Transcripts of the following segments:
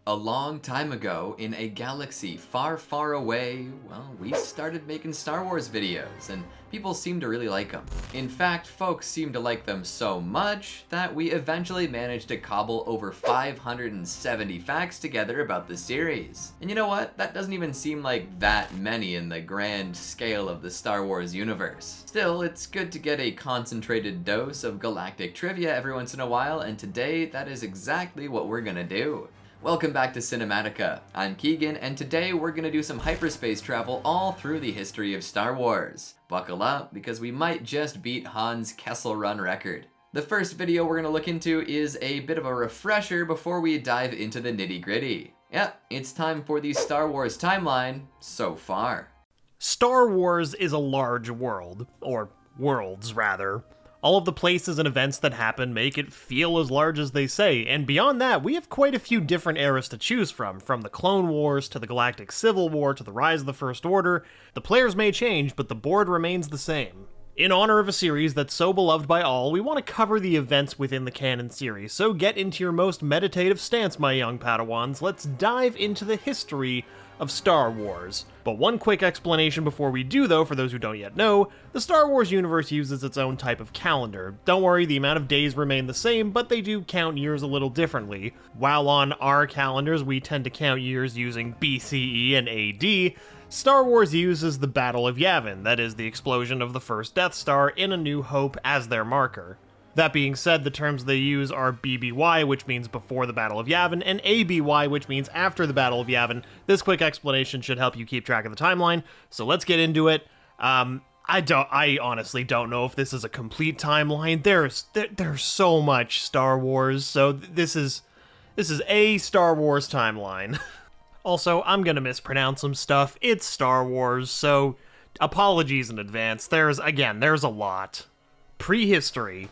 A long time ago, in a galaxy far, far away, well, we started making Star Wars videos, and people seemed to really like them. In fact, folks seemed to like them so much that we eventually managed to cobble over 570 facts together about the series. And you know what? That doesn't even seem like that many in the grand scale of the Star Wars universe. Still, it's good to get a concentrated dose of galactic trivia every once in a while, and today that is exactly what we're gonna do. Welcome back to Cinematica. I'm Keegan, and today we're gonna do some hyperspace travel all through the history of Star Wars. Buckle up, because we might just beat Han's Kessel Run record. The first video we're gonna look into is a bit of a refresher before we dive into the nitty-gritty. Yep, it's time for the Star Wars timeline so far. Star Wars is a large world, or worlds rather. All of the places and events that happen make it feel as large as they say, and beyond that, we have quite a few different eras to choose from the Clone Wars to the Galactic Civil War to the Rise of the First Order. The players may change, but the board remains the same. In honor of a series that's so beloved by all, we want to cover the events within the canon series, so get into your most meditative stance, my young Padawans. Let's dive into the history of Star Wars. But one quick explanation before we do though, for those who don't yet know, the Star Wars universe uses its own type of calendar. Don't worry, the amount of days remain the same, but they do count years a little differently. While on our calendars we tend to count years using BCE and AD, Star Wars uses the Battle of Yavin, that is the explosion of the first Death Star in A New Hope, as their marker. That being said, the terms they use are BBY, which means before the Battle of Yavin, and ABY, which means after the Battle of Yavin. This quick explanation should help you keep track of the timeline, so let's get into it. I honestly don't know if this is a complete timeline. There's so much Star Wars, so this is a Star Wars timeline. Also, I'm gonna mispronounce some stuff. It's Star Wars, so apologies in advance. There's a lot. Prehistory.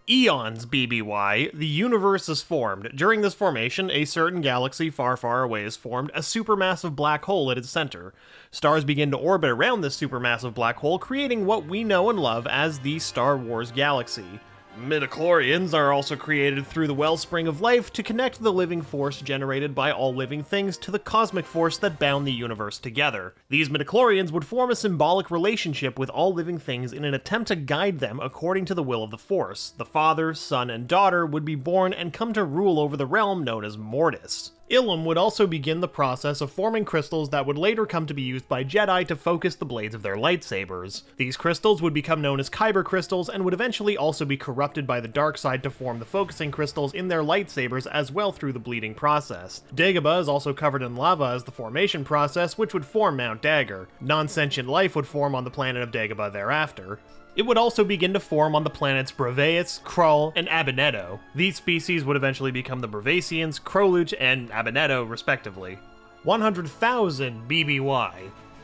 Eons BBY, the universe is formed. During this formation, a certain galaxy far, far away is formed, a supermassive black hole at its center. Stars begin to orbit around this supermassive black hole, creating what we know and love as the Star Wars galaxy. Midichlorians are also created through the wellspring of life to connect the living force generated by all living things to the cosmic force that bound the universe together. These midichlorians would form a symbolic relationship with all living things in an attempt to guide them according to the will of the Force. The father, son, and daughter would be born and come to rule over the realm known as Mortis. Ilum would also begin the process of forming crystals that would later come to be used by Jedi to focus the blades of their lightsabers. These crystals would become known as Kyber crystals and would eventually also be corrupted by the dark side to form the focusing crystals in their lightsabers as well through the bleeding process. Dagobah is also covered in lava as the formation process, which would form Mount Dagger. Non-sentient life would form on the planet of Dagobah thereafter. It would also begin to form on the planets Brevaeus, Krull, and Abinetto. These species would eventually become the Brevasians, Krolut, and Abinetto, respectively. 100,000 BBY.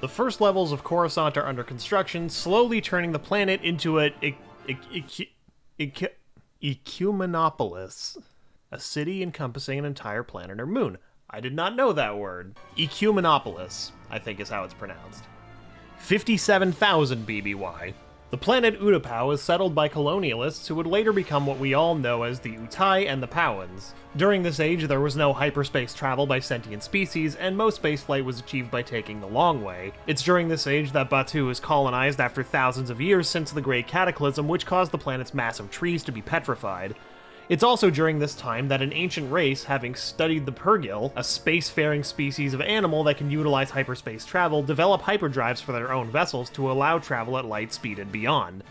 The first levels of Coruscant are under construction, slowly turning the planet into a ecumenopolis, a city encompassing an entire planet or moon. I did not know that word. Ecumenopolis, I think is how it's pronounced. 57,000 BBY. The planet Utapau is settled by colonialists who would later become what we all know as the Utai and the Powans. During this age, there was no hyperspace travel by sentient species, and most spaceflight was achieved by taking the long way. It's during this age that Batuu is colonized after thousands of years since the Great Cataclysm, which caused the planet's massive trees to be petrified. It's also during this time that an ancient race, having studied the Purgil, a spacefaring species of animal that can utilize hyperspace travel, develop hyperdrives for their own vessels to allow travel at light speed and beyond.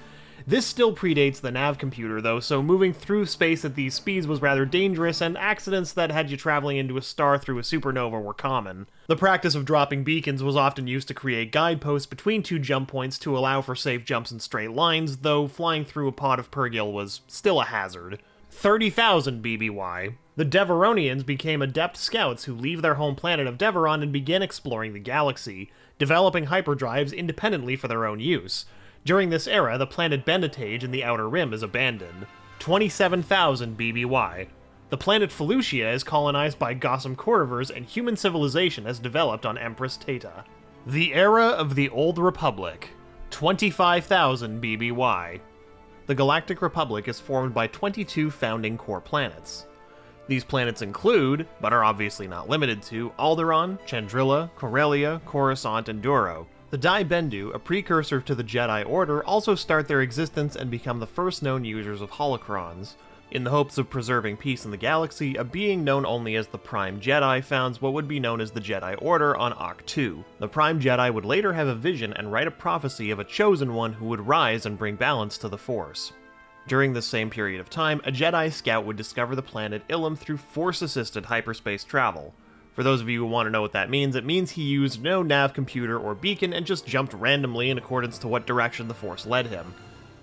This still predates the nav computer though, so moving through space at these speeds was rather dangerous, and accidents that had you traveling into a star through a supernova were common. The practice of dropping beacons was often used to create guideposts between two jump points to allow for safe jumps in straight lines, though flying through a pod of Purgil was still a hazard. 30,000 BBY. The Deveronians became adept scouts who leave their home planet of Deveron and begin exploring the galaxy, developing hyperdrives independently for their own use. During this era, the planet Benetage in the Outer Rim is abandoned. 27,000 BBY. The planet Felucia is colonized by Gossam Corridors, and human civilization has developed on Empress Teta. The era of the Old Republic. 25,000 BBY. The Galactic Republic is formed by 22 founding core planets. These planets include, but are obviously not limited to, Alderaan, Chandrila, Corellia, Coruscant, and Duro. The Dai Bendu, a precursor to the Jedi Order, also start their existence and become the first known users of holocrons. In the hopes of preserving peace in the galaxy, a being known only as the Prime Jedi founds what would be known as the Jedi Order on Ahch-To. The Prime Jedi would later have a vision and write a prophecy of a chosen one who would rise and bring balance to the Force. During this same period of time, a Jedi scout would discover the planet Ilum through Force-assisted hyperspace travel. For those of you who want to know what that means, it means he used no nav computer or beacon and just jumped randomly in accordance to what direction the Force led him.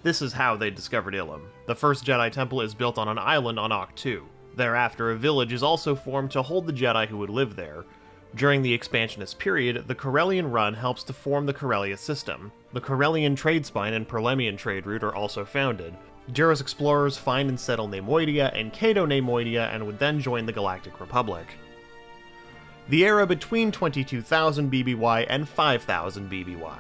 This is how they discovered Ilum. The first Jedi temple is built on an island on Ahch-To. Thereafter, a village is also formed to hold the Jedi who would live there. During the expansionist period, the Corellian Run helps to form the Corellia system. The Corellian trade spine and Perlemian trade route are also founded. Duros explorers find and settle Neimoidia and Cato Neimoidia and would then join the Galactic Republic. The era between 22,000 BBY and 5,000 BBY.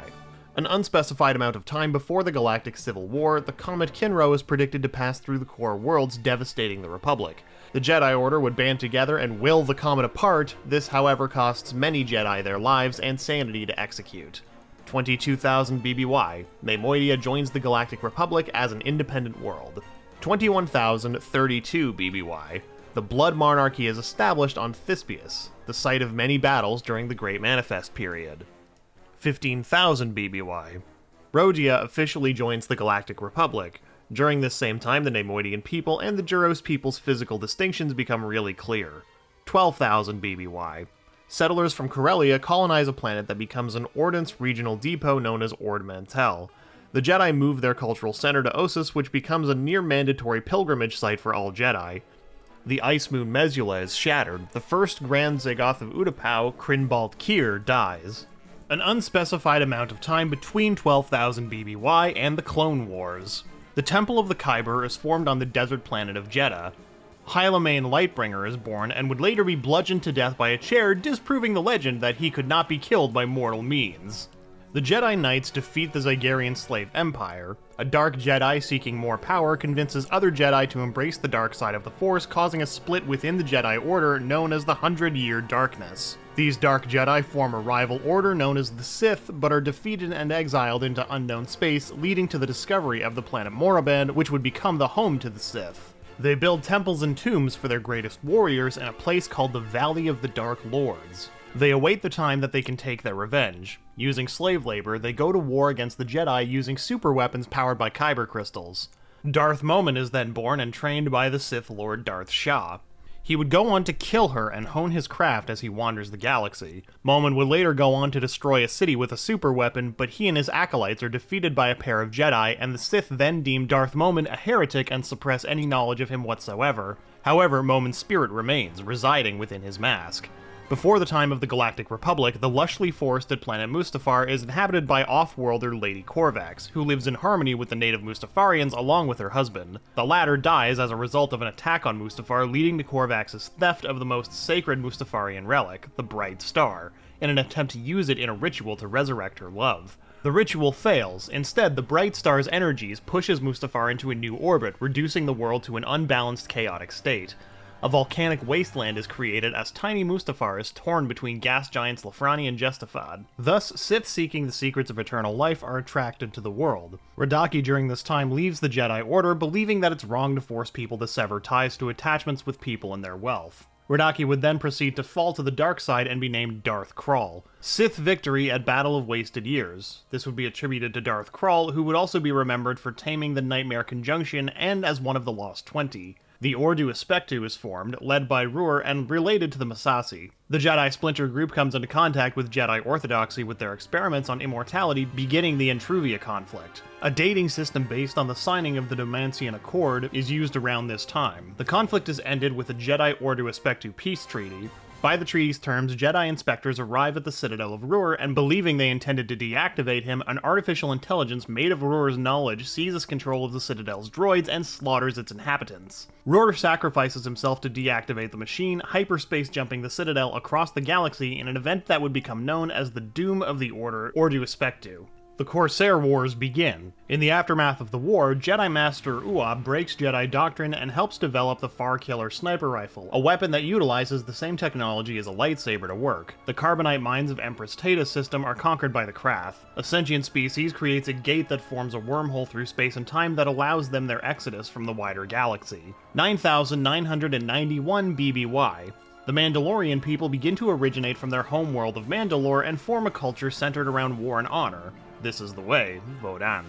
An unspecified amount of time before the Galactic Civil War, the comet Kinro is predicted to pass through the core worlds, devastating the Republic. The Jedi Order would band together and will the comet apart. This, however, costs many Jedi their lives and sanity to execute. 22,000 BBY, Neimoidia joins the Galactic Republic as an independent world. 21,032 BBY, the Blood Monarchy is established on Thespius, the site of many battles during the Great Manifest period. 15,000 BBY, Rhodia officially joins the Galactic Republic. During this same time, the Neimoidian people and the Duros people's physical distinctions become really clear. 12,000 BBY, settlers from Corellia colonize a planet that becomes an Ordnance regional depot known as Ord Mantell. The Jedi move their cultural center to Ossus, which becomes a near-mandatory pilgrimage site for all Jedi. The ice moon Mesula is shattered. The first Grand Zagoth of Utapau, Crinbalt Kyr, dies. An unspecified amount of time between 12,000 BBY and the Clone Wars. The Temple of the Kyber is formed on the desert planet of Jeddah. Hylamane Lightbringer is born and would later be bludgeoned to death by a chair, disproving the legend that he could not be killed by mortal means. The Jedi Knights defeat the Zygerian Slave Empire. A dark Jedi seeking more power convinces other Jedi to embrace the dark side of the Force, causing a split within the Jedi Order known as the 100-Year Darkness. These dark Jedi form a rival order known as the Sith, but are defeated and exiled into unknown space, leading to the discovery of the planet Moraband, which would become the home to the Sith. They build temples and tombs for their greatest warriors in a place called the Valley of the Dark Lords. They await the time that they can take their revenge. Using slave labor, they go to war against the Jedi using super weapons powered by Kyber crystals. Darth Momin is then born and trained by the Sith Lord Darth Shah. He would go on to kill her and hone his craft as he wanders the galaxy. Momin would later go on to destroy a city with a super weapon, but he and his acolytes are defeated by a pair of Jedi, and the Sith then deem Darth Momin a heretic and suppress any knowledge of him whatsoever. However, Momin's spirit remains, residing within his mask. Before the time of the Galactic Republic, the lushly forested planet Mustafar is inhabited by off-worlder Lady Corvax, who lives in harmony with the native Mustafarians along with her husband. The latter dies as a result of an attack on Mustafar, leading to Corvax's theft of the most sacred Mustafarian relic, the Bright Star, in an attempt to use it in a ritual to resurrect her love. The ritual fails. Instead, the Bright Star's energies pushes Mustafar into a new orbit, reducing the world to an unbalanced, chaotic state. A volcanic wasteland is created as tiny Mustafar is torn between gas giants Lafrani and Jestafad. Thus, Sith seeking the secrets of eternal life are attracted to the world. Radaki during this time leaves the Jedi Order, believing that it's wrong to force people to sever ties to attachments with people and their wealth. Radaki would then proceed to fall to the dark side and be named Darth Krall. Sith victory at Battle of Wasted Years. This would be attributed to Darth Krall, who would also be remembered for taming the Nightmare Conjunction and as one of the Lost 20. The Ordu Aspectu is formed, led by Rur and related to the Massassi. The Jedi Splinter Group comes into contact with Jedi Orthodoxy with their experiments on immortality, beginning the Intruvia conflict. A dating system based on the signing of the Domantian Accord is used around this time. The conflict is ended with the Jedi Ordu Aspectu peace treaty. By the treaty's terms, Jedi inspectors arrive at the Citadel of Rur, and believing they intended to deactivate him, an artificial intelligence made of Rur's knowledge seizes control of the Citadel's droids and slaughters its inhabitants. Rur sacrifices himself to deactivate the machine, hyperspace jumping the Citadel across the galaxy in an event that would become known as the Doom of the Order Ordu Aspectu. The Corsair Wars begin. In the aftermath of the war, Jedi Master Uob breaks Jedi doctrine and helps develop the Farkiller sniper rifle, a weapon that utilizes the same technology as a lightsaber to work. The carbonite mines of Empress Tata's system are conquered by the Krath. A sentient species creates a gate that forms a wormhole through space and time that allows them their exodus from the wider galaxy. 9,991 BBY. The Mandalorian people begin to originate from their homeworld of Mandalore and form a culture centered around war and honor. This is the way, Vodan.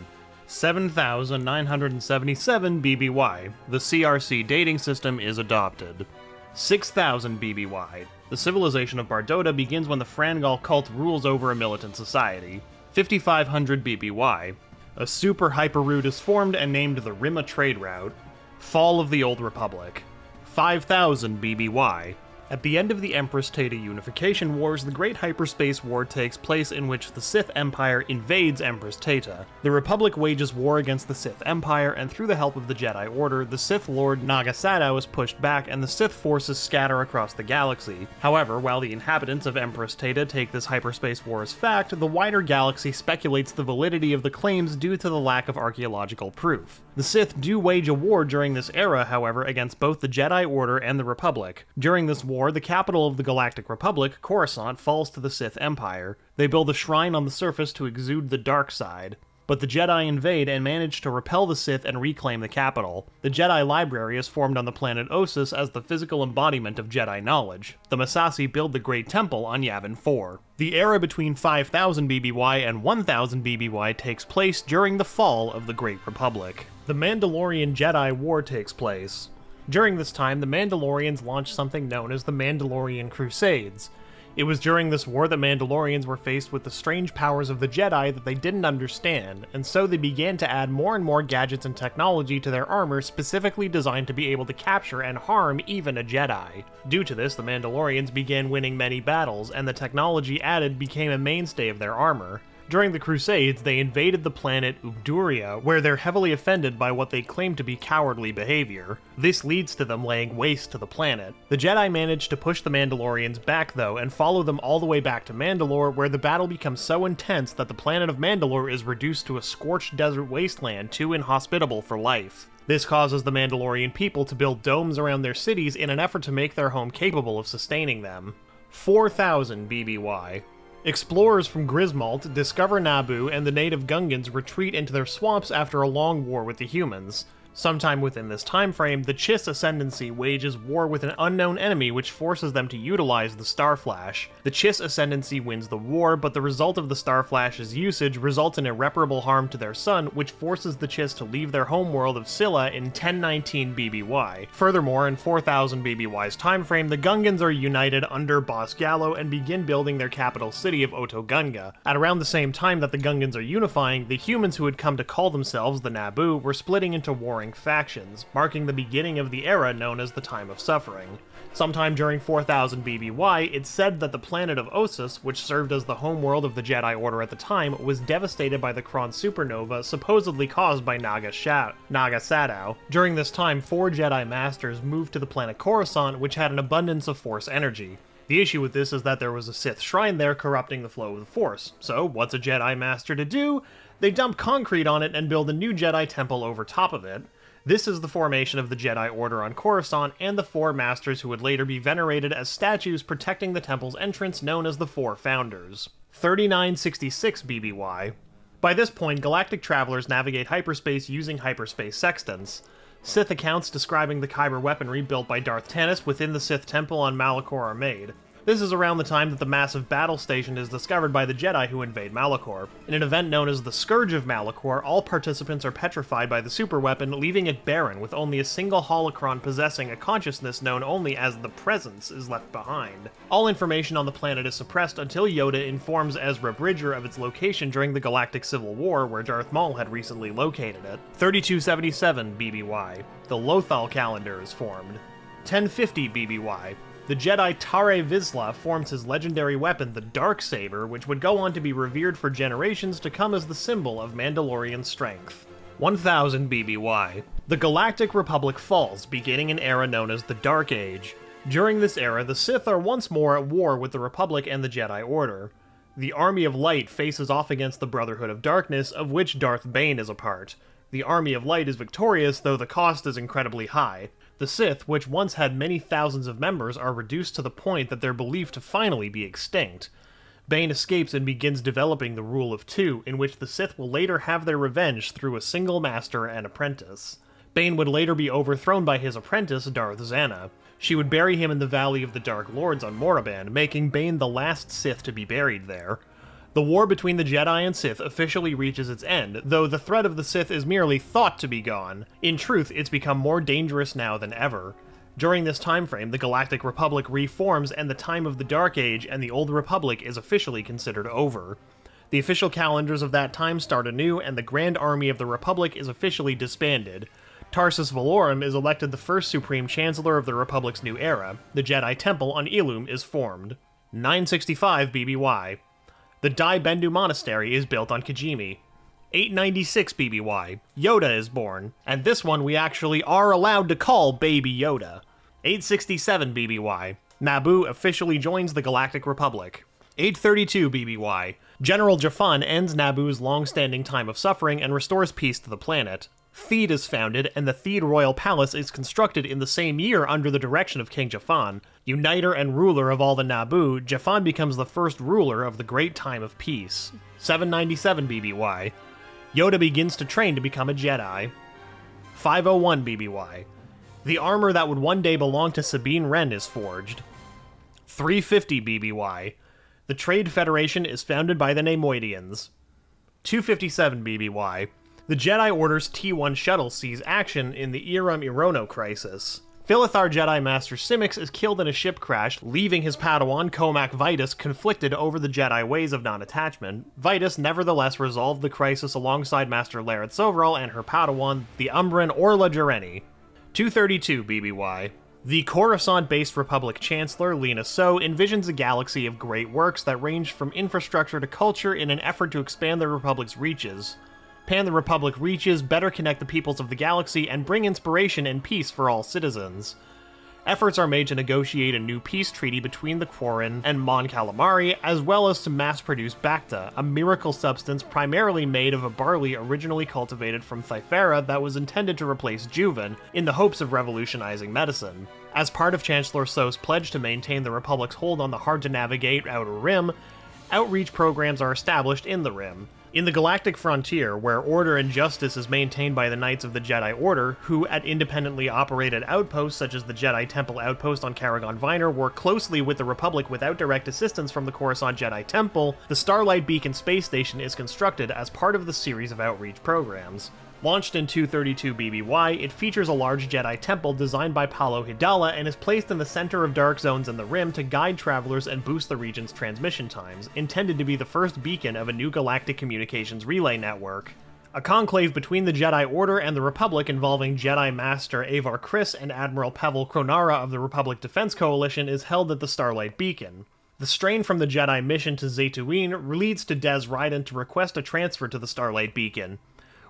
7,977 BBY. The CRC dating system is adopted. 6,000 BBY. The civilization of Bardota begins when the Frangal cult rules over a militant society. 5,500 BBY. A super hyperroute is formed and named the Rima Trade Route. Fall of the Old Republic. 5,000 BBY. At the end of the Empress Tata Unification Wars, the Great Hyperspace War takes place in which the Sith Empire invades Empress Tata. The Republic wages war against the Sith Empire, and through the help of the Jedi Order, the Sith Lord Naga Sadow is pushed back and the Sith forces scatter across the galaxy. However, while the inhabitants of Empress Tata take this hyperspace war as fact, the wider galaxy speculates the validity of the claims due to the lack of archaeological proof. The Sith do wage a war during this era, however, against both the Jedi Order and the Republic. During this war, the capital of the Galactic Republic, Coruscant, falls to the Sith Empire. They build a shrine on the surface to exude the dark side. But the Jedi invade and manage to repel the Sith and reclaim the capital. The Jedi Library is formed on the planet Ossus as the physical embodiment of Jedi knowledge. The Massassi build the Great Temple on Yavin 4. The era between 5,000 BBY and 1,000 BBY takes place during the fall of the Great Republic. The Mandalorian Jedi War takes place. During this time, the Mandalorians launched something known as the Mandalorian Crusades. It was during this war that Mandalorians were faced with the strange powers of the Jedi that they didn't understand, and so they began to add more and more gadgets and technology to their armor specifically designed to be able to capture and harm even a Jedi. Due to this, the Mandalorians began winning many battles, and the technology added became a mainstay of their armor. During the Crusades, they invaded the planet Ubduria, where they're heavily offended by what they claim to be cowardly behavior. This leads to them laying waste to the planet. The Jedi manage to push the Mandalorians back though, and follow them all the way back to Mandalore, where the battle becomes so intense that the planet of Mandalore is reduced to a scorched desert wasteland too inhospitable for life. This causes the Mandalorian people to build domes around their cities in an effort to make their home capable of sustaining them. 4,000 BBY. Explorers from Grismalt discover Naboo, and the native Gungans retreat into their swamps after a long war with the humans. Sometime within this time frame, the Chiss Ascendancy wages war with an unknown enemy which forces them to utilize the Starflash. The Chiss Ascendancy wins the war, but the result of the Starflash's usage results in irreparable harm to their son, which forces the Chiss to leave their homeworld of Scylla in 1019 BBY. Furthermore, in 4000 BBY's time frame, the Gungans are united under Boss Gallo and begin building their capital city of Otoh Gunga. At around the same time that the Gungans are unifying, the humans who had come to call themselves the Naboo were splitting into warring factions, marking the beginning of the era known as the Time of Suffering. Sometime during 4000 BBY, it's said that the planet of Ossus, which served as the homeworld of the Jedi Order at the time, was devastated by the Kron supernova supposedly caused by Naga Sadow. During this time, 4 Jedi Masters moved to the planet Coruscant, which had an abundance of Force energy. The issue with this is that there was a Sith shrine there corrupting the flow of the Force. So, what's a Jedi Master to do? They dump concrete on it and build a new Jedi temple over top of it. This is the formation of the Jedi Order on Coruscant and the 4 Masters who would later be venerated as statues protecting the temple's entrance, known as the 4 Founders. 3966 BBY. By this point, galactic travelers navigate hyperspace using hyperspace sextants. Sith accounts describing the Kyber weaponry built by Darth Tanis within the Sith Temple on Malachor are made. This is around the time that the massive battle station is discovered by the Jedi who invade Malachor. In an event known as the Scourge of Malachor, all participants are petrified by the superweapon, leaving it barren, with only a single holocron possessing a consciousness known only as the Presence is left behind. All information on the planet is suppressed until Yoda informs Ezra Bridger of its location during the Galactic Civil War, where Darth Maul had recently located it. 3277 BBY. The Lothal calendar is formed. 1050 BBY. The Jedi Tare Vizsla forms his legendary weapon, the Darksaber, which would go on to be revered for generations to come as the symbol of Mandalorian strength. 1000 BBY. The Galactic Republic falls, beginning an era known as the Dark Age. During this era, the Sith are once more at war with the Republic and the Jedi Order. The Army of Light faces off against the Brotherhood of Darkness, of which Darth Bane is a part. The Army of Light is victorious, though the cost is incredibly high. The Sith, which once had many thousands of members, are reduced to the point that they're believed to finally be extinct. Bane escapes and begins developing the Rule of Two, in which the Sith will later have their revenge through a single master and apprentice. Bane would later be overthrown by his apprentice, Darth Zana. She would bury him in the Valley of the Dark Lords on Moraband, making Bane the last Sith to be buried there. The war between the Jedi and Sith officially reaches its end, though the threat of the Sith is merely thought to be gone. In truth, it's become more dangerous now than ever. During this time frame, the Galactic Republic reforms, and the time of the Dark Age and the Old Republic is officially considered over. The official calendars of that time start anew, and the Grand Army of the Republic is officially disbanded. Tarsus Valorum is elected the first Supreme Chancellor of the Republic's new era. The Jedi Temple on Ilum is formed. 965 BBY. The Dai Bendu Monastery is built on Kijimi. 896 BBY. Yoda is born, and this one we actually are allowed to call Baby Yoda. 867 BBY. Naboo officially joins the Galactic Republic. 832 BBY. General Jafan ends Naboo's long-standing time of suffering and restores peace to the planet. Theed is founded, and the Theed Royal Palace is constructed in the same year under the direction of King Jafan. Uniter and ruler of all the Naboo, Jafan becomes the first ruler of the Great Time of Peace. 797 BBY. Yoda begins to train to become a Jedi. 501 BBY. The armor that would one day belong to Sabine Wren is forged. 350 BBY. The Trade Federation is founded by the Neimoidians. 257 BBY. The Jedi Order's T-1 shuttle sees action in the Iram Irono crisis. Philithar Jedi Master Simix is killed in a ship crash, leaving his Padawan Comac Vitus conflicted over the Jedi ways of non-attachment. Vitus nevertheless resolved the crisis alongside Master Laret Soveral and her Padawan, the Umbran Orla Jareni. 232 BBY. The Coruscant-based Republic Chancellor, Lina So, envisions a galaxy of great works that range from infrastructure to culture in an effort to expand the Republic's reaches. Pan the Republic reaches better connect the peoples of the galaxy and bring inspiration and peace for all citizens. Efforts are made to negotiate a new peace treaty between the Quarren and Mon Calamari, as well as to mass-produce Bacta, a miracle substance primarily made of a barley originally cultivated from Thyphera that was intended to replace Juven, in the hopes of revolutionizing medicine. As part of Chancellor So's pledge to maintain the Republic's hold on the hard-to-navigate Outer Rim, outreach programs are established in the Rim. In the galactic frontier, where order and justice is maintained by the Knights of the Jedi Order, who at independently operated outposts such as the Jedi Temple Outpost on Karagon Viner work closely with the Republic without direct assistance from the Coruscant Jedi Temple, the Starlight Beacon space station is constructed as part of the series of outreach programs. Launched in 232 BBY, it features a large Jedi temple designed by Paulo Hidala and is placed in the center of dark zones in the Rim to guide travelers and boost the region's transmission times, intended to be the first beacon of a new galactic communications relay network. A conclave between the Jedi Order and the Republic involving Jedi Master Avar Kriss and Admiral Pavel Kronara of the Republic Defense Coalition is held at the Starlight Beacon. The strain from the Jedi mission to Zaytuin leads to Des Ryden to request a transfer to the Starlight Beacon.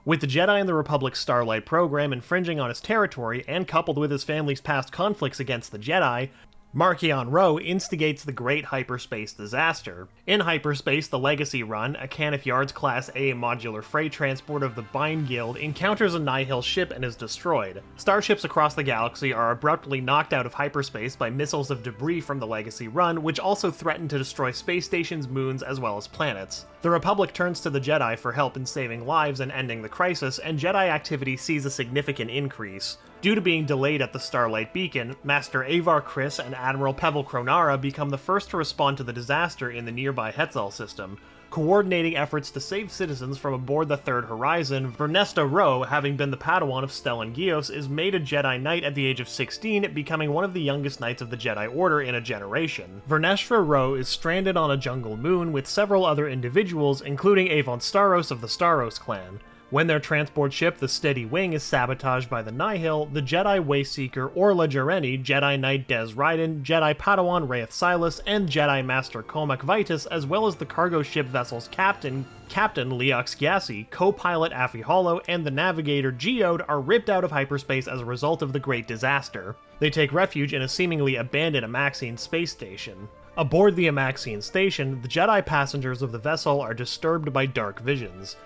With the Jedi and the Republic's Starlight program infringing on his territory, and coupled with his family's past conflicts against the Jedi, Marchion Ro instigates the Great Hyperspace Disaster. In hyperspace, the Legacy Run, a Canif Yards Class A modular freight transport of the Bind Guild, encounters a Nihil ship and is destroyed. Starships across the galaxy are abruptly knocked out of hyperspace by missiles of debris from the Legacy Run, which also threaten to destroy space stations, moons, as well as planets. The Republic turns to the Jedi for help in saving lives and ending the crisis, and Jedi activity sees a significant increase. Due to being delayed at the Starlight Beacon, Master Avar Kriss and Admiral Pavel Kronara become the first to respond to the disaster in the nearby Hetzal system. Coordinating efforts to save citizens from aboard the Third Horizon, Vernesta Ro, having been the Padawan of Stellan Gios, is made a Jedi Knight at the age of 16, becoming one of the youngest Knights of the Jedi Order in a generation. Vernestra Ro is stranded on a jungle moon with several other individuals, including Avon Staros of the Staros clan. When their transport ship, the Steady Wing, is sabotaged by the Nihil, the Jedi Wayseeker Orla Jareni, Jedi Knight Des Ryden, Jedi Padawan Wraith Silas, and Jedi Master Comac Vitus, as well as the cargo ship vessel's Captain Leox Gyasi, co-pilot Affy Hollow, and the navigator Geode are ripped out of hyperspace as a result of the Great Disaster. They take refuge in a seemingly abandoned Amaxian space station. Aboard the Amaxian station, the Jedi passengers of the vessel are disturbed by dark visions.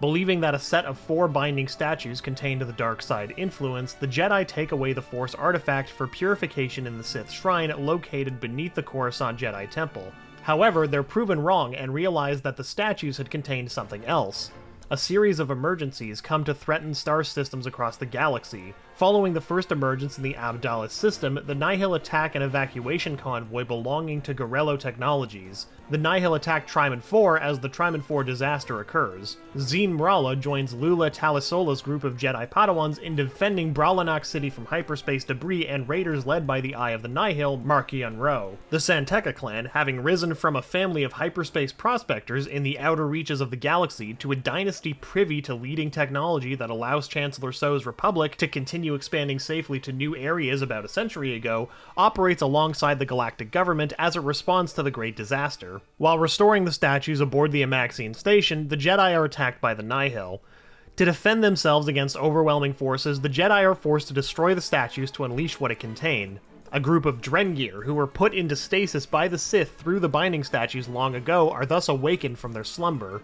Believing that a set of 4 binding statues contained the dark side influence, the Jedi take away the Force artifact for purification in the Sith Shrine located beneath the Coruscant Jedi Temple. However, they're proven wrong and realize that the statues had contained something else. A series of emergencies come to threaten star systems across the galaxy. Following the first emergence in the Abdallah system, the Nihil attack an evacuation convoy belonging to Gorello Technologies. The Nihil attack Triman 4 as the Triman 4 disaster occurs. Zeen Mrala joins Lula Talisola's group of Jedi Padawans in defending Bralanak City from hyperspace debris and raiders led by the Eye of the Nihil, Markian Ro. The Santeca clan, having risen from a family of hyperspace prospectors in the outer reaches of the galaxy to a dynasty privy to leading technology that allows Chancellor So's Republic to continue expanding safely to new areas about a century ago, operates alongside the galactic government as it responds to the Great Disaster. While restoring the statues aboard the Amaxian station, the Jedi are attacked by the Nihil. To defend themselves against overwhelming forces, the Jedi are forced to destroy the statues to unleash what it contained. A group of Drengir, who were put into stasis by the Sith through the binding statues long ago, are thus awakened from their slumber.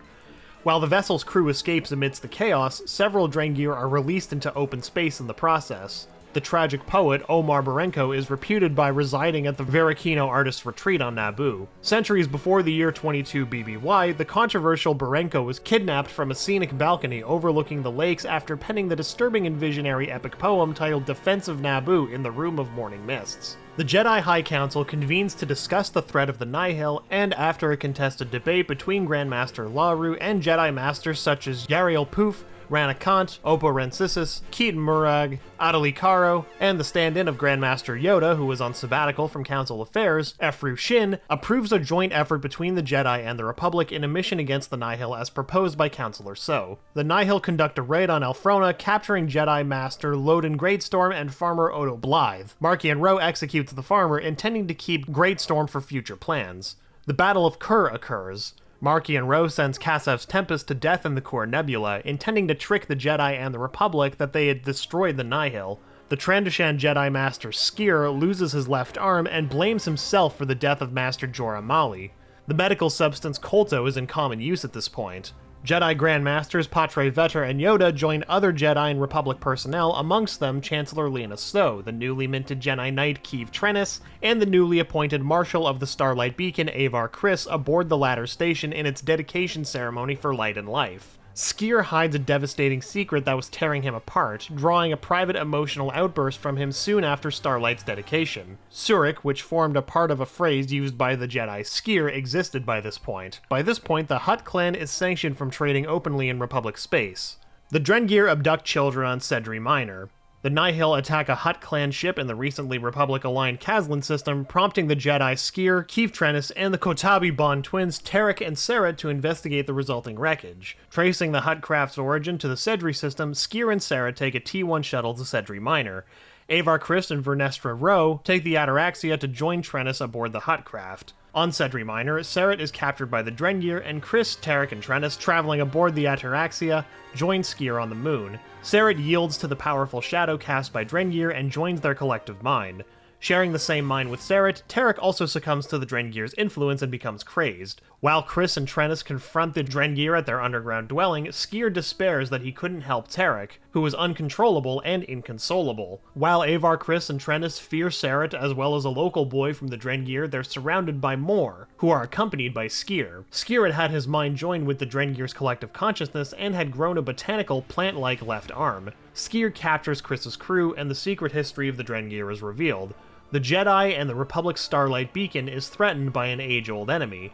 While the vessel's crew escapes amidst the chaos, several Drengir are released into open space in the process. The tragic poet Omar Barenko is reputed by residing at the Varakino Artist's Retreat on Naboo. Centuries before the year 22 BBY, the controversial Barenko was kidnapped from a scenic balcony overlooking the lakes after penning the disturbing and visionary epic poem titled Defense of Naboo in the Room of Morning Mists. The Jedi High Council convenes to discuss the threat of the Nihil, and after a contested debate between Grandmaster Laru and Jedi Masters such as Yariel Poof, Rana Kant, Oppo Rensisis, Keaton Murag, Adali Karo, and the stand-in of Grandmaster Yoda, who was on sabbatical from Council Affairs, Efru Shin, approves a joint effort between the Jedi and the Republic in a mission against the Nihil as proposed by Councilor So. The Nihil conduct a raid on Elfrona, capturing Jedi Master Loden Greatstorm and Farmer Odo Blythe. Markian Ro executes the farmer, intending to keep Greatstorm for future plans. The Battle of Kur occurs. Markian Ro sends Kassav's Tempest to death in the Kur Nebula, intending to trick the Jedi and the Republic that they had destroyed the Nihil. The Trandoshan Jedi Master Steere loses his left arm and blames himself for the death of Master Jorah Mali. The medical substance Kolto is in common use at this point. Jedi Grandmasters Patre Vetter and Yoda join other Jedi and Republic personnel, amongst them Chancellor Lena So, the newly minted Jedi Knight Keeve Trennis, and the newly appointed Marshal of the Starlight Beacon Avar Kriss aboard the latter station in its dedication ceremony for light and life. Steere hides a devastating secret that was tearing him apart, drawing a private emotional outburst from him soon after Starlight's dedication. Surik, which formed a part of a phrase used by the Jedi Steere, existed by this point. By this point, the Hutt clan is sanctioned from trading openly in Republic space. The Drengir abduct children on Sedri Minor. The Nihil attack a Hutt clan ship in the recently Republic-aligned Kazlan system, prompting the Jedi Steere, Keeve Trennis, and the Kotabi Bond twins Tarek and Seret to investigate the resulting wreckage. Tracing the Hutt craft's origin to the Sedri system, Steere and Seret take a T-1 shuttle to Sedri Minor. Avar Kriss and Vernestra Ro take the Ataraxia to join Trennis aboard the Hutt craft. On Sedri Minor, Seret is captured by the Drengir, and Kriss, Tarek, and Trennis, traveling aboard the Ataraxia, join Steere on the moon. Seret yields to the powerful shadow cast by Drengir and joins their collective mind. Sharing the same mind with Seret, Tarek also succumbs to the Drengir's influence and becomes crazed. While Kriss and Trennis confront the Drengir at their underground dwelling, Steere despairs that he couldn't help Tarek, who was uncontrollable and inconsolable. While Avar Kriss and Trennis fear Seret as well as a local boy from the Drengir, they're surrounded by more, who are accompanied by Steere. Steere had his mind joined with the Drengir's collective consciousness and had grown a botanical, plant-like left arm. Steere captures Kriss's crew, and the secret history of the Drengir is revealed. The Jedi and the Republic's Starlight Beacon is threatened by an age-old enemy.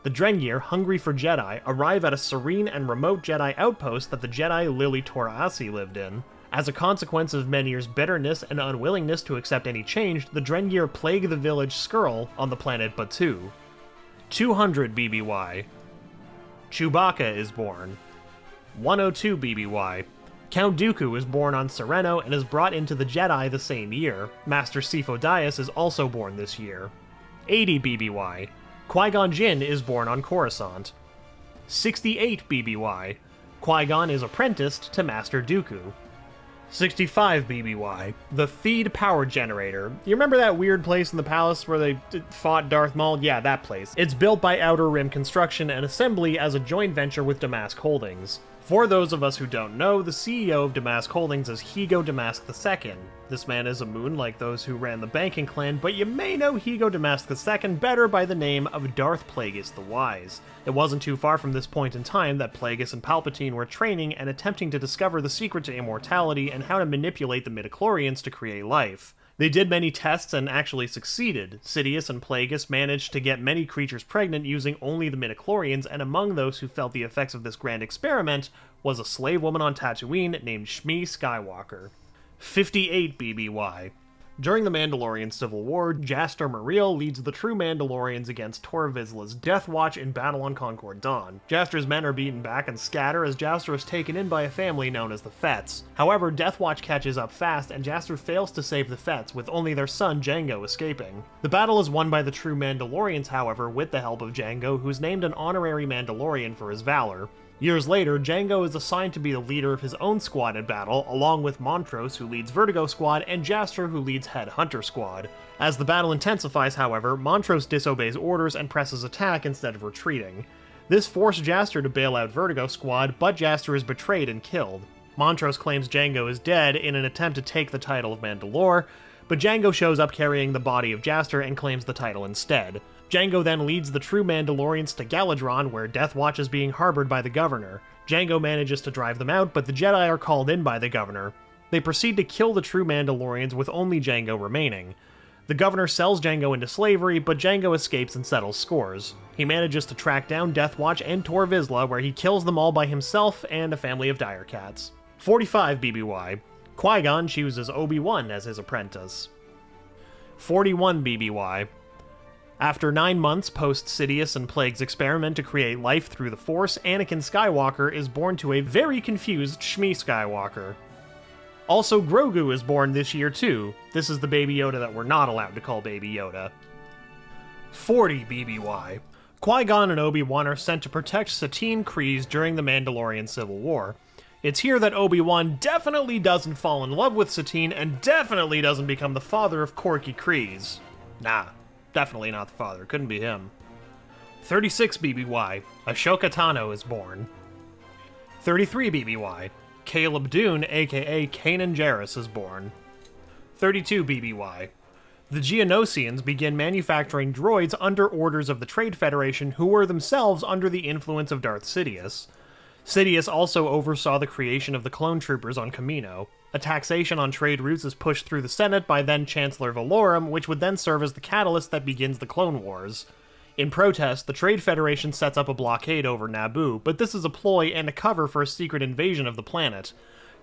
The Drengir, hungry for Jedi, arrive at a serene and remote Jedi outpost that the Jedi Lili Toraasi lived in. As a consequence of Menhir's bitterness and unwillingness to accept any change, the Drengir plague the village Skrull on the planet Batu. 200 BBY. Chewbacca is born. 102 BBY. Count Dooku is born on Sereno and is brought into the Jedi the same year. Master Sifo Dyas is also born this year. 80 BBY. Qui-Gon Jinn is born on Coruscant. 68 BBY. Qui-Gon is apprenticed to Master Dooku. 65 BBY, the Theed Power Generator. You remember that weird place in the palace where they fought Darth Maul? Yeah, that place. It's built by Outer Rim Construction and Assembly as a joint venture with Damask Holdings. For those of us who don't know, the CEO of Damask Holdings is Higo Damask II. This man is a moon like those who ran the banking clan, but you may know Higo Damask II better by the name of Darth Plagueis the Wise. It wasn't too far from this point in time that Plagueis and Palpatine were training and attempting to discover the secret to immortality and how to manipulate the midichlorians to create life. They did many tests and actually succeeded. Sidious and Plagueis managed to get many creatures pregnant using only the midichlorians, and among those who felt the effects of this grand experiment was a slave woman on Tatooine named Shmi Skywalker. 58 BBY. During the Mandalorian Civil War, Jaster Muriel leads the true Mandalorians against Tor Vizsla's Death Watch in battle on Concord Dawn. Jaster's men are beaten back and scatter as Jaster is taken in by a family known as the Fets. However, Death Watch catches up fast and Jaster fails to save the Fets, with only their son Jango escaping. The battle is won by the true Mandalorians, however, with the help of Jango, who's named an honorary Mandalorian for his valor. Years later, Jango is assigned to be the leader of his own squad in battle, along with Montrose, who leads Vertigo Squad, and Jaster, who leads Head Hunter Squad. As the battle intensifies, however, Montrose disobeys orders and presses attack instead of retreating. This forced Jaster to bail out Vertigo Squad, but Jaster is betrayed and killed. Montrose claims Jango is dead in an attempt to take the title of Mandalore, but Jango shows up carrying the body of Jaster and claims the title instead. Jango then leads the true Mandalorians to Galadron, where Death Watch is being harbored by the Governor. Jango manages to drive them out, but the Jedi are called in by the Governor. They proceed to kill the true Mandalorians with only Jango remaining. The Governor sells Jango into slavery, but Jango escapes and settles scores. He manages to track down Death Watch and Tor Vizsla, where he kills them all by himself and a family of dire cats. 45 BBY. Qui-Gon chooses Obi-Wan as his apprentice. 41 BBY. After 9 months post Sidious and Plague's experiment to create life through the Force, Anakin Skywalker is born to a very confused Shmi Skywalker. Also, Grogu is born this year too. This is the Baby Yoda that we're not allowed to call Baby Yoda. 40 BBY. Qui-Gon and Obi-Wan are sent to protect Satine Kryze during the Mandalorian Civil War. It's here that Obi-Wan definitely doesn't fall in love with Satine and definitely doesn't become the father of Corky Kryze. Nah. Definitely not the father, couldn't be him. 36 BBY, Ashoka Tano is born. 33 BBY, Caleb Dune, aka Kanan Jarrus, is born. 32 BBY, the Geonosians begin manufacturing droids under orders of the Trade Federation, who were themselves under the influence of Darth Sidious. Sidious also oversaw the creation of the clone troopers on Kamino. A taxation on trade routes is pushed through the Senate by then-Chancellor Valorum, which would then serve as the catalyst that begins the Clone Wars. In protest, the Trade Federation sets up a blockade over Naboo, but this is a ploy and a cover for a secret invasion of the planet.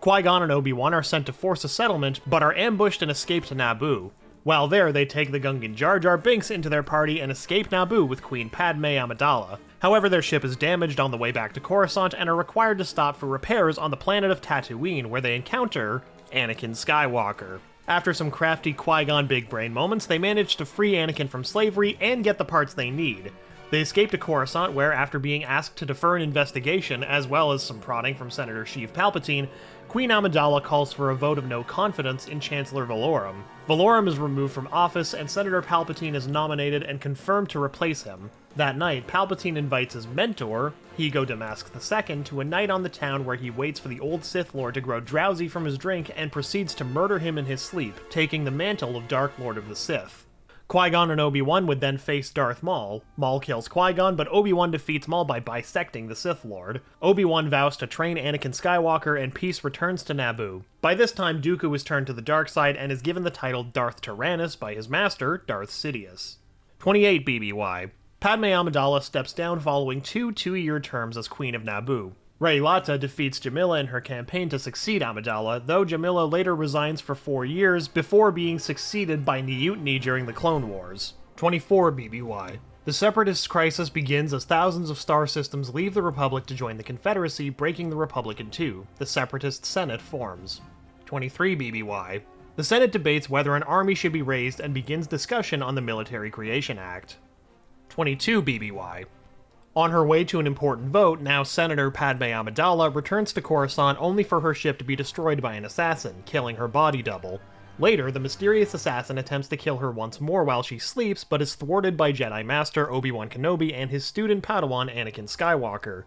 Qui-Gon and Obi-Wan are sent to force a settlement, but are ambushed and escape to Naboo. While there, they take the Gungan Jar Jar Binks into their party and escape Naboo with Queen Padme Amidala. However, their ship is damaged on the way back to Coruscant and are required to stop for repairs on the planet of Tatooine, where they encounter Anakin Skywalker. After some crafty Qui-Gon big brain moments, they manage to free Anakin from slavery and get the parts they need. They escape to Coruscant, where, after being asked to defer an investigation, as well as some prodding from Senator Sheev Palpatine, Queen Amidala calls for a vote of no confidence in Chancellor Valorum. Valorum is removed from office, and Senator Palpatine is nominated and confirmed to replace him. That night, Palpatine invites his mentor, Higo Damask II, to a night on the town where he waits for the old Sith Lord to grow drowsy from his drink and proceeds to murder him in his sleep, taking the mantle of Dark Lord of the Sith. Qui-Gon and Obi-Wan would then face Darth Maul. Maul kills Qui-Gon, but Obi-Wan defeats Maul by bisecting the Sith Lord. Obi-Wan vows to train Anakin Skywalker, and peace returns to Naboo. By this time, Dooku is turned to the dark side and is given the title Darth Tyrannus by his master, Darth Sidious. 28 BBY. Padme Amidala steps down following two 2-year terms as Queen of Naboo. Rey Lata defeats Jamila in her campaign to succeed Amidala, though Jamila later resigns for 4 years before being succeeded by Mutiny during the Clone Wars. 24 BBY. The Separatist crisis begins as thousands of star systems leave the Republic to join the Confederacy, breaking the Republic in two. The Separatist Senate forms. 23 BBY. The Senate debates whether an army should be raised and begins discussion on the Military Creation Act. 22 BBY. On her way to an important vote, now Senator Padme Amidala returns to Coruscant only for her ship to be destroyed by an assassin, killing her body double. Later, the mysterious assassin attempts to kill her once more while she sleeps, but is thwarted by Jedi Master Obi-Wan Kenobi and his student Padawan Anakin Skywalker.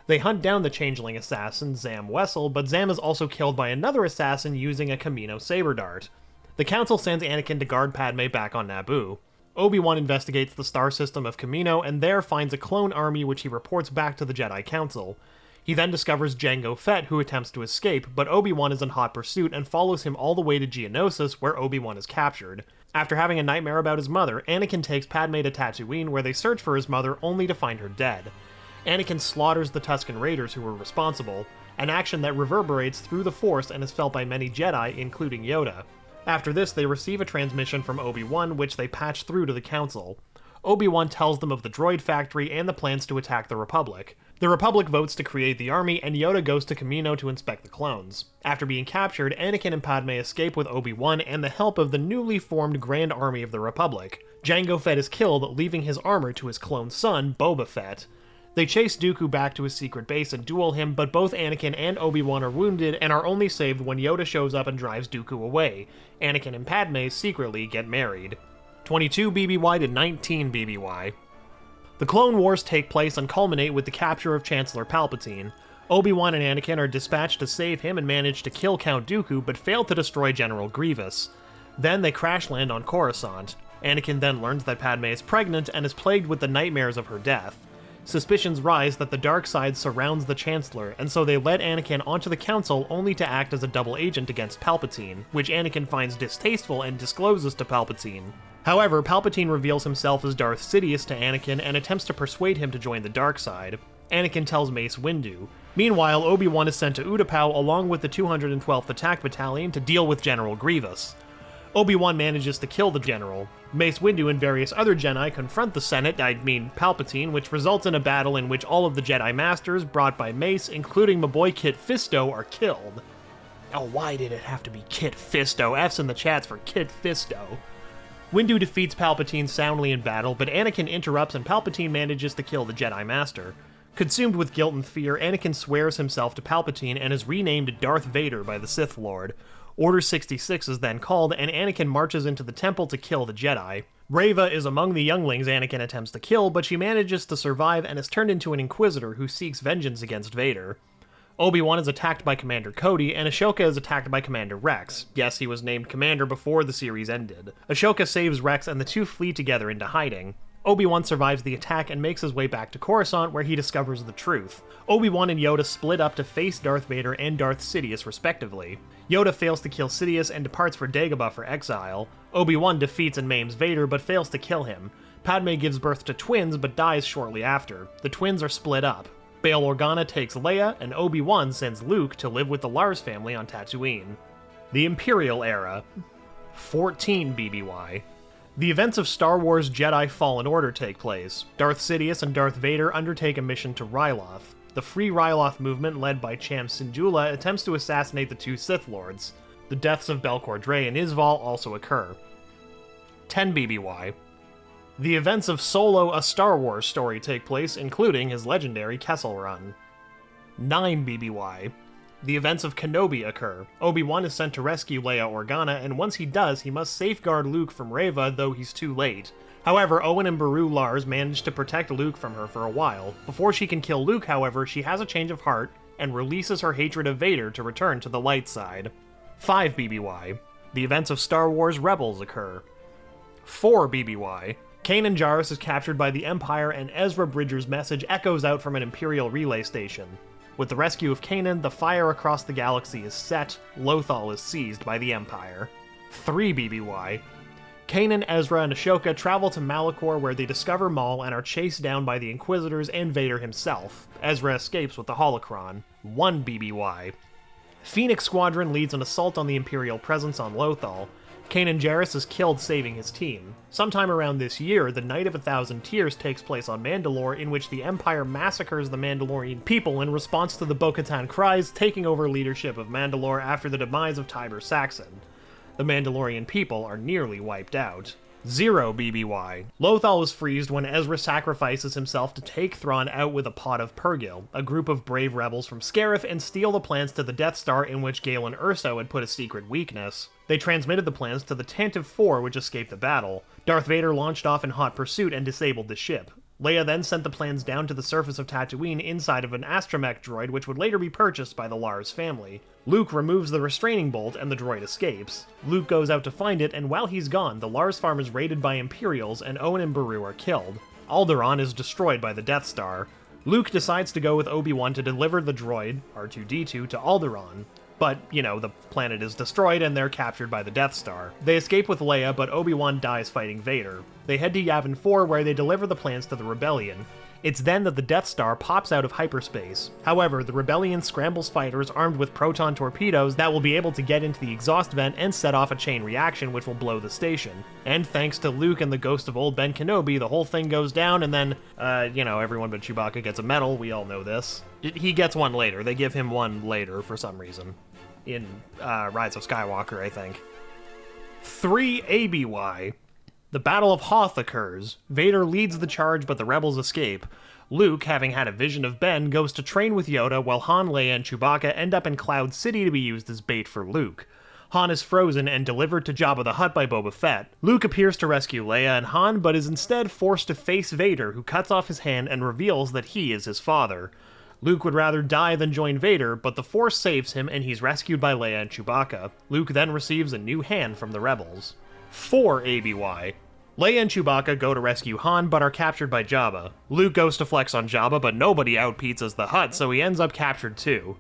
They hunt down the changeling assassin, Zam Wessel, but Zam is also killed by another assassin using a Kamino saber dart. The Council sends Anakin to guard Padme back on Naboo. Obi-Wan investigates the star system of Kamino and there finds a clone army which he reports back to the Jedi Council. He then discovers Jango Fett, who attempts to escape, but Obi-Wan is in hot pursuit and follows him all the way to Geonosis, where Obi-Wan is captured. After having a nightmare about his mother, Anakin takes Padme to Tatooine, where they search for his mother only to find her dead. Anakin slaughters the Tusken Raiders who were responsible, an action that reverberates through the Force and is felt by many Jedi, including Yoda. After this, they receive a transmission from Obi-Wan, which they patch through to the Council. Obi-Wan tells them of the droid factory and the plans to attack the Republic. The Republic votes to create the army, and Yoda goes to Kamino to inspect the clones. After being captured, Anakin and Padme escape with Obi-Wan and the help of the newly formed Grand Army of the Republic. Jango Fett is killed, leaving his armor to his clone son, Boba Fett. They chase Dooku back to his secret base and duel him, but both Anakin and Obi-Wan are wounded and are only saved when Yoda shows up and drives Dooku away. Anakin and Padme secretly get married. 22 BBY to 19 BBY. The Clone Wars take place and culminate with the capture of Chancellor Palpatine. Obi-Wan and Anakin are dispatched to save him and manage to kill Count Dooku, but fail to destroy General Grievous. Then they crash land on Coruscant. Anakin then learns that Padme is pregnant and is plagued with the nightmares of her death. Suspicions rise that the dark side surrounds the Chancellor, and so they let Anakin onto the Council only to act as a double agent against Palpatine, which Anakin finds distasteful and discloses to Palpatine. However, Palpatine reveals himself as Darth Sidious to Anakin and attempts to persuade him to join the dark side. Anakin tells Mace Windu. Meanwhile, Obi-Wan is sent to Utapau along with the 212th Attack Battalion to deal with General Grievous. Obi-Wan manages to kill the general. Mace Windu and various other Jedi confront the Senate, Palpatine, which results in a battle in which all of the Jedi Masters, brought by Mace, including my boy Kit Fisto, are killed. Oh, why did it have to be Kit Fisto? F's in the chats for Kit Fisto. Windu defeats Palpatine soundly in battle, but Anakin interrupts and Palpatine manages to kill the Jedi Master. Consumed with guilt and fear, Anakin swears himself to Palpatine and is renamed Darth Vader by the Sith Lord. Order 66 is then called, and Anakin marches into the temple to kill the Jedi. Reva is among the younglings Anakin attempts to kill, but she manages to survive and is turned into an Inquisitor who seeks vengeance against Vader. Obi-Wan is attacked by Commander Cody, and Ashoka is attacked by Commander Rex. Yes, he was named Commander before the series ended. Ashoka saves Rex, and the two flee together into hiding. Obi-Wan survives the attack and makes his way back to Coruscant, where he discovers the truth. Obi-Wan and Yoda split up to face Darth Vader and Darth Sidious, respectively. Yoda fails to kill Sidious and departs for Dagobah for exile. Obi-Wan defeats and maims Vader, but fails to kill him. Padme gives birth to twins, but dies shortly after. The twins are split up. Bail Organa takes Leia, and Obi-Wan sends Luke to live with the Lars family on Tatooine. The Imperial Era. 14 BBY. The events of Star Wars Jedi Fallen Order take place. Darth Sidious and Darth Vader undertake a mission to Ryloth. The Free Ryloth movement, led by Cham Syndulla, attempts to assassinate the two Sith Lords. The deaths of Belcor Dre and Isval also occur. 10 BBY. The events of Solo, a Star Wars story take place, including his legendary Kessel Run. 9 BBY. The events of Kenobi occur. Obi-Wan is sent to rescue Leia Organa, and once he does, he must safeguard Luke from Reva, though he's too late. However, Owen and Beru Lars manage to protect Luke from her for a while. Before she can kill Luke, however, she has a change of heart, and releases her hatred of Vader to return to the light side. 5 BBY. The events of Star Wars Rebels occur. 4 BBY. Kanan Jarrus is captured by the Empire, and Ezra Bridger's message echoes out from an Imperial relay station. With the rescue of Kanan, the fire across the galaxy is set, Lothal is seized by the Empire. 3 BBY. Kanan, Ezra, and Ashoka travel to Malachor, where they discover Maul and are chased down by the Inquisitors and Vader himself. Ezra escapes with the holocron. 1 BBY. Phoenix Squadron leads an assault on the Imperial presence on Lothal. Kanan Jarrus is killed saving his team. Sometime around this year, the Night of 1,000 Tears takes place on Mandalore, in which the Empire massacres the Mandalorian people in response to the Bo-Katan Kryze taking over leadership of Mandalore after the demise of Tiber Saxon. The Mandalorian people are nearly wiped out. 0 BBY. Lothal is freezed when Ezra sacrifices himself to take Thrawn out with a pot of Purgil, a group of brave rebels from Scarif, and steal the plans to the Death Star in which Galen Erso had put a secret weakness. They transmitted the plans to the Tantive 4, which escaped the battle. Darth Vader launched off in hot pursuit and disabled the ship. Leia then sent the plans down to the surface of Tatooine inside of an astromech droid which would later be purchased by the Lars family. Luke removes the restraining bolt and the droid escapes. Luke goes out to find it, and while he's gone, the Lars farm is raided by Imperials and Owen and Beru are killed. Alderaan is destroyed by the Death Star. Luke decides to go with Obi-Wan to deliver the droid, R2-D2, to Alderaan. But, the planet is destroyed and they're captured by the Death Star. They escape with Leia, but Obi-Wan dies fighting Vader. They head to Yavin 4 where they deliver the plans to the Rebellion. It's then that the Death Star pops out of hyperspace. However, the Rebellion scrambles fighters armed with proton torpedoes that will be able to get into the exhaust vent and set off a chain reaction which will blow the station. And thanks to Luke and the ghost of old Ben Kenobi, the whole thing goes down and then, everyone but Chewbacca gets a medal, we all know this. He gets one later, they give him one later for some reason. In Rise of Skywalker, I think. 3 ABY. The Battle of Hoth occurs. Vader leads the charge, but the rebels escape. Luke, having had a vision of Ben, goes to train with Yoda, while Han, Leia, and Chewbacca end up in Cloud City to be used as bait for Luke. Han is frozen and delivered to Jabba the Hutt by Boba Fett. Luke appears to rescue Leia and Han, but is instead forced to face Vader, who cuts off his hand and reveals that he is his father. Luke would rather die than join Vader, but the Force saves him and he's rescued by Leia and Chewbacca. Luke then receives a new hand from the rebels. 4 ABY. Leia and Chewbacca go to rescue Han, but are captured by Jabba. Luke goes to flex on Jabba, but nobody outpizzas the Hutt, so he ends up captured too.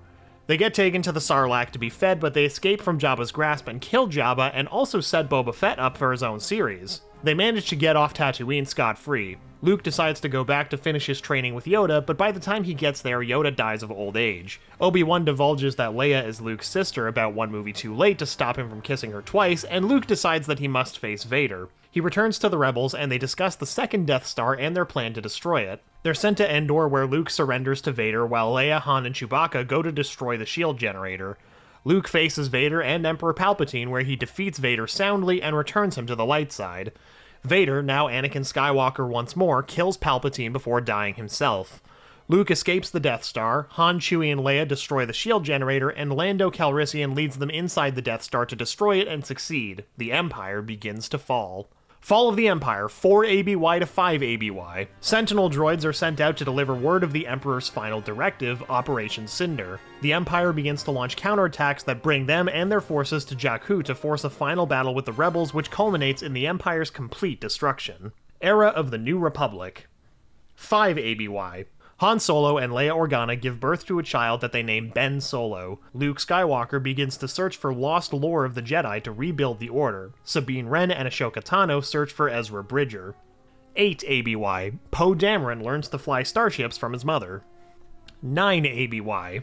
They get taken to the Sarlacc to be fed, but they escape from Jabba's grasp and kill Jabba, and also set Boba Fett up for his own series. They manage to get off Tatooine scot-free. Luke decides to go back to finish his training with Yoda, but by the time he gets there, Yoda dies of old age. Obi-Wan divulges that Leia is Luke's sister about one movie too late to stop him from kissing her twice, and Luke decides that he must face Vader. He returns to the rebels, and they discuss the second Death Star and their plan to destroy it. They're sent to Endor, where Luke surrenders to Vader, while Leia, Han, and Chewbacca go to destroy the shield generator. Luke faces Vader and Emperor Palpatine, where he defeats Vader soundly and returns him to the light side. Vader, now Anakin Skywalker once more, kills Palpatine before dying himself. Luke escapes the Death Star, Han, Chewie, and Leia destroy the shield generator, and Lando Calrissian leads them inside the Death Star to destroy it and succeed. The Empire begins to fall. Fall of the Empire, 4 ABY to 5 ABY. Sentinel droids are sent out to deliver word of the Emperor's final directive, Operation Cinder. The Empire begins to launch counterattacks that bring them and their forces to Jakku to force a final battle with the rebels, which culminates in the Empire's complete destruction. Era of the New Republic. 5 ABY. Han Solo and Leia Organa give birth to a child that they name Ben Solo. Luke Skywalker begins to search for lost lore of the Jedi to rebuild the Order. Sabine Wren and Ashoka Tano search for Ezra Bridger. 8 ABY. Poe Dameron learns to fly starships from his mother. 9 ABY.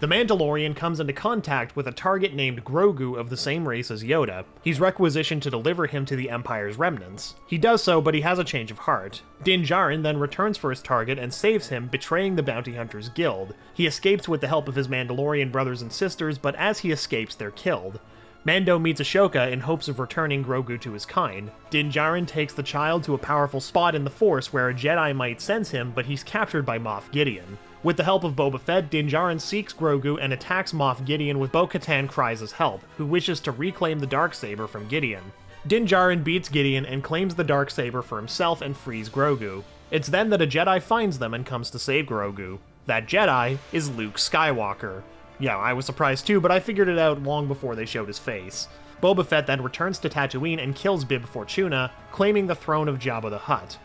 The Mandalorian comes into contact with a target named Grogu of the same race as Yoda. He's requisitioned to deliver him to the Empire's remnants. He does so, but he has a change of heart. Din Djarin then returns for his target and saves him, betraying the Bounty Hunters Guild. He escapes with the help of his Mandalorian brothers and sisters, but as he escapes, they're killed. Mando meets Ashoka in hopes of returning Grogu to his kind. Din Djarin takes the child to a powerful spot in the Force where a Jedi might sense him, but he's captured by Moff Gideon. With the help of Boba Fett, Din Djarin seeks Grogu and attacks Moff Gideon with Bo-Katan Kryze's help, who wishes to reclaim the Darksaber from Gideon. Din Djarin beats Gideon and claims the Darksaber for himself and frees Grogu. It's then that a Jedi finds them and comes to save Grogu. That Jedi is Luke Skywalker. Yeah, I was surprised too, but I figured it out long before they showed his face. Boba Fett then returns to Tatooine and kills Bib Fortuna, claiming the throne of Jabba the Hutt.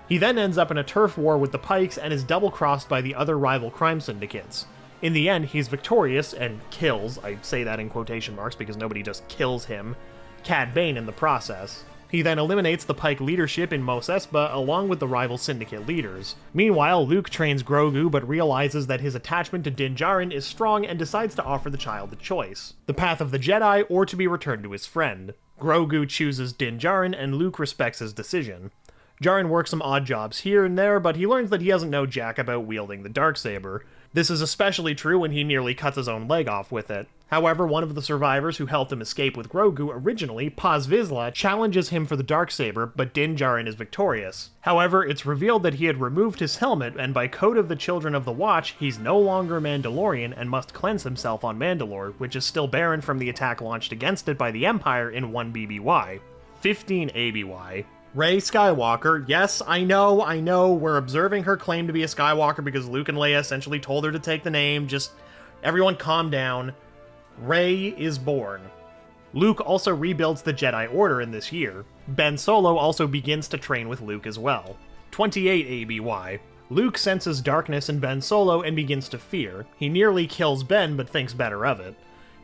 He then ends up in a turf war with the Pikes and is double-crossed by the other rival crime syndicates. In the end, he's victorious and kills, I say that in quotation marks because nobody just kills him, Cad Bane in the process. He then eliminates the Pike leadership in Mos Espa along with the rival syndicate leaders. Meanwhile, Luke trains Grogu but realizes that his attachment to Din Djarin is strong and decides to offer the child a choice: the path of the Jedi or to be returned to his friend. Grogu chooses Din Djarin and Luke respects his decision. Djarin works some odd jobs here and there, but he learns that he doesn't know jack about wielding the Darksaber. This is especially true when he nearly cuts his own leg off with it. However, one of the survivors who helped him escape with Grogu originally, Paz Vizsla, challenges him for the Darksaber, but Din Djarin is victorious. However, it's revealed that he had removed his helmet, and by code of the Children of the Watch, he's no longer Mandalorian and must cleanse himself on Mandalore, which is still barren from the attack launched against it by the Empire in 1 BBY. 15 ABY. Rey Skywalker, yes, I know, we're observing her claim to be a Skywalker because Luke and Leia essentially told her to take the name, just everyone calm down. Rey is born. Luke also rebuilds the Jedi Order in this year. Ben Solo also begins to train with Luke as well. 28 ABY. Luke senses darkness in Ben Solo and begins to fear. He nearly kills Ben but thinks better of it.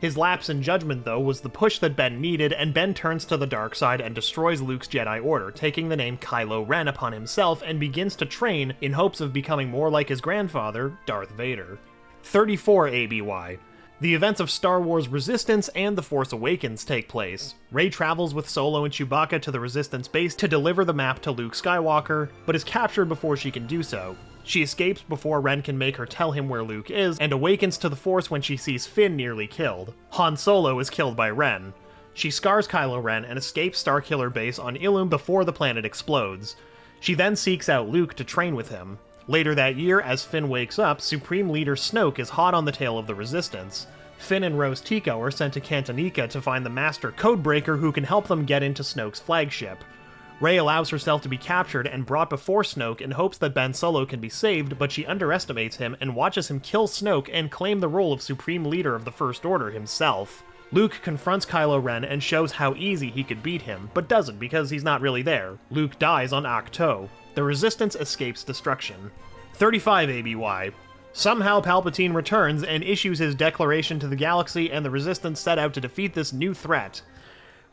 His lapse in judgment, though, was the push that Ben needed, and Ben turns to the dark side and destroys Luke's Jedi Order, taking the name Kylo Ren upon himself and begins to train in hopes of becoming more like his grandfather, Darth Vader. 34 ABY. The events of Star Wars Resistance and The Force Awakens take place. Rey travels with Solo and Chewbacca to the Resistance base to deliver the map to Luke Skywalker, but is captured before she can do so. She escapes before Ren can make her tell him where Luke is, and awakens to the Force when she sees Finn nearly killed. Han Solo is killed by Ren. She scars Kylo Ren and escapes Starkiller Base on Ilum before the planet explodes. She then seeks out Luke to train with him. Later that year, as Finn wakes up, Supreme Leader Snoke is hot on the tail of the Resistance. Finn and Rose Tico are sent to Cantonica to find the Master Codebreaker who can help them get into Snoke's flagship. Rey allows herself to be captured and brought before Snoke in hopes that Ben Solo can be saved, but she underestimates him and watches him kill Snoke and claim the role of Supreme Leader of the First Order himself. Luke confronts Kylo Ren and shows how easy he could beat him, but doesn't because he's not really there. Luke dies on Ahch-To. The Resistance escapes destruction. 35 ABY. Somehow Palpatine returns and issues his declaration to the galaxy, and the Resistance set out to defeat this new threat.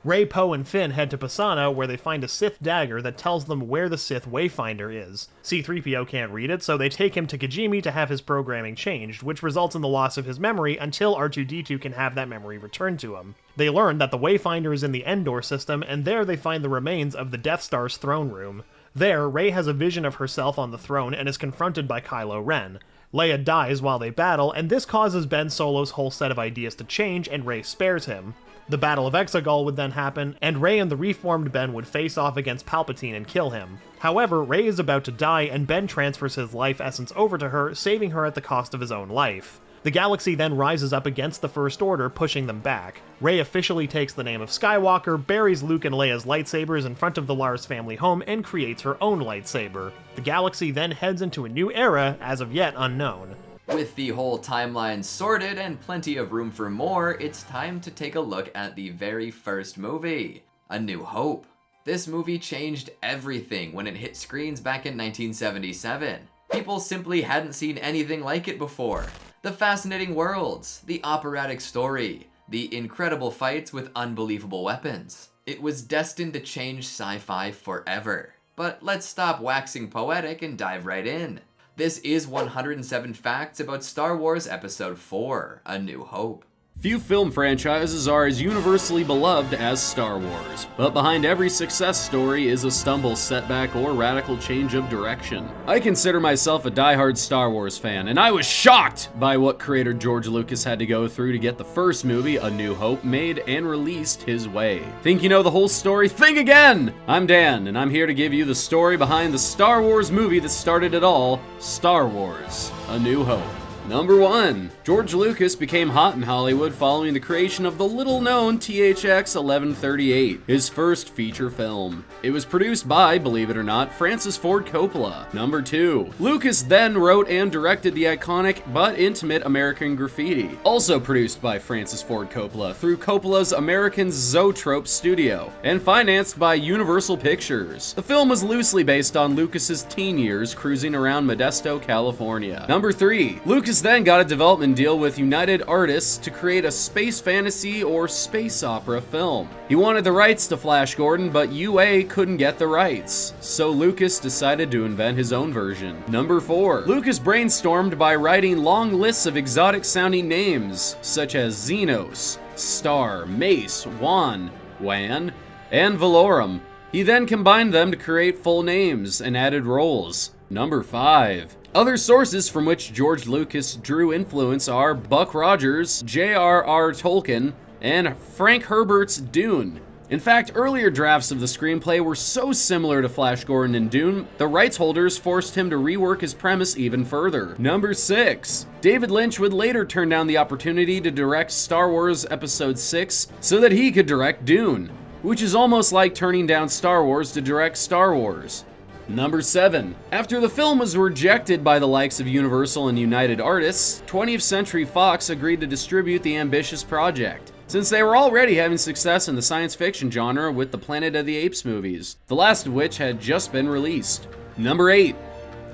Rey, Poe, and Finn head to Pasaana, where they find a Sith dagger that tells them where the Sith Wayfinder is. C-3PO can't read it, so they take him to Kijimi to have his programming changed, which results in the loss of his memory until R2-D2 can have that memory returned to him. They learn that the Wayfinder is in the Endor system, and there they find the remains of the Death Star's throne room. There, Rey has a vision of herself on the throne and is confronted by Kylo Ren. Leia dies while they battle, and this causes Ben Solo's whole set of ideas to change, and Rey spares him. The Battle of Exegol would then happen, and Rey and the reformed Ben would face off against Palpatine and kill him. However, Rey is about to die, and Ben transfers his life essence over to her, saving her at the cost of his own life. The galaxy then rises up against the First Order, pushing them back. Rey officially takes the name of Skywalker, buries Luke and Leia's lightsabers in front of the Lars family home, and creates her own lightsaber. The galaxy then heads into a new era, as of yet unknown. With the whole timeline sorted and plenty of room for more, it's time to take a look at the very first movie, A New Hope. This movie changed everything when it hit screens back in 1977. People simply hadn't seen anything like it before. The fascinating worlds, the operatic story, the incredible fights with unbelievable weapons. It was destined to change sci-fi forever. But let's stop waxing poetic and dive right in. This is 107 Facts about Star Wars Episode 4, A New Hope. Few film franchises are as universally beloved as Star Wars, but behind every success story is a stumble, setback, or radical change of direction. I consider myself a diehard Star Wars fan, and I was shocked by what creator George Lucas had to go through to get the first movie, A New Hope, made and released his way. Think you know the whole story? Think again! I'm Dan, and I'm here to give you the story behind the Star Wars movie that started it all, Star Wars, A New Hope. Number 1. George Lucas became hot in Hollywood following the creation of the little-known THX 1138, his first feature film. It was produced by, believe it or not, Francis Ford Coppola. Number 2. Lucas then wrote and directed the iconic but intimate American Graffiti, also produced by Francis Ford Coppola through Coppola's American Zoetrope studio, and financed by Universal Pictures. The film was loosely based on Lucas's teen years cruising around Modesto, California. Number 3. Lucas then got a development deal with United Artists to create a space fantasy or space opera film. He wanted the rights to Flash Gordon, but UA couldn't get the rights, so Lucas decided to invent his own version. Number 4. Lucas brainstormed by writing long lists of exotic sounding names, such as Xenos, Star, Mace, Wan, and Valorum. He then combined them to create full names and added roles. Number 5. Other sources from which George Lucas drew influence are Buck Rogers, J.R.R. Tolkien, and Frank Herbert's Dune. In fact, earlier drafts of the screenplay were so similar to Flash Gordon and Dune, the rights holders forced him to rework his premise even further. Number 6. David Lynch would later turn down the opportunity to direct Star Wars Episode 6 so that he could direct Dune, which is almost like turning down Star Wars to direct Star Wars. Number 7. After the film was rejected by the likes of Universal and United Artists, 20th Century Fox agreed to distribute the ambitious project, since they were already having success in the science fiction genre with the Planet of the Apes movies, the last of which had just been released. Number 8.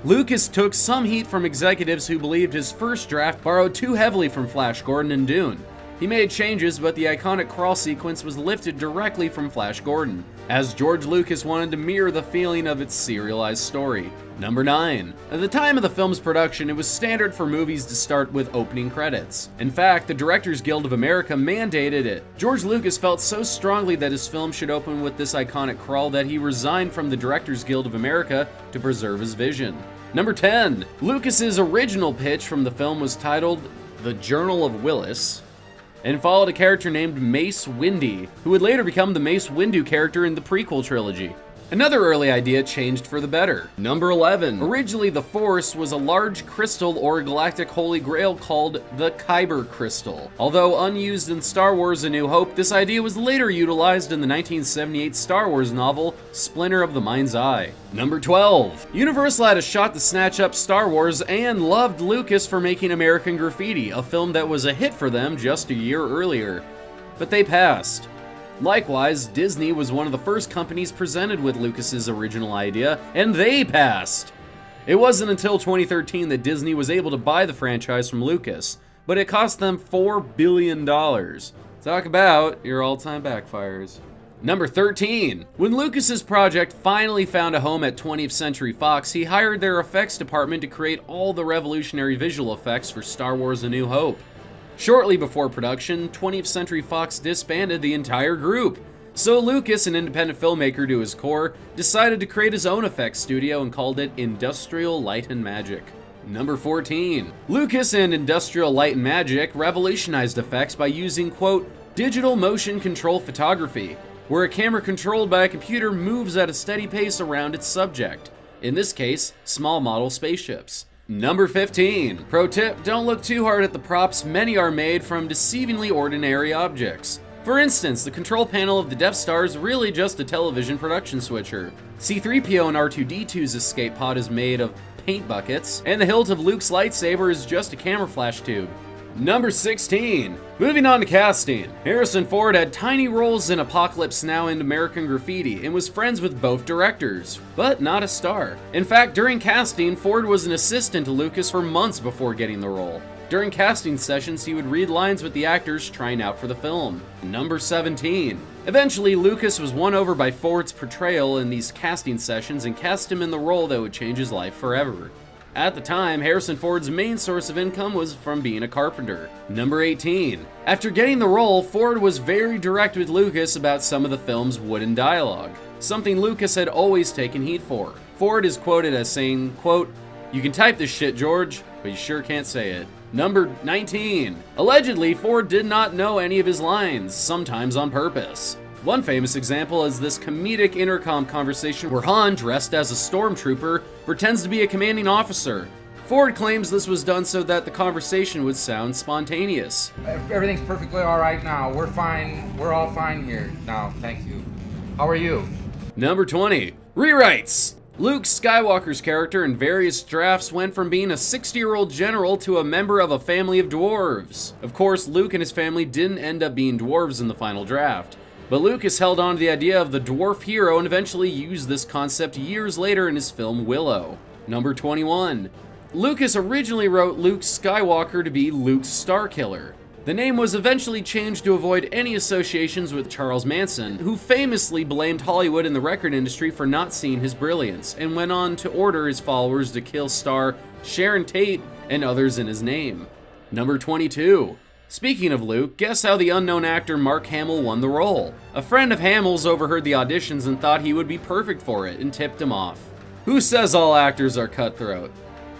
Lucas took some heat from executives who believed his first draft borrowed too heavily from Flash Gordon and Dune. He made changes, but the iconic crawl sequence was lifted directly from Flash Gordon, as George Lucas wanted to mirror the feeling of its serialized story. Number 9. At the time of the film's production, it was standard for movies to start with opening credits. In fact, the Directors Guild of America mandated it. George Lucas felt so strongly that his film should open with this iconic crawl that he resigned from the Directors Guild of America to preserve his vision. Number 10. Lucas's original pitch from the film was titled The Journal of Willis, and followed a character named Mace Windu, who would later become the Mace Windu character in the prequel trilogy. Another early idea changed for the better. Number 11. Originally, the Force was a large crystal or galactic holy grail called the Kyber Crystal. Although unused in Star Wars A New Hope, this idea was later utilized in the 1978 Star Wars novel Splinter of the Mind's Eye. Number 12. Universal had a shot to snatch up Star Wars and loved Lucas for making American Graffiti, a film that was a hit for them just a year earlier. But they passed. Likewise, Disney was one of the first companies presented with Lucas's original idea, and they passed. It wasn't until 2013 that Disney was able to buy the franchise from Lucas, but it cost them $4 billion. Talk about your all-time backfires. Number 13. When Lucas's project finally found a home at 20th Century Fox, he hired their effects department to create all the revolutionary visual effects for Star Wars A New Hope. Shortly before production, 20th Century Fox disbanded the entire group. So Lucas, an independent filmmaker to his core, decided to create his own effects studio and called it Industrial Light and Magic. Number 14. Lucas and Industrial Light and Magic revolutionized effects by using, quote, digital motion control photography, where a camera controlled by a computer moves at a steady pace around its subject. In this case, small model spaceships. Number 15. Pro tip, don't look too hard at the props. Many are made from deceivingly ordinary objects. For instance, the control panel of the Death Star is really just a television production switcher. C-3PO and R2-D2's escape pod is made of paint buckets, and the hilt of Luke's lightsaber is just a camera flash tube. Number 16. Moving on to casting. Harrison Ford had tiny roles in Apocalypse Now and American Graffiti and was friends with both directors, but not a star. In fact, during casting, Ford was an assistant to Lucas for months before getting the role. During casting sessions, he would read lines with the actors trying out for the film. Number 17. Eventually, Lucas was won over by Ford's portrayal in these casting sessions and cast him in the role that would change his life forever. At the time, Harrison Ford's main source of income was from being a carpenter. Number 18. After getting the role, Ford was very direct with Lucas about some of the film's wooden dialogue, something Lucas had always taken heat for. Ford is quoted as saying, quote, "You can type this shit, George, but you sure can't say it." Number 19. Allegedly, Ford did not know any of his lines, sometimes on purpose. One famous example is this comedic intercom conversation where Han, dressed as a stormtrooper, pretends to be a commanding officer. Ford claims this was done so that the conversation would sound spontaneous. Everything's perfectly all right now. We're fine. We're all fine here now. Thank you. How are you? Number 20. Rewrites. Luke Skywalker's character in various drafts went from being a 60-year-old general to a member of a family of dwarves. Of course, Luke and his family didn't end up being dwarves in the final draft, but Lucas held on to the idea of the dwarf hero and eventually used this concept years later in his film Willow. Number 21. Lucas originally wrote Luke Skywalker to be Luke Starkiller. The name was eventually changed to avoid any associations with Charles Manson, who famously blamed Hollywood and the record industry for not seeing his brilliance, and went on to order his followers to kill star Sharon Tate and others in his name. Number 22. Speaking of Luke, guess how the unknown actor Mark Hamill won the role? A friend of Hamill's overheard the auditions and thought he would be perfect for it and tipped him off. Who says all actors are cutthroat?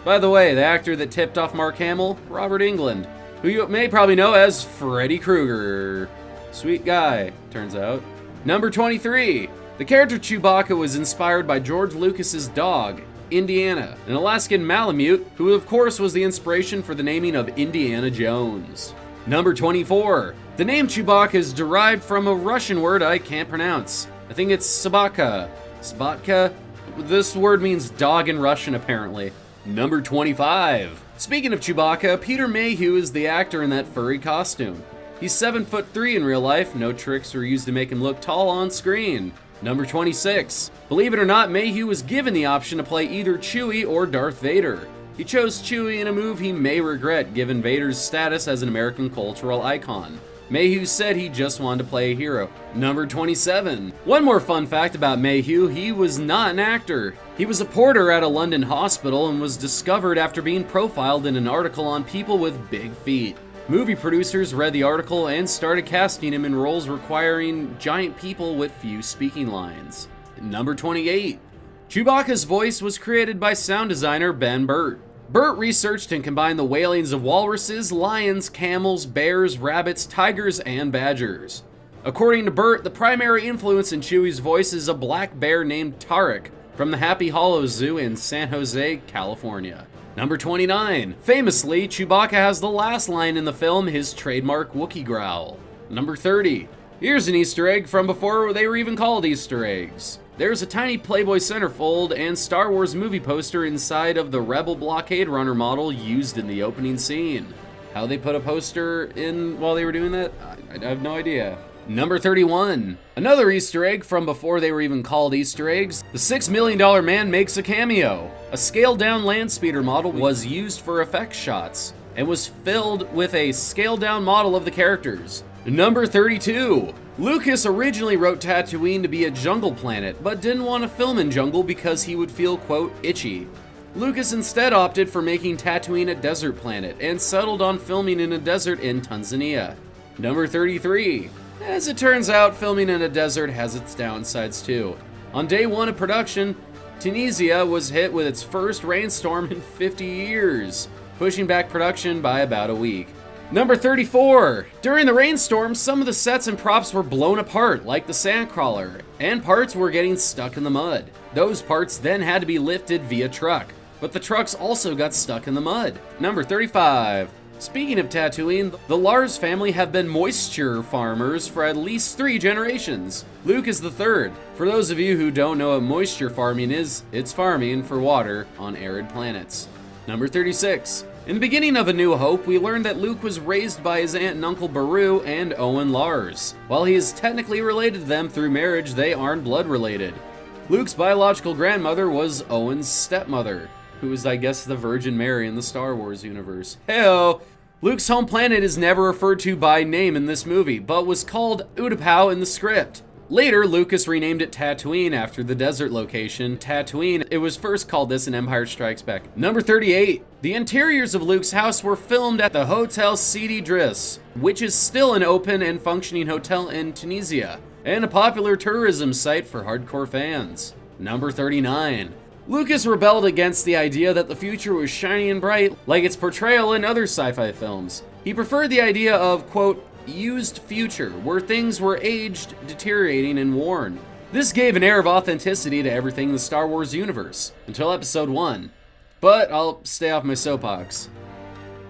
By the way, the actor that tipped off Mark Hamill, Robert Englund, who you may probably know as Freddy Krueger. Sweet guy, turns out. Number 23. The character Chewbacca was inspired by George Lucas's dog, Indiana, an Alaskan Malamute, who of course was the inspiration for the naming of Indiana Jones. Number 24. The name Chewbacca is derived from a Russian word I can't pronounce. I think it's Sabaka. Sabatka? This word means dog in Russian, apparently. Number 25. Speaking of Chewbacca, Peter Mayhew is the actor in that furry costume. He's 7'3" in real life, no tricks were used to make him look tall on screen. Number 26. Believe it or not, Mayhew was given the option to play either Chewie or Darth Vader. He chose Chewie in a move he may regret given Vader's status as an American cultural icon. Mayhew said he just wanted to play a hero. Number 27. One more fun fact about Mayhew, he was not an actor. He was a porter at a London hospital and was discovered after being profiled in an article on people with big feet. Movie producers read the article and started casting him in roles requiring giant people with few speaking lines. Number 28. Chewbacca's voice was created by sound designer Ben Burtt. Burtt researched and combined the wailings of walruses, lions, camels, bears, rabbits, tigers, and badgers. According to Burtt, the primary influence in Chewie's voice is a black bear named Tarek from the Happy Hollow Zoo in San Jose, California. Number 29. Famously, Chewbacca has the last line in the film, his trademark Wookiee growl. Number 30. Here's an Easter egg from before they were even called Easter eggs. There's a tiny Playboy centerfold and Star Wars movie poster inside of the Rebel Blockade Runner model used in the opening scene. How they put a poster in while they were doing that? I have no idea. Number 31. Another Easter egg from before they were even called Easter eggs. The $6 Million Man makes a cameo. A scaled-down land speeder model was used for effects shots and was filled with a scaled-down model of the characters. Number 32. Lucas originally wrote Tatooine to be a jungle planet, but didn't want to film in jungle because he would feel, quote, itchy. Lucas instead opted for making Tatooine a desert planet and settled on filming in a desert in Tanzania. Number 33. As it turns out, filming in a desert has its downsides too. On day one of production, Tunisia was hit with its first rainstorm in 50 years, pushing back production by about a week. Number 34. During the rainstorm, some of the sets and props were blown apart, like the sandcrawler, and parts were getting stuck in the mud. Those parts then had to be lifted via truck, but the trucks also got stuck in the mud. Number 35. Speaking of Tatooine, the Lars family have been moisture farmers for at least 3 generations. Luke is the third. For those of you who don't know what moisture farming is, it's farming for water on arid planets. Number 36. In the beginning of A New Hope, we learned that Luke was raised by his aunt and uncle Beru and Owen Lars. While he is technically related to them through marriage, they aren't blood related. Luke's biological grandmother was Owen's stepmother, who is, I guess, the Virgin Mary in the Star Wars universe. Heyo! Luke's home planet is never referred to by name in this movie, but was called Utapau in the script. Later, Lucas renamed it Tatooine after the desert location, Tatooine. It was first called this in Empire Strikes Back. Number 38. The interiors of Luke's house were filmed at the Hotel Sidi Driss, which is still an open and functioning hotel in Tunisia, and a popular tourism site for hardcore fans. Number 39. Lucas rebelled against the idea that the future was shiny and bright, like its portrayal in other sci-fi films. He preferred the idea of, quote, used future, where things were aged, deteriorating, and worn. This gave an air of authenticity to everything in the Star Wars universe, until Episode 1. But I'll stay off my soapbox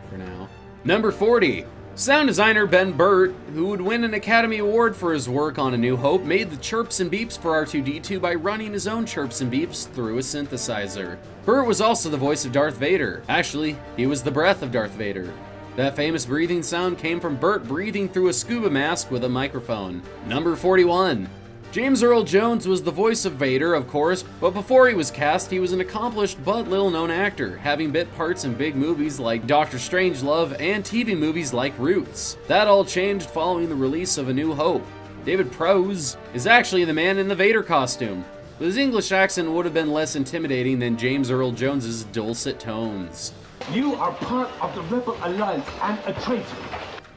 for now. Number 40. Sound designer Ben Burtt, who would win an Academy Award for his work on A New Hope, made the chirps and beeps for R2-D2 by running his own chirps and beeps through a synthesizer. Burtt was also the voice of Darth Vader. Actually, he was the breath of Darth Vader. That famous breathing sound came from Burtt breathing through a scuba mask with a microphone. Number 41. James Earl Jones was the voice of Vader, of course, but before he was cast, he was an accomplished but little-known actor, having bit parts in big movies like Doctor Strangelove and TV movies like Roots. That all changed following the release of A New Hope. David Prowse is actually the man in the Vader costume, but his English accent would have been less intimidating than James Earl Jones's dulcet tones. You are part of the Rebel Alliance and a traitor.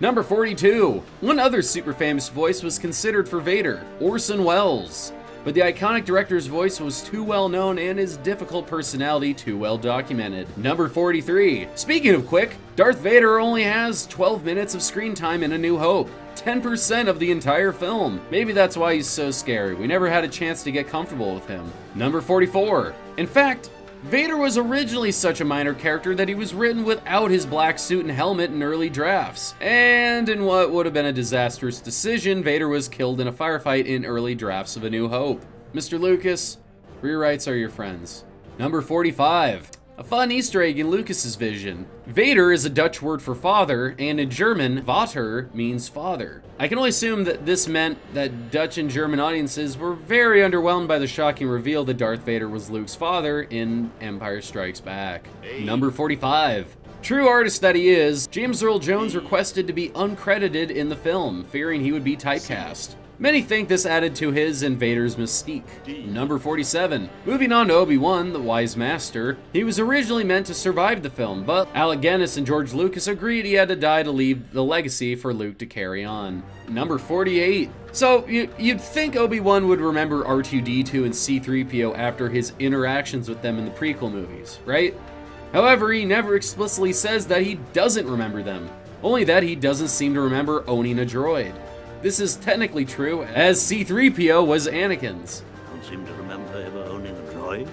Number 42. One other super famous voice was considered for Vader, Orson Welles. but the iconic director's voice was too well known and his difficult personality too well documented. Number 43. Speaking of quick, Darth Vader only has 12 minutes of screen time in A New Hope. 10% of the entire film. Maybe that's why he's so scary. We never had a chance to get comfortable with him. Number 44. In fact, Vader was originally such a minor character that he was written without his black suit and helmet in early drafts. And in what would have been a disastrous decision, Vader was killed in a firefight in early drafts of A New Hope. Mr. Lucas, rewrites are your friends. Number 45. A fun Easter egg in Lucas's vision. Vader is a Dutch word for father, and in German, Vater means father. I can only assume that this meant that Dutch and German audiences were very underwhelmed by the shocking reveal that Darth Vader was Luke's father in Empire Strikes Back. Number 45. True artist that he is, James Earl Jones requested to be uncredited in the film, fearing he would be typecast. Many think this added to his and Vader's mystique. Number 47. Moving on to Obi-Wan, the Wise Master. He was originally meant to survive the film, but Alec Guinness and George Lucas agreed he had to die to leave the legacy for Luke to carry on. Number 48. So, you'd think Obi-Wan would remember R2-D2 and C-3PO after his interactions with them in the prequel movies, right? However, he never explicitly says that he doesn't remember them, only that he doesn't seem to remember owning a droid. This is technically true, as C-3PO was Anakin's. I don't seem to remember ever owning a droid.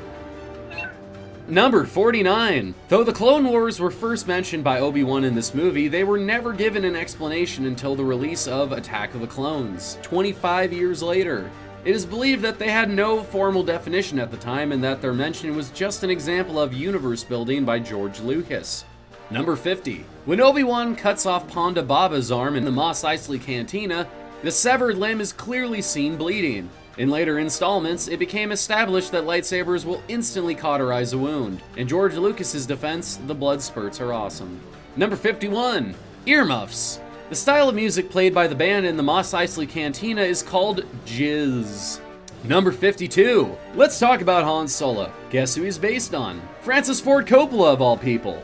Number 49. Though the Clone Wars were first mentioned by Obi-Wan in this movie, they were never given an explanation until the release of Attack of the Clones, 25 years later. It is believed that they had no formal definition at the time and that their mention was just an example of universe building by George Lucas. Number 50. When Obi-Wan cuts off Ponda Baba's arm in the Mos Eisley Cantina, the severed limb is clearly seen bleeding. In later installments, it became established that lightsabers will instantly cauterize a wound. In George Lucas's defense, the blood spurts are awesome. Number 51. Earmuffs. The style of music played by the band in the Mos Eisley Cantina is called jizz. Number 52. Let's talk about Han Solo. Guess who he's based on? Francis Ford Coppola, of all people.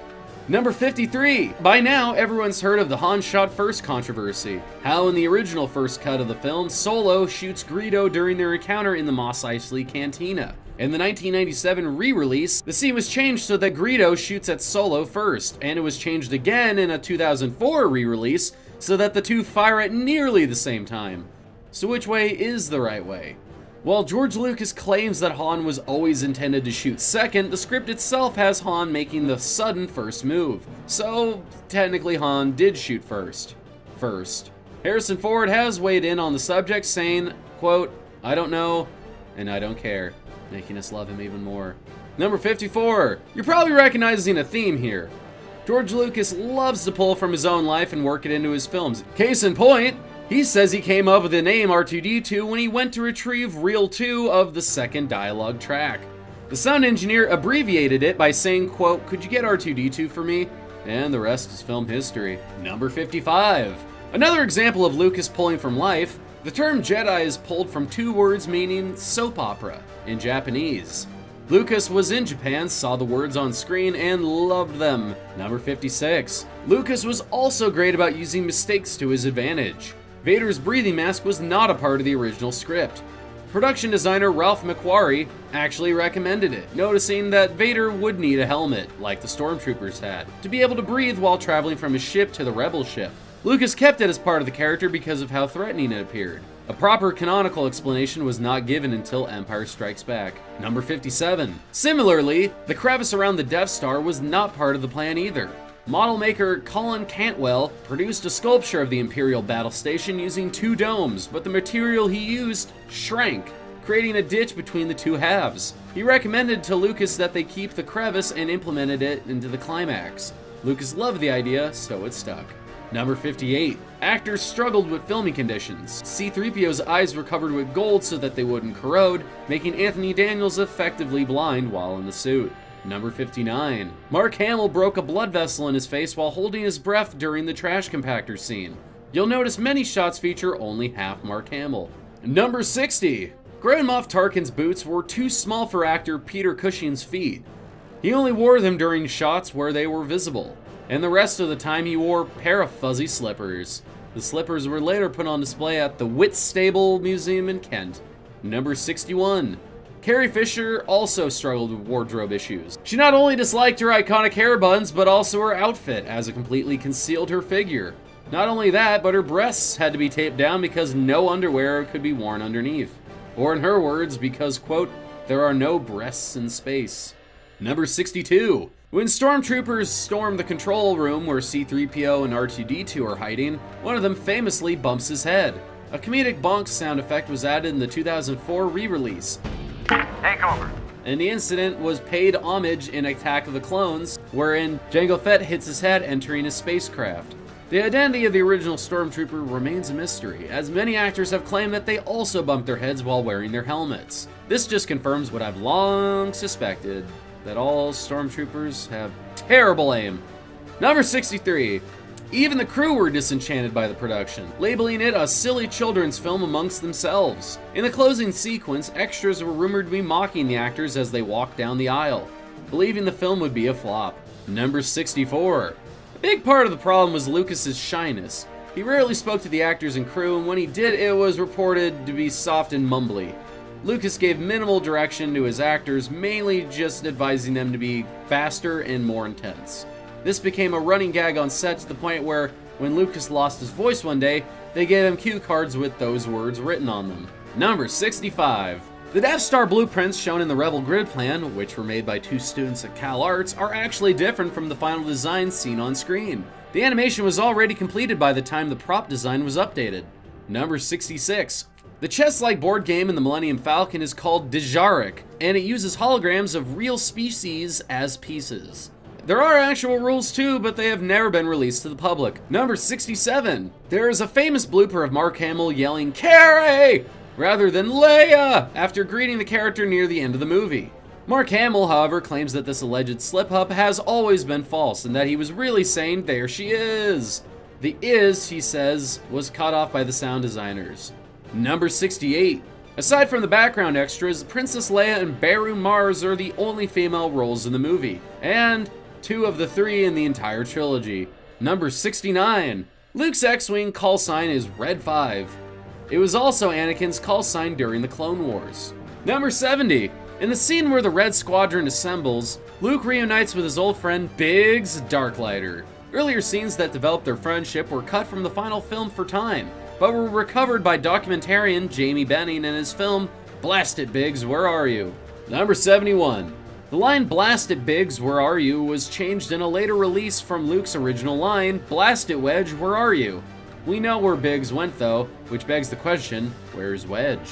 Number 53. By now, everyone's heard of the Han shot first controversy. How in the original first cut of the film, Solo shoots Greedo during their encounter in the Mos Eisley Cantina. In the 1997 re-release, the scene was changed so that Greedo shoots at Solo first, and it was changed again in a 2004 re-release so that the two fire at nearly the same time. So which way is the right way? While George Lucas claims that Han was always intended to shoot second, the script itself has Han making the sudden first move. So, technically Han did shoot first. Harrison Ford has weighed in on the subject, saying, quote, "I don't know, and I don't care," making us love him even more. Number 54. You're probably recognizing a theme here. George Lucas loves to pull from his own life and work it into his films. Case in point, he says he came up with the name R2-D2 when he went to retrieve reel 2 of the second dialogue track. The sound engineer abbreviated it by saying, quote, "Could you get R2-D2 for me?" And the rest is film history. Number 55. Another example of Lucas pulling from life, the term Jedi is pulled from two words meaning soap opera in Japanese. Lucas was in Japan, saw the words on screen, and loved them. Number 56. Lucas was also great about using mistakes to his advantage. Vader's breathing mask was not a part of the original script. Production designer Ralph McQuarrie actually recommended it, noticing that Vader would need a helmet, like the stormtroopers had, to be able to breathe while traveling from his ship to the rebel ship. Lucas kept it as part of the character because of how threatening it appeared. A proper canonical explanation was not given until Empire Strikes Back. Number 57. Similarly, the crevice around the Death Star was not part of the plan either. Model maker Colin Cantwell produced a sculpture of the Imperial battle station using two domes, but the material he used shrank, creating a ditch between the two halves. He recommended to Lucas that they keep the crevice and implemented it into the climax. Lucas loved the idea, so it stuck. Number 58. Actors struggled with filming conditions. C-3PO's eyes were covered with gold so that they wouldn't corrode, making Anthony Daniels effectively blind while in the suit. Number 59. Mark Hamill broke a blood vessel in his face while holding his breath during the trash compactor scene. You'll notice many shots feature only half Mark Hamill. Number 60. Grand Moff Tarkin's boots were too small for actor Peter Cushing's feet. He only wore them during shots where they were visible, and the rest of the time he wore a pair of fuzzy slippers. The slippers were later put on display at the Whitstable Museum in Kent. Number 61. Carrie Fisher also struggled with wardrobe issues. She not only disliked her iconic hair buns, but also her outfit, as it completely concealed her figure. Not only that, but her breasts had to be taped down because no underwear could be worn underneath. Or in her words, because, quote, there are no breasts in space. Number 62. When stormtroopers storm the control room where C-3PO and R2-D2 are hiding, one of them famously bumps his head. A comedic bonk sound effect was added in the 2004 re-release. Hangover. And the incident was paid homage in Attack of the Clones, wherein Jango Fett hits his head entering his spacecraft. The identity of the original stormtrooper remains a mystery, as many actors have claimed that they also bumped their heads while wearing their helmets. This just confirms what I've long suspected, that all stormtroopers have terrible aim. Number 63. Even the crew were disenchanted by the production, labeling it a silly children's film amongst themselves. In the closing sequence, extras were rumored to be mocking the actors as they walked down the aisle, believing the film would be a flop. Number 64. A big part of the problem was Lucas's shyness. He rarely spoke to the actors and crew, and when he did, it was reported to be soft and mumbly. Lucas gave minimal direction to his actors, mainly just advising them to be faster and more intense. This became a running gag on set to the point where, when Lucas lost his voice one day, they gave him cue cards with those words written on them. Number 65. The Death Star blueprints shown in the Rebel grid plan, which were made by 2 students at Cal Arts, are actually different from the final design seen on screen. The animation was already completed by the time the prop design was updated. Number 66. The chess-like board game in the Millennium Falcon is called Dejarik, and it uses holograms of real species as pieces. There are actual rules too, but they have never been released to the public. Number 67. There is a famous blooper of Mark Hamill yelling, "Carrie!" rather than Leia, after greeting the character near the end of the movie. Mark Hamill, however, claims that this alleged slip-up has always been false, and that he was really saying, "There she is." The "is," he says, was cut off by the sound designers. Number 68. Aside from the background extras, Princess Leia and Beru Mars are the only female roles in the movie, and 2 of the 3 in the entire trilogy. Number 69. Luke's X-Wing call sign is Red 5. It was also Anakin's call sign during the Clone Wars. Number 70. In the scene where the Red Squadron assembles, Luke reunites with his old friend Biggs Darklighter. Earlier scenes that developed their friendship were cut from the final film for time, but were recovered by documentarian Jamie Benning in his film, Blast It Biggs, Where Are You? Number 71. The line "Blast It Biggs, Where Are You" was changed in a later release from Luke's original line, "Blast It Wedge, Where Are You?" We know where Biggs went though, which begs the question, where's Wedge?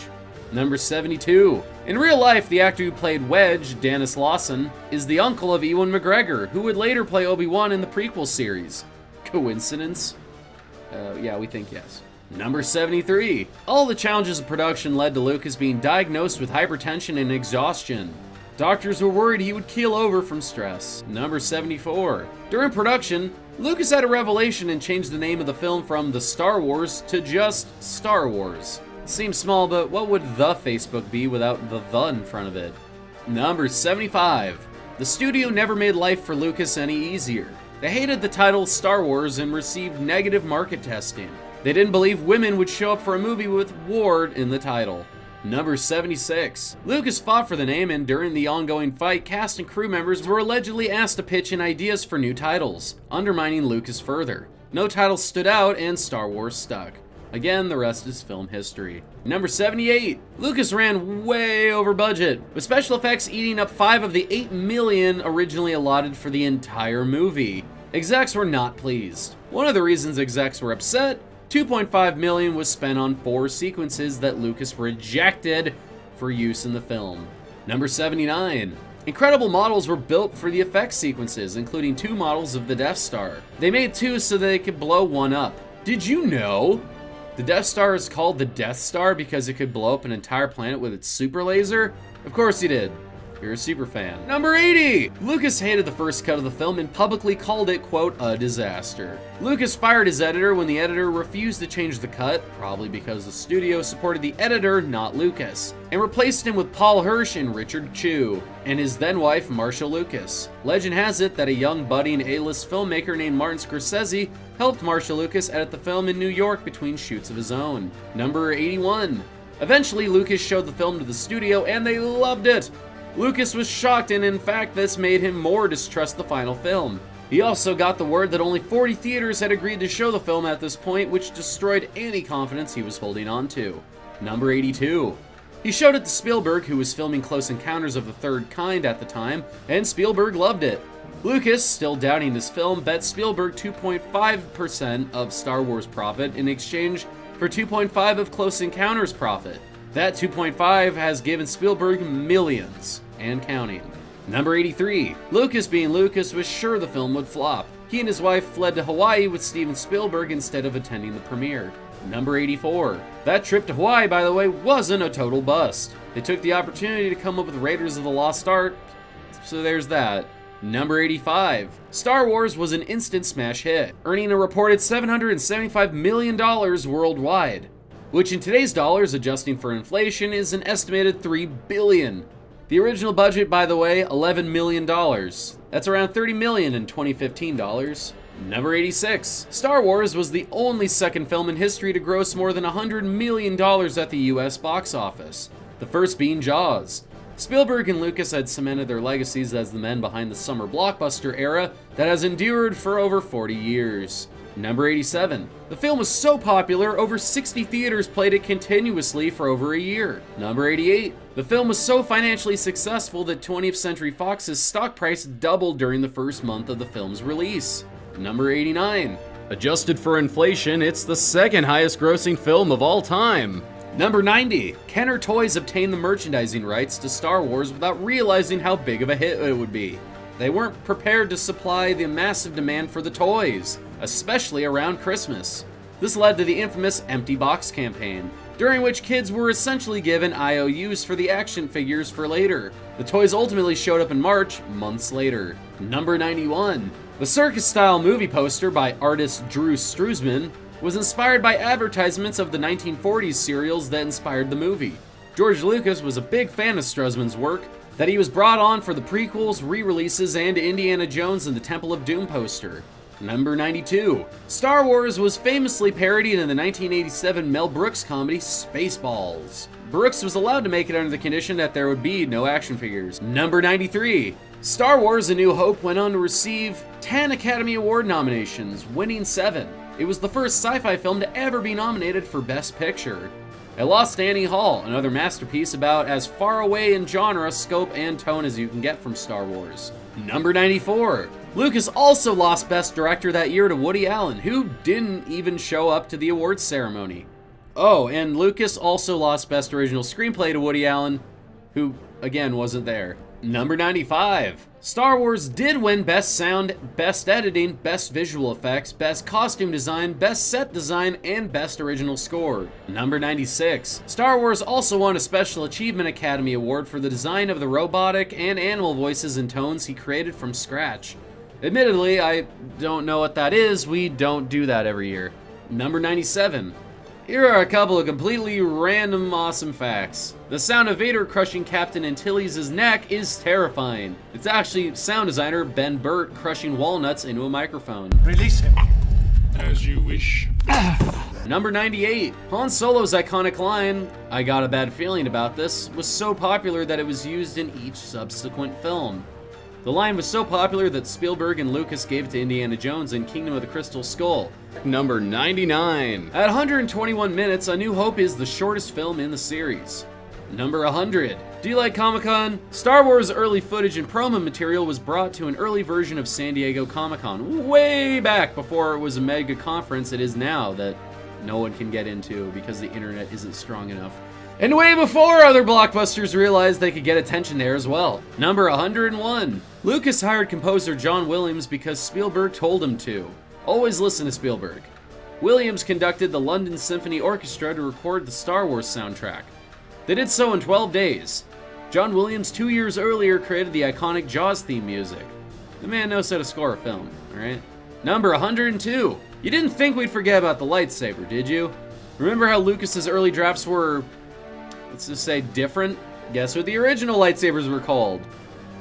Number 72. In real life, the actor who played Wedge, Dennis Lawson, is the uncle of Ewan McGregor, who would later play Obi-Wan in the prequel series. Coincidence? Yeah, we think yes. Number 73. All the challenges of production led to Lucas being diagnosed with hypertension and exhaustion. Doctors were worried he would keel over from stress. Number 74. During production, Lucas had a revelation and changed the name of the film from The Star Wars to just Star Wars. Seems small, but what would the Facebook be without the in front of it? Number 75. The studio never made life for Lucas any easier. They hated the title Star Wars and received negative market testing. They didn't believe women would show up for a movie with Ward in the title. Number 76. Lucas fought for the name, and during the ongoing fight, cast and crew members were allegedly asked to pitch in ideas for new titles, undermining Lucas further. No titles stood out, and Star Wars stuck. Again, the rest is film history. Number 78. Lucas ran way over budget, with special effects eating up 5 of the $8 million originally allotted for the entire movie. Execs were not pleased. One of the reasons execs were upset, $2.5 million was spent on 4 sequences that Lucas rejected for use in the film. Number 79. Incredible models were built for the effects sequences, including 2 models of the Death Star. They made 2 so they could blow one up. Did you know? The Death Star is called the Death Star because it could blow up an entire planet with its super laser? Of course you did. You're a super fan. Number 80! Lucas hated the first cut of the film and publicly called it, quote, a disaster. Lucas fired his editor when the editor refused to change the cut, probably because the studio supported the editor, not Lucas, and replaced him with Paul Hirsch and Richard Chew, and his then-wife, Marcia Lucas. Legend has it that a young budding A-list filmmaker named Martin Scorsese helped Marcia Lucas edit the film in New York between shoots of his own. Number 81. Eventually, Lucas showed the film to the studio and they loved it. Lucas was shocked, and in fact, this made him more distrust the final film. He also got the word that only 40 theaters had agreed to show the film at this point, which destroyed any confidence he was holding on to. Number 82. He showed it to Spielberg, who was filming Close Encounters of the Third Kind at the time, and Spielberg loved it. Lucas, still doubting his film, bet Spielberg 2.5% of Star Wars profit in exchange for 2.5 of Close Encounters profit. That 2.5 has given Spielberg millions, and counting. Number 83. Lucas, being Lucas, was sure the film would flop. He and his wife fled to Hawaii with Steven Spielberg instead of attending the premiere. Number 84. That trip to Hawaii, by the way, wasn't a total bust. They took the opportunity to come up with Raiders of the Lost Ark, so there's that. Number 85. Star Wars was an instant smash hit, earning a reported $775 million worldwide, which in today's dollars, adjusting for inflation, is an estimated $3 billion. The original budget, by the way, $11 million. That's around $30 million in 2015 dollars. Number 86. Star Wars was the only second film in history to gross more than $100 million at the US box office, the first being Jaws. Spielberg and Lucas had cemented their legacies as the men behind the summer blockbuster era that has endured for over 40 years. Number 87. The film was so popular, over 60 theaters played it continuously for over a year. Number 88. The film was so financially successful that 20th Century Fox's stock price doubled during the first month of the film's release. Number 89. Adjusted for inflation, it's the second highest grossing film of all time. Number 90. Kenner Toys obtained the merchandising rights to Star Wars without realizing how big of a hit it would be. They weren't prepared to supply the massive demand for the toys, especially around Christmas. This led to the infamous Empty Box campaign, during which kids were essentially given IOUs for the action figures for later. The toys ultimately showed up in March, months later. Number 91. The circus-style movie poster by artist Drew Struzman was inspired by advertisements of the 1940s serials that inspired the movie. George Lucas was a big fan of Struzman's work, that he was brought on for the prequels, re-releases, and Indiana Jones and the Temple of Doom poster. Number 92. Star Wars was famously parodied in the 1987 Mel Brooks comedy Spaceballs. Brooks was allowed to make it under the condition that there would be no action figures. Number 93. Star Wars: A New Hope went on to receive 10 Academy Award nominations, winning 7. It was the first sci-fi film to ever be nominated for Best Picture. It lost to Annie Hall, another masterpiece about as far away in genre, scope, and tone as you can get from Star Wars. Number 94. Lucas also lost Best Director that year to Woody Allen, who didn't even show up to the awards ceremony. Oh, and Lucas also lost Best Original Screenplay to Woody Allen, who, again, wasn't there. Number 95. Star Wars did win Best Sound, Best Editing, Best Visual Effects, Best Costume Design, Best Set Design, and Best Original Score. Number 96. Star Wars also won a Special Achievement Academy Award for the design of the robotic and animal voices and tones he created from scratch. Admittedly, I don't know what that is. We don't do that every year. Number 97. Here are a couple of completely random awesome facts. The sound of Vader crushing Captain Antilles' neck is terrifying. It's actually sound designer Ben Burt crushing walnuts into a microphone. Release him. As you wish. Number 98. Han Solo's iconic line, "I got a bad feeling about this," was so popular that it was used in each subsequent film. The line was so popular that Spielberg and Lucas gave it to Indiana Jones in Kingdom of the Crystal Skull. Number 99. At 121 minutes, A New Hope is the shortest film in the series. Number 100. Do you like Comic-Con? Star Wars early footage and promo material was brought to an early version of San Diego Comic-Con, way back before it was a mega conference it is now that no one can get into because the internet isn't strong enough. And way before other blockbusters realized they could get attention there as well. Number 101. Lucas hired composer John Williams because Spielberg told him to. Always listen to Spielberg. Williams conducted the London Symphony Orchestra to record the Star Wars soundtrack. They did so in 12 days. John Williams 2 years earlier created the iconic Jaws theme music. The man knows how to score a film, alright? Number 102. You didn't think we'd forget about the lightsaber, did you? Remember how Lucas's early drafts were, let's just say, different? Guess what the original lightsabers were called?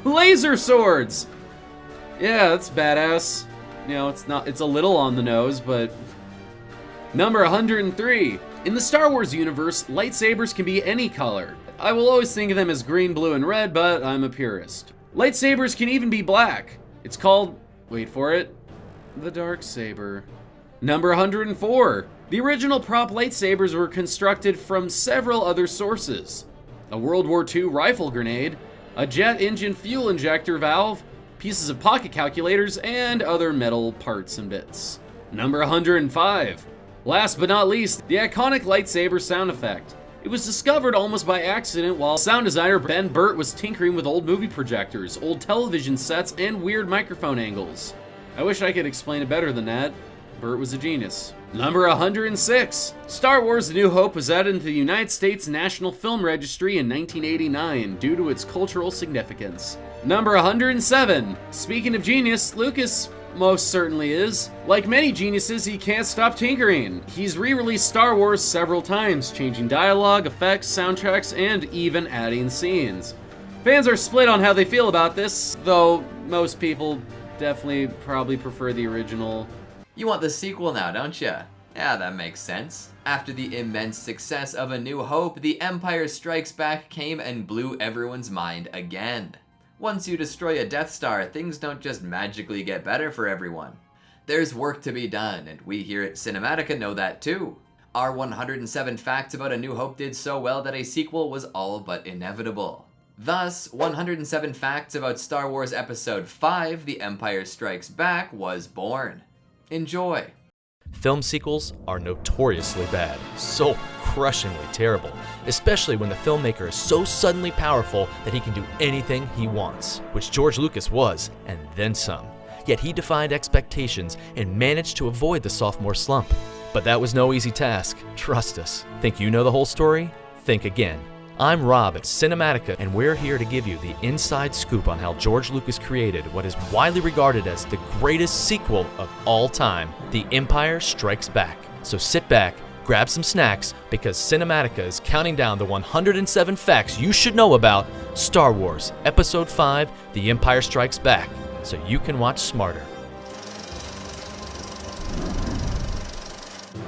Laser swords! Yeah, that's badass. You know, it's a little on the nose, but Number 103. In the Star Wars universe, lightsabers can be any color. I will always think of them as green, blue, and red, but I'm a purist. Lightsabers can even be black. It's called, wait for it, the dark saber. Number 104. The original prop lightsabers were constructed from several other sources. A World War II rifle grenade, a jet engine fuel injector valve, pieces of pocket calculators, and other metal parts and bits. Number 105. Last but not least, the iconic lightsaber sound effect. It was discovered almost by accident while sound designer Ben Burtt was tinkering with old movie projectors, old television sets, and weird microphone angles. I wish I could explain it better than that. Burtt was a genius. Number 106. Star Wars: A New Hope was added into the United States National Film Registry in 1989 due to its cultural significance. Number 107. Speaking of genius, Lucas most certainly is. Like many geniuses, he can't stop tinkering. He's re-released Star Wars several times, changing dialogue, effects, soundtracks, and even adding scenes. Fans are split on how they feel about this, though most people definitely probably prefer the original. You want the sequel now, don't you? Yeah, that makes sense. After the immense success of A New Hope, The Empire Strikes Back came and blew everyone's mind again. Once you destroy a Death Star, things don't just magically get better for everyone. There's work to be done, and we here at Cinematica know that too. Our 107 facts about A New Hope did so well that a sequel was all but inevitable. Thus, 107 facts about Star Wars Episode 5, The Empire Strikes Back, was born. Enjoy! Film sequels are notoriously bad, so crushingly terrible, especially when the filmmaker is so suddenly powerful that he can do anything he wants, which George Lucas was, and then some. Yet he defied expectations and managed to avoid the sophomore slump. But that was no easy task, trust us. Think you know the whole story? Think again. I'm Rob at Cinematica, and we're here to give you the inside scoop on how George Lucas created what is widely regarded as the greatest sequel of all time, The Empire Strikes Back. So sit back, grab some snacks, because Cinematica is counting down the 107 facts you should know about Star Wars Episode 5, The Empire Strikes Back, so you can watch smarter.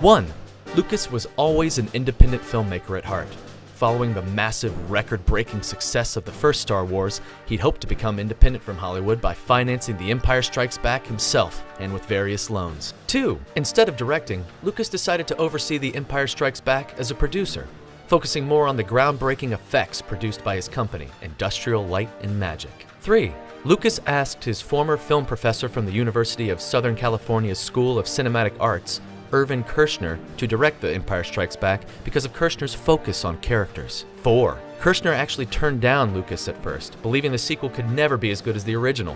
1. Lucas was always an independent filmmaker at heart. Following the massive, record-breaking success of the first Star Wars, he'd hoped to become independent from Hollywood by financing The Empire Strikes Back himself, and with various loans. 2. Instead of directing, Lucas decided to oversee The Empire Strikes Back as a producer, focusing more on the groundbreaking effects produced by his company, Industrial Light and Magic. 3. Lucas asked his former film professor from the University of Southern California's School of Cinematic Arts, Irvin Kershner, to direct The Empire Strikes Back because of Kershner's focus on characters. 4. Kershner actually turned down Lucas at first, believing the sequel could never be as good as the original.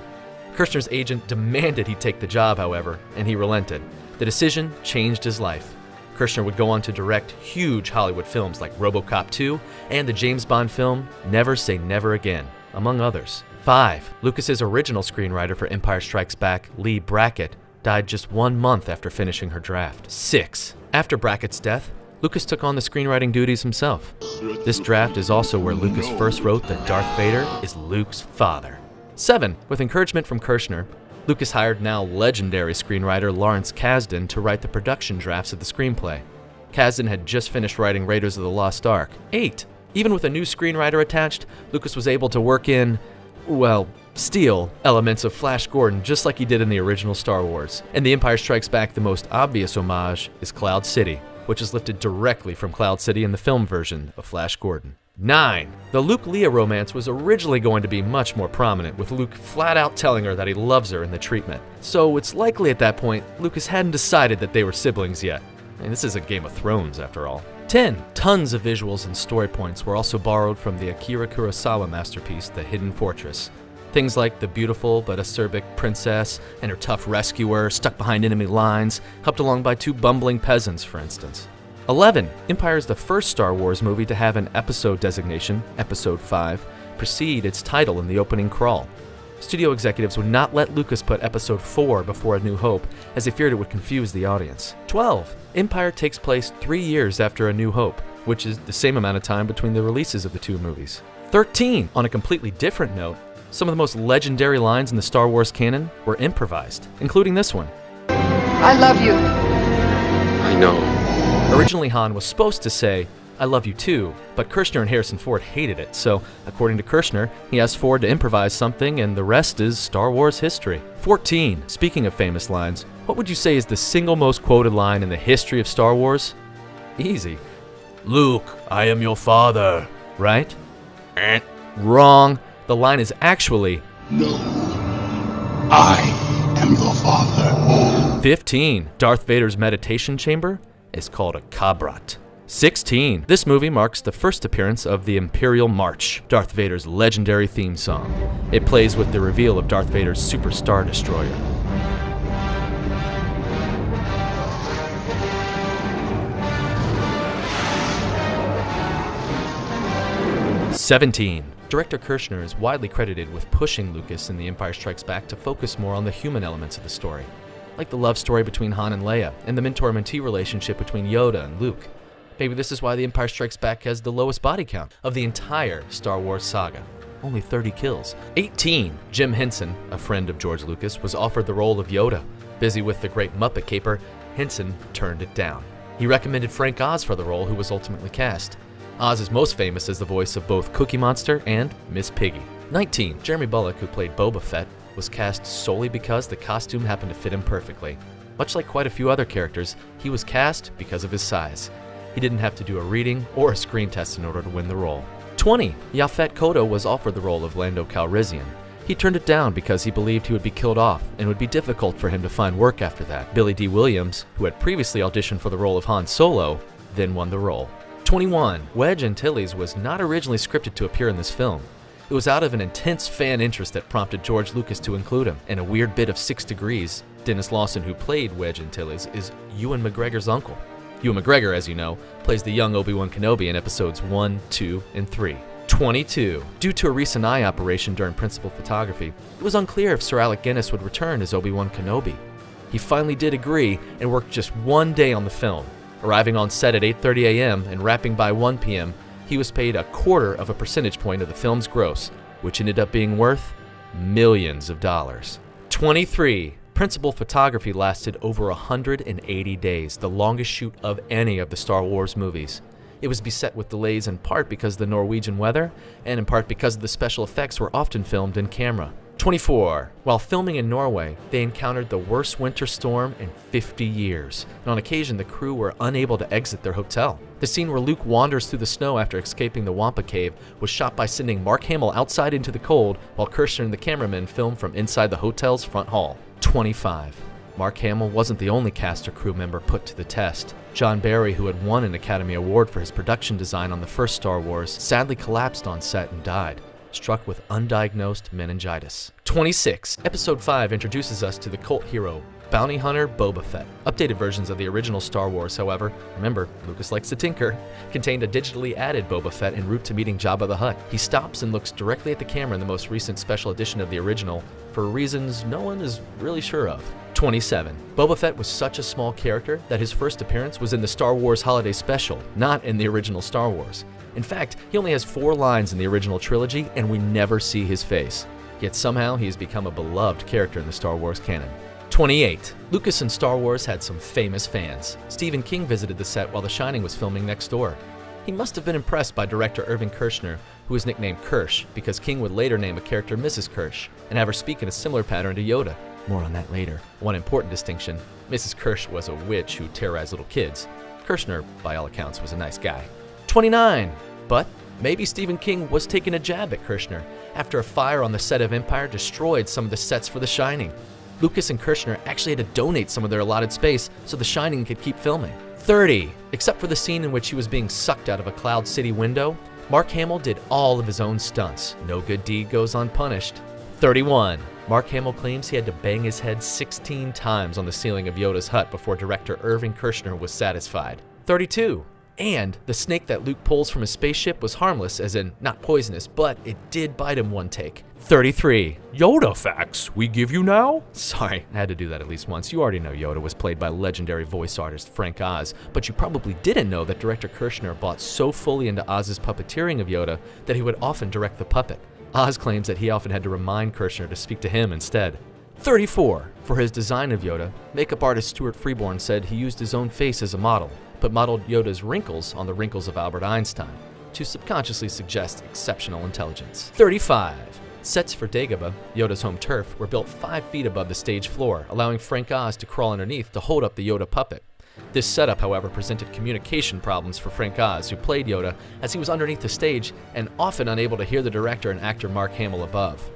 Kershner's agent demanded he take the job, however, and he relented. The decision changed his life. Kershner would go on to direct huge Hollywood films like RoboCop 2 and the James Bond film Never Say Never Again, among others. 5. Lucas's original screenwriter for Empire Strikes Back, Lee Brackett, died just 1 month after finishing her draft. 6. After Brackett's death, Lucas took on the screenwriting duties himself. This draft is also where Lucas first wrote that Darth Vader is Luke's father. 7. With encouragement from Kershner, Lucas hired now legendary screenwriter Lawrence Kasdan to write the production drafts of the screenplay. Kasdan had just finished writing Raiders of the Lost Ark. 8. Even with a new screenwriter attached, Lucas was able to work in, well, steal elements of Flash Gordon just like he did in the original Star Wars. In The Empire Strikes Back, the most obvious homage is Cloud City, which is lifted directly from Cloud City in the film version of Flash Gordon. 9. The Luke-Leia romance was originally going to be much more prominent, with Luke flat out telling her that he loves her in the treatment. So it's likely at that point, Lucas hadn't decided that they were siblings yet. And this isn't Game of Thrones after all. 10. Tons of visuals and story points were also borrowed from the Akira Kurosawa masterpiece, The Hidden Fortress. Things like the beautiful but acerbic princess and her tough rescuer stuck behind enemy lines, helped along by 2 bumbling peasants, for instance. 11. Empire is the first Star Wars movie to have an episode designation, Episode 5, precede its title in the opening crawl. Studio executives would not let Lucas put Episode 4 before A New Hope, as they feared it would confuse the audience. 12. Empire takes place 3 years after A New Hope, which is the same amount of time between the releases of the 2 movies. 13. On a completely different note, some of the most legendary lines in the Star Wars canon were improvised, including this one. I love you. I know. Originally, Han was supposed to say, "I love you too," but Kershner and Harrison Ford hated it, so according to Kershner, he asked Ford to improvise something, and the rest is Star Wars history. 14. Speaking of famous lines, what would you say is the single most quoted line in the history of Star Wars? Easy. "Luke, I am your father." Right? Wrong. The line is actually, No, I am your father. 15. Darth Vader's meditation chamber is called a kabrat. 16. This movie marks the first appearance of the Imperial March, Darth Vader's legendary theme song. It plays with the reveal of Darth Vader's Super Star Destroyer. 17. Director Kershner is widely credited with pushing Lucas in The Empire Strikes Back to focus more on the human elements of the story, like the love story between Han and Leia, and the mentor-mentee relationship between Yoda and Luke. Maybe this is why The Empire Strikes Back has the lowest body count of the entire Star Wars saga. Only 30 kills. 18. Jim Henson, a friend of George Lucas, was offered the role of Yoda. Busy with the Great Muppet Caper, Henson turned it down. He recommended Frank Oz for the role, who was ultimately cast. Oz is most famous as the voice of both Cookie Monster and Miss Piggy. 19. Jeremy Bulloch, who played Boba Fett, was cast solely because the costume happened to fit him perfectly. Much like quite a few other characters, he was cast because of his size. He didn't have to do a reading or a screen test in order to win the role. 20. Yaphet Kotto was offered the role of Lando Calrissian. He turned it down because he believed he would be killed off and would be difficult for him to find work after that. Billy D. Williams, who had previously auditioned for the role of Han Solo, then won the role. 21. Wedge Antilles was not originally scripted to appear in this film. It was out of an intense fan interest that prompted George Lucas to include him. In a weird bit of 6 Degrees, Dennis Lawson, who played Wedge Antilles, is Ewan McGregor's uncle. Ewan McGregor, as you know, plays the young Obi-Wan Kenobi in episodes 1, 2, and 3. 22. Due to a recent eye operation during principal photography, it was unclear if Sir Alec Guinness would return as Obi-Wan Kenobi. He finally did agree and worked just one day on the film. Arriving on set at 8:30 a.m. and wrapping by 1 p.m., he was paid 1/4 of a percentage point of the film's gross, which ended up being worth millions of dollars. 23. Principal photography lasted over 180 days, the longest shoot of any of the Star Wars movies. It was beset with delays in part because of the Norwegian weather, and in part because the special effects were often filmed in camera. 24. While filming in Norway, they encountered the worst winter storm in 50 years, and on occasion the crew were unable to exit their hotel. The scene where Luke wanders through the snow after escaping the Wampa Cave was shot by sending Mark Hamill outside into the cold, while Kershner and the cameraman filmed from inside the hotel's front hall. 25. Mark Hamill wasn't the only cast or crew member put to the test. John Barry, who had won an Academy Award for his production design on the first Star Wars, sadly collapsed on set and died, struck with undiagnosed meningitis. 26. Episode 5 introduces us to the cult hero, bounty hunter Boba Fett. Updated versions of the original Star Wars, however, remember, Lucas likes to tinker, contained a digitally added Boba Fett en route to meeting Jabba the Hutt. He stops and looks directly at the camera in the most recent special edition of the original, for reasons no one is really sure of. 27. Boba Fett was such a small character that his first appearance was in the Star Wars Holiday Special, not in the original Star Wars. In fact, he only has 4 lines in the original trilogy, and we never see his face. Yet somehow he has become a beloved character in the Star Wars canon. 28. Lucas and Star Wars had some famous fans. Stephen King visited the set while The Shining was filming next door. He must have been impressed by director Irving Kershner, who was nicknamed Kirsch, because King would later name a character Mrs. Kirsch, and have her speak in a similar pattern to Yoda. More on that later. One important distinction, Mrs. Kirsch was a witch who terrorized little kids. Kershner, by all accounts, was a nice guy. 29. But maybe Stephen King was taking a jab at Kershner after a fire on the set of Empire destroyed some of the sets for The Shining. Lucas and Kershner actually had to donate some of their allotted space so The Shining could keep filming. 30. Except for the scene in which he was being sucked out of a Cloud City window, Mark Hamill did all of his own stunts. No good deed goes unpunished. 31. Mark Hamill claims he had to bang his head 16 times on the ceiling of Yoda's hut before director Irving Kershner was satisfied. 32. And the snake that Luke pulls from his spaceship was harmless, as in not poisonous, but it did bite him one take. 33. Yoda facts we give you now? Sorry, I had to do that at least once. You already know Yoda was played by legendary voice artist Frank Oz, but you probably didn't know that director Kershner bought so fully into Oz's puppeteering of Yoda that he would often direct the puppet. Oz claims that he often had to remind Kershner to speak to him instead. 34. For his design of Yoda, makeup artist Stuart Freeborn said he used his own face as a model, but modeled Yoda's wrinkles on the wrinkles of Albert Einstein to subconsciously suggest exceptional intelligence. 35. Sets for Dagobah, Yoda's home turf, were built 5 feet above the stage floor, allowing Frank Oz to crawl underneath to hold up the Yoda puppet. This setup, however, presented communication problems for Frank Oz, who played Yoda, as he was underneath the stage and often unable to hear the director and actor Mark Hamill above.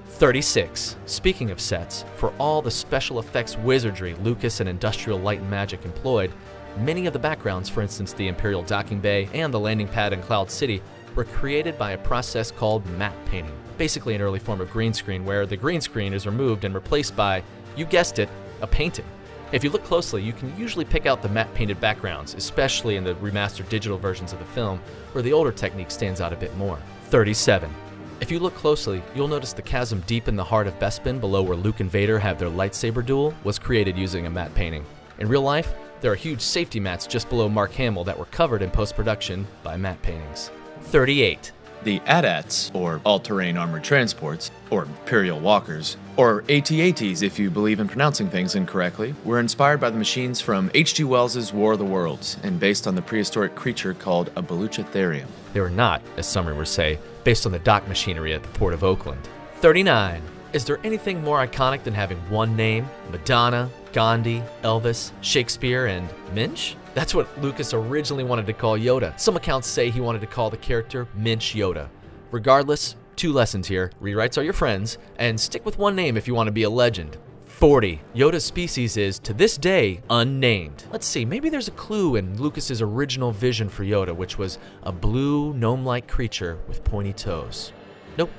36. Speaking of sets, for all the special effects wizardry Lucas and Industrial Light and Magic employed, many of the backgrounds, for instance the Imperial Docking Bay and the landing pad in Cloud City, were created by a process called matte painting, basically an early form of green screen where the green screen is removed and replaced by, you guessed it, a painting. If you look closely, you can usually pick out the matte painted backgrounds, especially in the remastered digital versions of the film, where the older technique stands out a bit more. 37. If you look closely, you'll notice the chasm deep in the heart of Bespin, below where Luke and Vader have their lightsaber duel, was created using a matte painting. In real life, there are huge safety mats just below Mark Hamill that were covered in post-production by matte paintings. 38. The AT-ATs, or All-Terrain Armored Transports, or Imperial Walkers, or AT-ATs if you believe in pronouncing things incorrectly, were inspired by the machines from H.G. Wells' War of the Worlds and based on the prehistoric creature called a Beluchitherium. They were not, as some rumors say, based on the dock machinery at the Port of Oakland. 39. Is there anything more iconic than having one name? Madonna, Gandhi, Elvis, Shakespeare, and Minch? That's what Lucas originally wanted to call Yoda. Some accounts say he wanted to call the character Minch Yoda. Regardless, 2 lessons here. Rewrites are your friends, and stick with one name if you want to be a legend. 40. Yoda's species is, to this day, unnamed. Let's see, maybe there's a clue in Lucas's original vision for Yoda, which was a blue, gnome-like creature with pointy toes. Nope,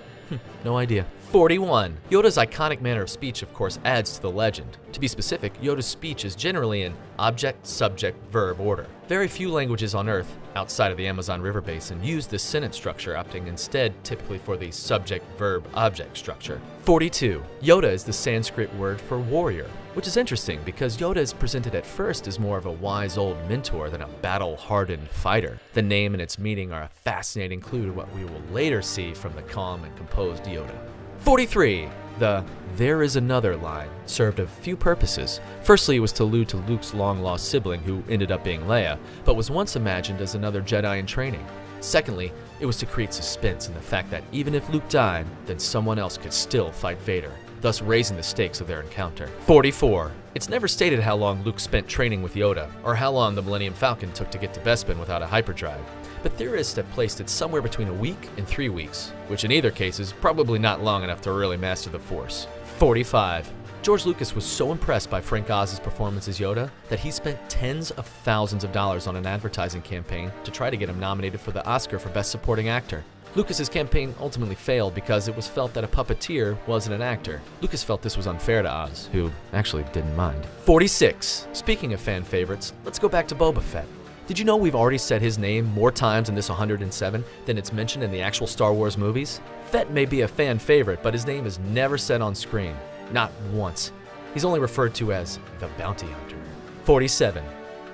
no idea. 41. Yoda's iconic manner of speech, of course, adds to the legend. To be specific, Yoda's speech is generally in object, subject, verb order. Very few languages on Earth, outside of the Amazon River Basin, use this sentence structure, opting instead typically for the subject, verb, object structure. 42. Yoda is the Sanskrit word for warrior, which is interesting because Yoda is presented at first as more of a wise old mentor than a battle-hardened fighter. The name and its meaning are a fascinating clue to what we will later see from the calm and composed Yoda. 43. The "there is another" line served a few purposes. Firstly, it was to allude to Luke's long-lost sibling, who ended up being Leia, but was once imagined as another Jedi in training. Secondly, it was to create suspense in the fact that even if Luke died, then someone else could still fight Vader, thus raising the stakes of their encounter. 44. It's never stated how long Luke spent training with Yoda, or how long the Millennium Falcon took to get to Bespin without a hyperdrive, but theorists have placed it somewhere between a week and 3 weeks, which in either case is probably not long enough to really master the Force. 45. George Lucas was so impressed by Frank Oz's performance as Yoda that he spent tens of thousands of dollars on an advertising campaign to try to get him nominated for the Oscar for Best Supporting Actor. Lucas's campaign ultimately failed because it was felt that a puppeteer wasn't an actor. Lucas felt this was unfair to Oz, who actually didn't mind. 46. Speaking of fan favorites, let's go back to Boba Fett. Did you know we've already said his name more times in this 107 than it's mentioned in the actual Star Wars movies? Fett may be a fan favorite, but his name is never said on screen. Not once. He's only referred to as the Bounty Hunter. 47.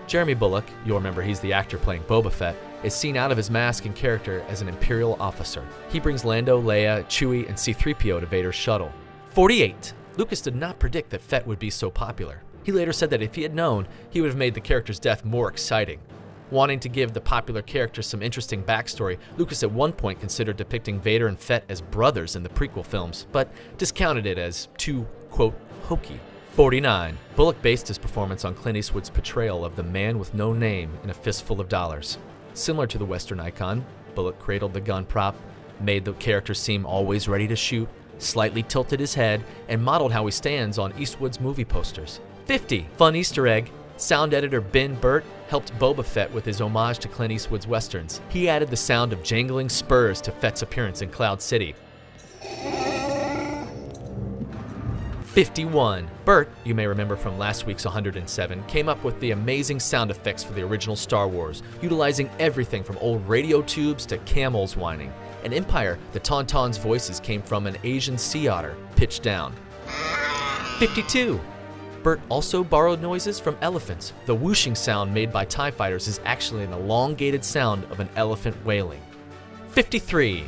Jeremy Bulloch, you'll remember he's the actor playing Boba Fett, is seen out of his mask and character as an Imperial officer. He brings Lando, Leia, Chewie, and C-3PO to Vader's shuttle. 48. Lucas did not predict that Fett would be so popular. He later said that if he had known, he would have made the character's death more exciting. Wanting to give the popular character some interesting backstory, Lucas at one point considered depicting Vader and Fett as brothers in the prequel films, but discounted it as too, quote, hokey. 49. Bulloch based his performance on Clint Eastwood's portrayal of the man with no name in A Fistful of Dollars. Similar to the Western icon, Bulloch cradled the gun prop, made the character seem always ready to shoot, slightly tilted his head, and modeled how he stands on Eastwood's movie posters. 50. Fun Easter egg. Sound editor Ben Burt helped Boba Fett with his homage to Clint Eastwood's westerns. He added the sound of jangling spurs to Fett's appearance in Cloud City. 51. Burt, you may remember from last week's 107, came up with the amazing sound effects for the original Star Wars, utilizing everything from old radio tubes to camels whining. In Empire, the Tauntaun's voices came from an Asian sea otter, pitched down. 52. Burt also borrowed noises from elephants. The whooshing sound made by TIE fighters is actually an elongated sound of an elephant wailing. 53.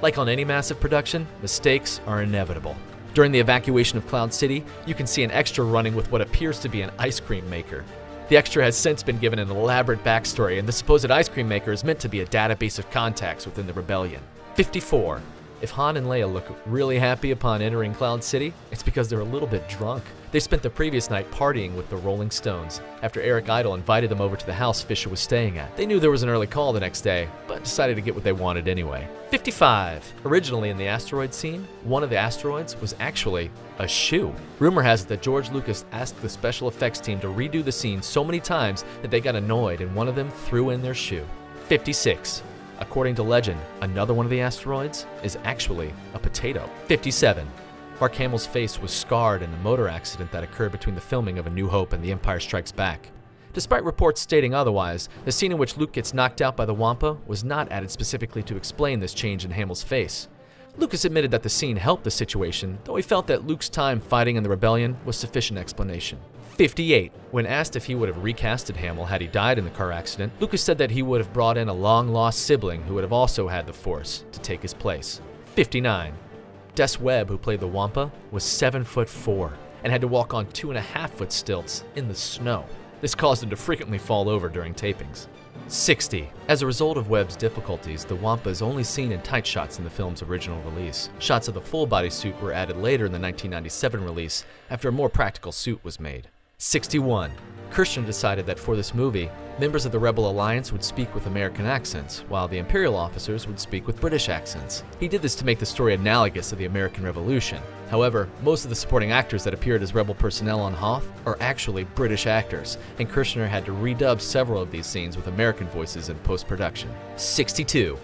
Like on any massive production, mistakes are inevitable. During the evacuation of Cloud City, you can see an extra running with what appears to be an ice cream maker. The extra has since been given an elaborate backstory, and the supposed ice cream maker is meant to be a database of contacts within the rebellion. 54. If Han and Leia look really happy upon entering Cloud City, it's because they're a little bit drunk. They spent the previous night partying with the Rolling Stones after Eric Idle invited them over to the house Fisher was staying at. They knew there was an early call the next day, but decided to get what they wanted anyway. 55. Originally in the asteroid scene, one of the asteroids was actually a shoe. Rumor has it that George Lucas asked the special effects team to redo the scene so many times that they got annoyed and one of them threw in their shoe. 56. According to legend, another one of the asteroids is actually a potato. 57. Mark Hamill's face was scarred in the motor accident that occurred between the filming of A New Hope and The Empire Strikes Back. Despite reports stating otherwise, the scene in which Luke gets knocked out by the Wampa was not added specifically to explain this change in Hamill's face. Lucas admitted that the scene helped the situation, though he felt that Luke's time fighting in the rebellion was sufficient explanation. 58. When asked if he would have recasted Hamill had he died in the car accident, Lucas said that he would have brought in a long-lost sibling who would have also had the Force to take his place. 59. Des Webb, who played the Wampa, was 7'4" and had to walk on 2.5-foot stilts in the snow. This caused him to frequently fall over during tapings. 60. As a result of Webb's difficulties, the Wampa is only seen in tight shots in the film's original release. Shots of the full-body suit were added later in the 1997 release after a more practical suit was made. 61. Kirshner decided that for this movie, members of the Rebel Alliance would speak with American accents, while the Imperial officers would speak with British accents. He did this to make the story analogous to the American Revolution. However, most of the supporting actors that appeared as Rebel personnel on Hoth are actually British actors, and Kirshner had to redub several of these scenes with American voices in post-production. 62.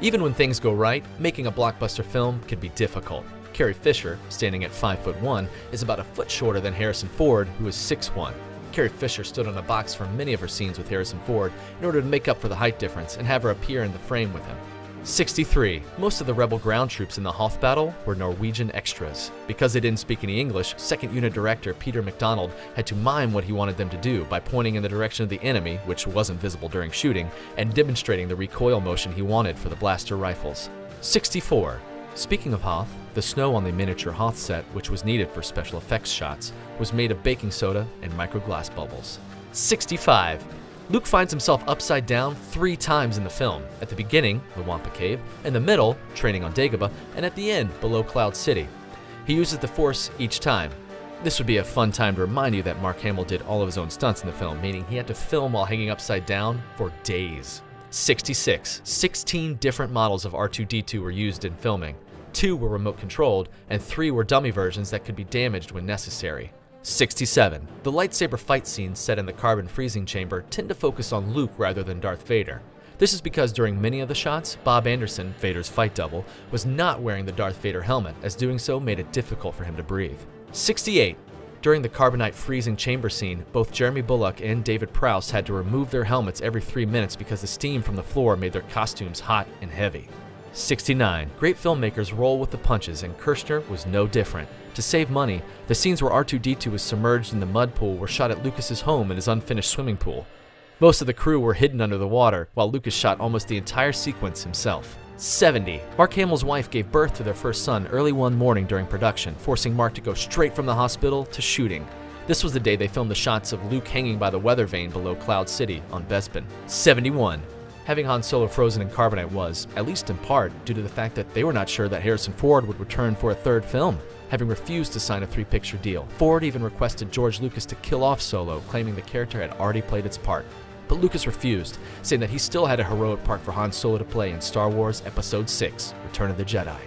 Even when things go right, making a blockbuster film can be difficult. Carrie Fisher, standing at 5'1", is about a foot shorter than Harrison Ford, who is 6'1". Carrie Fisher stood on a box for many of her scenes with Harrison Ford in order to make up for the height difference and have her appear in the frame with him. 63. Most of the Rebel ground troops in the Hoth battle were Norwegian extras. Because they didn't speak any English, 2nd Unit Director Peter MacDonald had to mime what he wanted them to do by pointing in the direction of the enemy, which wasn't visible during shooting, and demonstrating the recoil motion he wanted for the blaster rifles. 64. Speaking of Hoth, the snow on the miniature Hoth set, which was needed for special effects shots, was made of baking soda and microglass bubbles. 65. Luke finds himself upside down 3 times in the film. At the beginning, the Wampa Cave, in the middle, training on Dagobah, and at the end, below Cloud City. He uses the Force each time. This would be a fun time to remind you that Mark Hamill did all of his own stunts in the film, meaning he had to film while hanging upside down for days. 66. 16 different models of R2-D2 were used in filming. 2 were remote controlled, and 3 were dummy versions that could be damaged when necessary. 67. The lightsaber fight scenes set in the carbon freezing chamber tend to focus on Luke rather than Darth Vader. This is because during many of the shots, Bob Anderson, Vader's fight double, was not wearing the Darth Vader helmet, as doing so made it difficult for him to breathe. 68. During the carbonite freezing chamber scene, both Jeremy Bulloch and David Prowse had to remove their helmets every 3 minutes because the steam from the floor made their costumes hot and heavy. 69. Great filmmakers roll with the punches, and Kirshner was no different. To save money, the scenes where R2-D2 was submerged in the mud pool were shot at Lucas's home in his unfinished swimming pool. Most of the crew were hidden under the water, while Lucas shot almost the entire sequence himself. 70. Mark Hamill's wife gave birth to their first son early one morning during production, forcing Mark to go straight from the hospital to shooting. This was the day they filmed the shots of Luke hanging by the weather vane below Cloud City on Bespin. 71. Having Han Solo frozen in carbonite was, at least in part, due to the fact that they were not sure that Harrison Ford would return for a 3rd film, having refused to sign a 3-picture deal. Ford even requested George Lucas to kill off Solo, claiming the character had already played its part. But Lucas refused, saying that he still had a heroic part for Han Solo to play in Star Wars Episode 6, Return of the Jedi.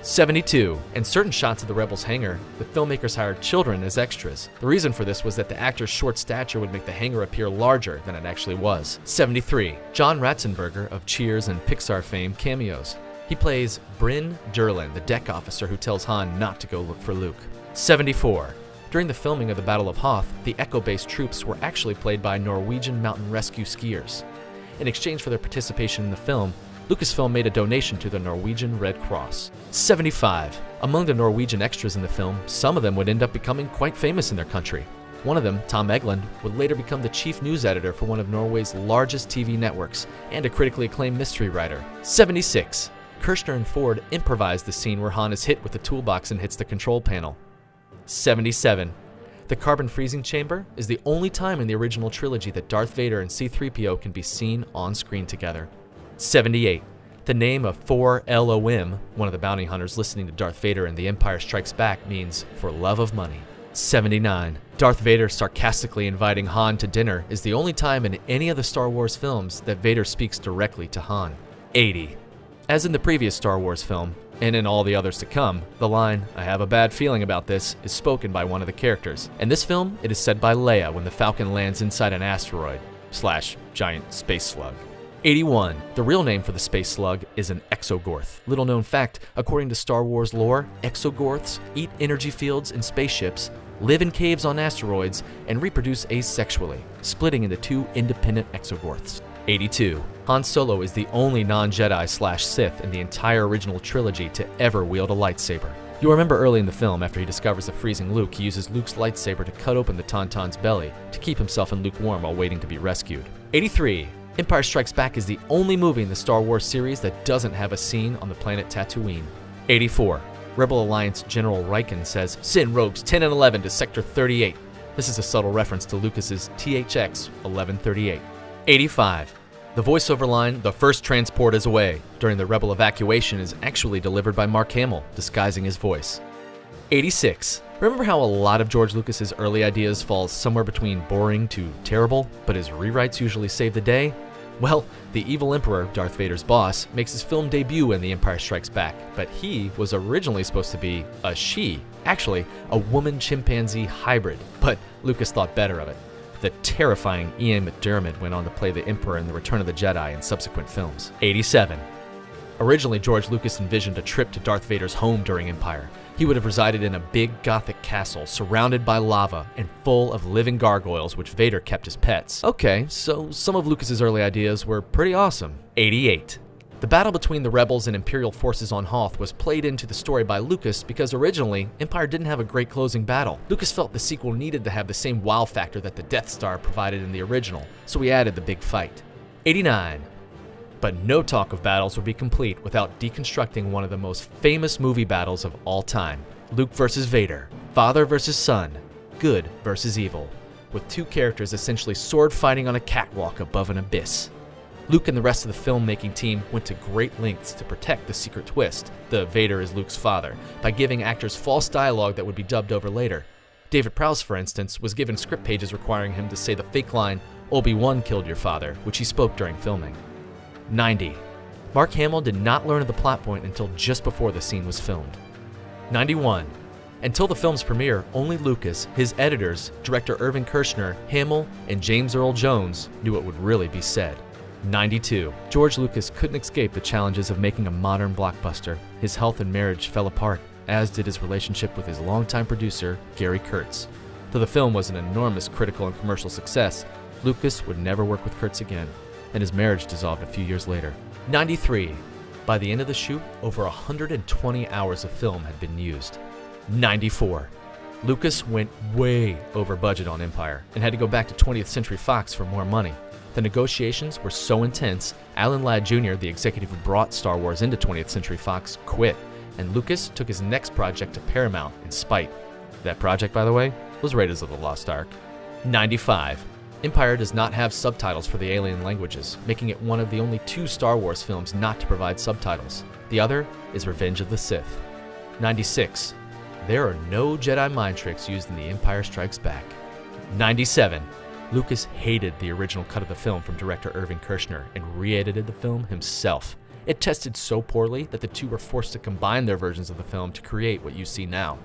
72. In certain shots of the Rebels' hangar, the filmmakers hired children as extras. The reason for this was that the actor's short stature would make the hangar appear larger than it actually was. 73. John Ratzenberger of Cheers and Pixar fame cameos. He plays Bryn Durlin, the deck officer who tells Han not to go look for Luke. 74. During the filming of the Battle of Hoth, the Echo-based troops were actually played by Norwegian mountain rescue skiers. In exchange for their participation in the film, Lucasfilm made a donation to the Norwegian Red Cross. 75. Among the Norwegian extras in the film, some of them would end up becoming quite famous in their country. One of them, Tom Egeland, would later become the chief news editor for one of Norway's largest TV networks and a critically acclaimed mystery writer. 76. Kirshner and Ford improvised the scene where Han is hit with the toolbox and hits the control panel. 77. The carbon freezing chamber is the only time in the original trilogy that Darth Vader and C-3PO can be seen on screen together. 78. The name of 4LOM, one of the bounty hunters listening to Darth Vader in The Empire Strikes Back, means for love of money. 79. Darth Vader sarcastically inviting Han to dinner is the only time in any of the Star Wars films that Vader speaks directly to Han. 80. As in the previous Star Wars film, and in all the others to come, the line, "I have a bad feeling about this," is spoken by one of the characters. In this film, it is said by Leia when the Falcon lands inside an asteroid/giant space slug. 81. The real name for the space slug is an exogorth. Little known fact, according to Star Wars lore, exogorths eat energy fields in spaceships, live in caves on asteroids, and reproduce asexually, splitting into 2 independent exogorths. 82. Han Solo is the only non-Jedi/Sith in the entire original trilogy to ever wield a lightsaber. You'll remember early in the film, after he discovers the freezing Luke, he uses Luke's lightsaber to cut open the Tauntaun's belly to keep himself and Luke warm while waiting to be rescued. 83. Empire Strikes Back is the only movie in the Star Wars series that doesn't have a scene on the planet Tatooine. 84. Rebel Alliance General Riken says, "Send rogues 10 and 11 to Sector 38. This is a subtle reference to Lucas's THX 1138. 85. The voiceover line, "The first transport is away," during the Rebel evacuation is actually delivered by Mark Hamill, disguising his voice. 86. Remember how a lot of George Lucas's early ideas fall somewhere between boring to terrible, but his rewrites usually save the day? Well, the evil Emperor, Darth Vader's boss, makes his film debut in The Empire Strikes Back, but he was originally supposed to be a she, actually a woman-chimpanzee hybrid, but Lucas thought better of it. The terrifying Ian McDiarmid went on to play the Emperor in The Return of the Jedi in subsequent films. 87. Originally, George Lucas envisioned a trip to Darth Vader's home during Empire. He would have resided in a big Gothic castle surrounded by lava and full of living gargoyles, which Vader kept as pets. Okay, so some of Lucas's early ideas were pretty awesome. 88. The battle between the Rebels and Imperial forces on Hoth was played into the story by Lucas because originally, Empire didn't have a great closing battle. Lucas felt the sequel needed to have the same wow factor that the Death Star provided in the original, so he added the big fight. 89. But no talk of battles would be complete without deconstructing one of the most famous movie battles of all time. Luke versus Vader, father versus son, good versus evil, with 2 characters essentially sword fighting on a catwalk above an abyss. Luke and the rest of the filmmaking team went to great lengths to protect the secret twist, the Vader is Luke's father, by giving actors false dialogue that would be dubbed over later. David Prowse, for instance, was given script pages requiring him to say the fake line, "Obi-Wan killed your father," which he spoke during filming. 90. Mark Hamill did not learn of the plot point until just before the scene was filmed. 91. Until the film's premiere, only Lucas, his editors, director Irving Kershner, Hamill, and James Earl Jones knew what would really be said. 92. George Lucas couldn't escape the challenges of making a modern blockbuster. His health and marriage fell apart, as did his relationship with his longtime producer, Gary Kurtz. Though the film was an enormous critical and commercial success, Lucas would never work with Kurtz again, and his marriage dissolved a few years later. 93. By the end of the shoot, over 120 hours of film had been used. 94. Lucas went way over budget on Empire and had to go back to 20th Century Fox for more money. The negotiations were so intense, Alan Ladd Jr., the executive who brought Star Wars into 20th Century Fox, quit, and Lucas took his next project to Paramount in spite. That project, by the way, was Raiders of the Lost Ark. 95. Empire does not have subtitles for the alien languages, making it one of the only 2 Star Wars films not to provide subtitles. The other is Revenge of the Sith. 96. There are no Jedi mind tricks used in The Empire Strikes Back. 97. Lucas hated the original cut of the film from director Irving Kershner and re-edited the film himself. It tested so poorly that the 2 were forced to combine their versions of the film to create what you see now.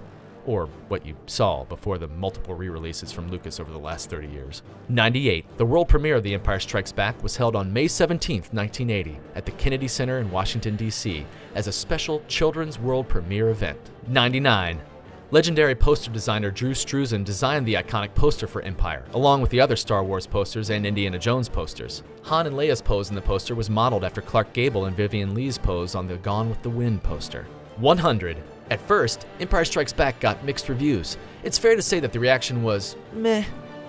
Or what you saw before the multiple re-releases from Lucas over the last 30 years. 98. The world premiere of The Empire Strikes Back was held on May 17, 1980, at the Kennedy Center in Washington, D.C., as a special Children's World Premiere event. 99. Legendary poster designer Drew Struzan designed the iconic poster for Empire, along with the other Star Wars posters and Indiana Jones posters. Han and Leia's pose in the poster was modeled after Clark Gable and Vivian Lee's pose on the Gone with the Wind poster. 100. At first, Empire Strikes Back got mixed reviews. It's fair to say that the reaction was meh.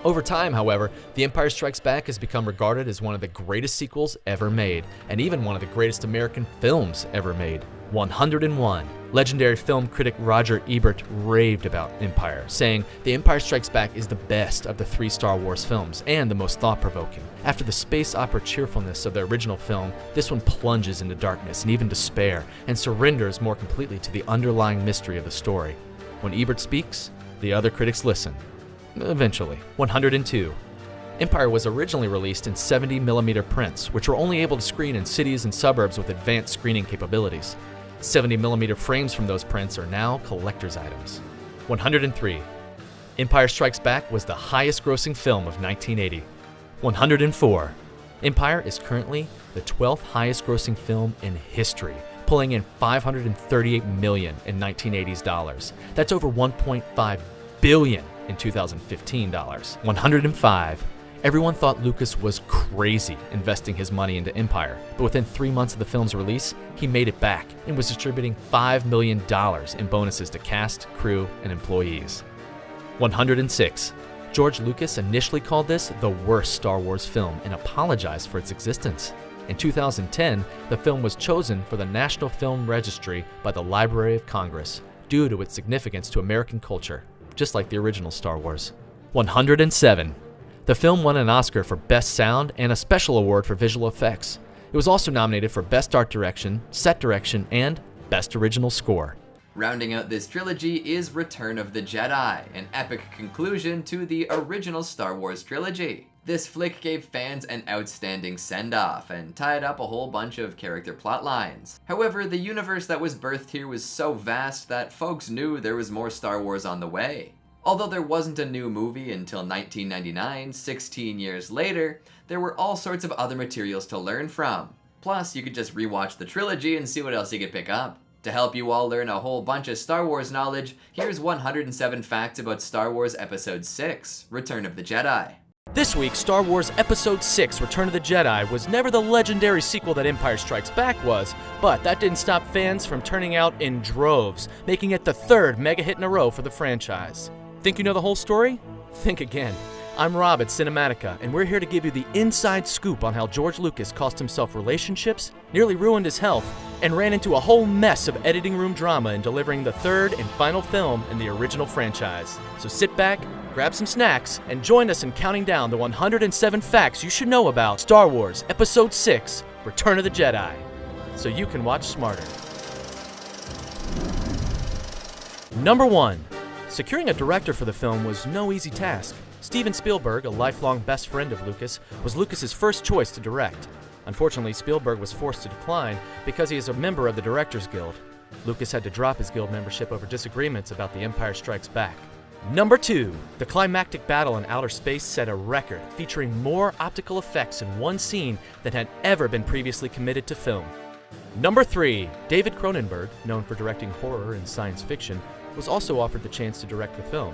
Over time, however, The Empire Strikes Back has become regarded as one of the greatest sequels ever made, and even one of the greatest American films ever made. 101. Legendary film critic Roger Ebert raved about Empire, saying, "The Empire Strikes Back is the best of the 3 Star Wars films, and the most thought-provoking. After the space opera cheerfulness of the original film, this one plunges into darkness and even despair, and surrenders more completely to the underlying mystery of the story." When Ebert speaks, the other critics listen. Eventually. 102. Empire was originally released in 70mm prints, which were only able to screen in cities and suburbs with advanced screening capabilities. 70mm frames from those prints are now collector's items. 103. Empire Strikes Back was the highest grossing film of 1980. 104. Empire is currently the 12th highest grossing film in history, pulling in $538 million in 1980s dollars. That's over $1.5 billion in 2015 dollars. 105. Everyone thought Lucas was crazy investing his money into Empire, but within 3 months of the film's release, he made it back and was distributing $5 million in bonuses to cast, crew, and employees. 106. George Lucas initially called this the worst Star Wars film and apologized for its existence. In 2010, the film was chosen for the National Film Registry by the Library of Congress due to its significance to American culture, just like the original Star Wars. 107. The film won an Oscar for Best Sound and a special award for visual effects. It was also nominated for Best Art Direction, Set Direction, and Best Original Score. Rounding out this trilogy is Return of the Jedi, an epic conclusion to the original Star Wars trilogy. This flick gave fans an outstanding send-off and tied up a whole bunch of character plot lines. However, the universe that was birthed here was so vast that folks knew there was more Star Wars on the way. Although there wasn't a new movie until 1999, 16 years later, there were all sorts of other materials to learn from. Plus, you could just rewatch the trilogy and see what else you could pick up. To help you all learn a whole bunch of Star Wars knowledge, here's 107 facts about Star Wars Episode 6, Return of the Jedi. This week, Star Wars Episode 6, Return of the Jedi, was never the legendary sequel that Empire Strikes Back was, but that didn't stop fans from turning out in droves, making it the 3rd mega hit in a row for the franchise. Think you know the whole story? Think again. I'm Rob at Cinematica, and we're here to give you the inside scoop on how George Lucas cost himself relationships, nearly ruined his health, and ran into a whole mess of editing room drama in delivering the 3rd and final film in the original franchise. So sit back, grab some snacks, and join us in counting down the 107 facts you should know about Star Wars Episode 6, Return of the Jedi, so you can watch smarter. Number 1. Securing a director for the film was no easy task. Steven Spielberg, a lifelong best friend of Lucas, was Lucas's first choice to direct. Unfortunately, Spielberg was forced to decline because he is a member of the Directors Guild. Lucas had to drop his guild membership over disagreements about The Empire Strikes Back. Number 2. The climactic battle in outer space set a record, featuring more optical effects in one scene than had ever been previously committed to film. Number 3. David Cronenberg, known for directing horror and science fiction, was also offered the chance to direct the film.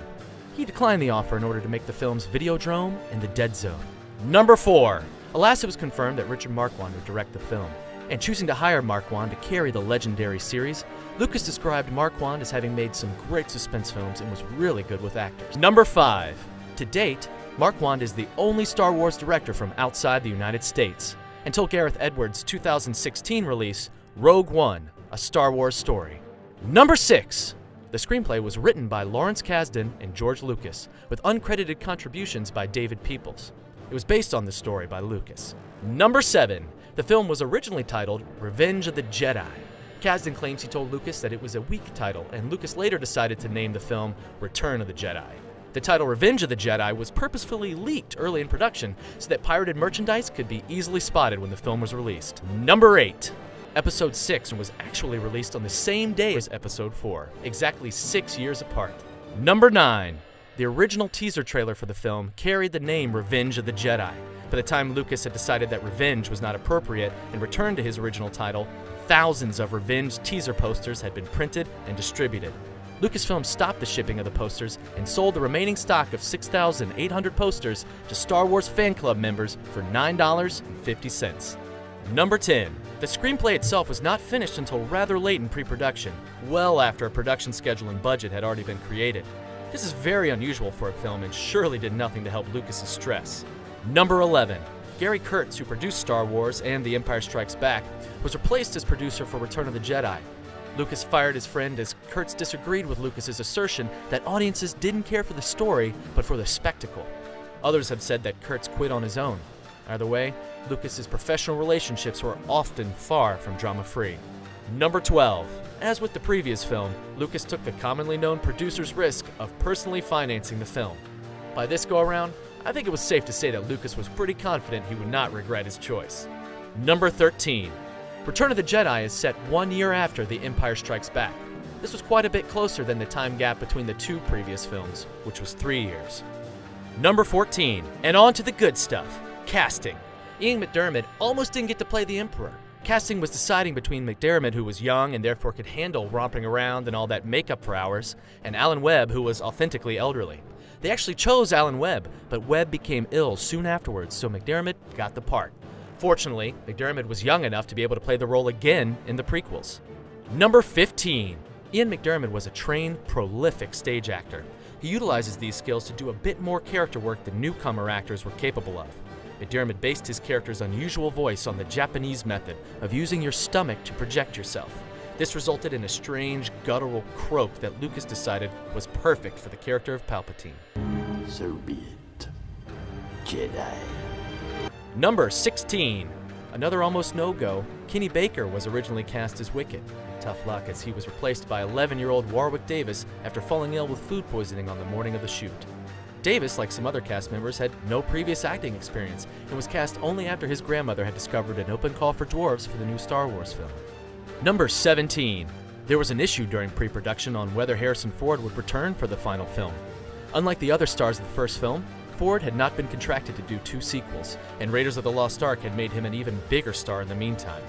He declined the offer in order to make the films Videodrome and The Dead Zone. Number 4. Alas, it was confirmed that Richard Marquand would direct the film. And choosing to hire Marquand to carry the legendary series, Lucas described Marquand as having made some great suspense films and was really good with actors. Number 5. To date, Marquand is the only Star Wars director from outside the United States, until Gareth Edwards' 2016 release, Rogue One, A Star Wars Story. Number 6. The screenplay was written by Lawrence Kasdan and George Lucas, with uncredited contributions by David Peoples. It was based on the story by Lucas. Number 7. The film was originally titled Revenge of the Jedi. Kasdan claims he told Lucas that it was a weak title, and Lucas later decided to name the film Return of the Jedi. The title Revenge of the Jedi was purposefully leaked early in production so that pirated merchandise could be easily spotted when the film was released. Number 8. Episode 6 was actually released on the same day as Episode 4, exactly 6 years apart. Number 9. The original teaser trailer for the film carried the name Revenge of the Jedi. By the time Lucas had decided that Revenge was not appropriate and returned to his original title, thousands of Revenge teaser posters had been printed and distributed. Lucasfilm stopped the shipping of the posters and sold the remaining stock of 6,800 posters to Star Wars fan club members for $9.50. Number 10. The screenplay itself was not finished until rather late in pre-production, well after a production schedule and budget had already been created. This is very unusual for a film and surely did nothing to help Lucas's stress. Number 11. Gary Kurtz, who produced Star Wars and The Empire Strikes Back, was replaced as producer for Return of the Jedi. Lucas fired his friend as Kurtz disagreed with Lucas's assertion that audiences didn't care for the story, but for the spectacle. Others have said that Kurtz quit on his own. Either way, Lucas's professional relationships were often far from drama-free. Number 12. As with the previous film, Lucas took the commonly known producer's risk of personally financing the film. By this go-around, I think it was safe to say that Lucas was pretty confident he would not regret his choice. Number 13. Return of the Jedi is set 1 year after The Empire Strikes Back. This was quite a bit closer than the time gap between the two previous films, which was 3 years. Number 14. And on to the good stuff. Casting. Ian McDiarmid almost didn't get to play the Emperor. Casting was deciding between McDiarmid, who was young and therefore could handle romping around and all that makeup for hours, and Alan Webb, who was authentically elderly. They actually chose Alan Webb, but Webb became ill soon afterwards, so McDiarmid got the part. Fortunately, McDiarmid was young enough to be able to play the role again in the prequels. Number 15. Ian McDiarmid was a trained, prolific stage actor. He utilizes these skills to do a bit more character work than newcomer actors were capable of. McDiarmid based his character's unusual voice on the Japanese method of using your stomach to project yourself. This resulted in a strange, guttural croak that Lucas decided was perfect for the character of Palpatine. So be it, Jedi. Number 16. Another almost no-go, Kenny Baker was originally cast as Wicket. Tough luck, as he was replaced by 11-year-old Warwick Davis after falling ill with food poisoning on the morning of the shoot. Davis, like some other cast members, had no previous acting experience and was cast only after his grandmother had discovered an open call for dwarves for the new Star Wars film. Number 17. There was an issue during pre-production on whether Harrison Ford would return for the final film. Unlike the other stars of the first film, Ford had not been contracted to do 2 sequels, and Raiders of the Lost Ark had made him an even bigger star in the meantime.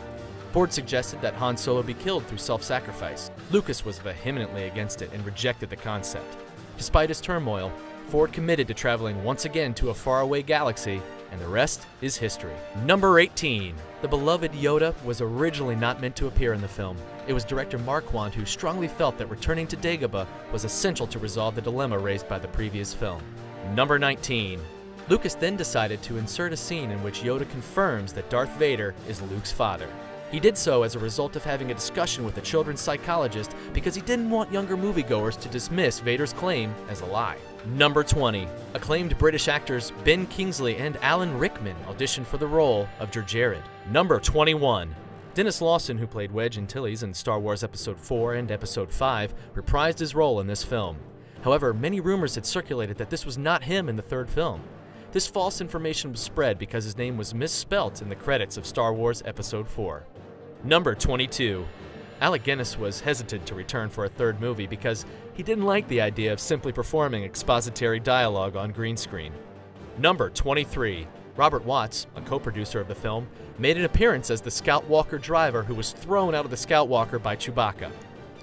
Ford suggested that Han Solo be killed through self-sacrifice. Lucas was vehemently against it and rejected the concept. Despite his turmoil, Ford committed to traveling once again to a faraway galaxy, and the rest is history. Number 18. The beloved Yoda was originally not meant to appear in the film. It was director Marquand who strongly felt that returning to Dagobah was essential to resolve the dilemma raised by the previous film. Number 19. Lucas then decided to insert a scene in which Yoda confirms that Darth Vader is Luke's father. He did so as a result of having a discussion with a children's psychologist because he didn't want younger moviegoers to dismiss Vader's claim as a lie. Number 20. Acclaimed British actors Ben Kingsley and Alan Rickman auditioned for the role of Jar Jared. Number 21. Dennis Lawson, who played Wedge Antilles in Star Wars Episode 4 and Episode 5, reprised his role in this film. However, many rumors had circulated that this was not him in the third film. This false information was spread because his name was misspelt in the credits of Star Wars Episode 4. Number 22. Alec Guinness was hesitant to return for a third movie because he didn't like the idea of simply performing expository dialogue on green screen. Number 23. Robert Watts, a co-producer of the film, made an appearance as the Scout Walker driver who was thrown out of the Scout Walker by Chewbacca.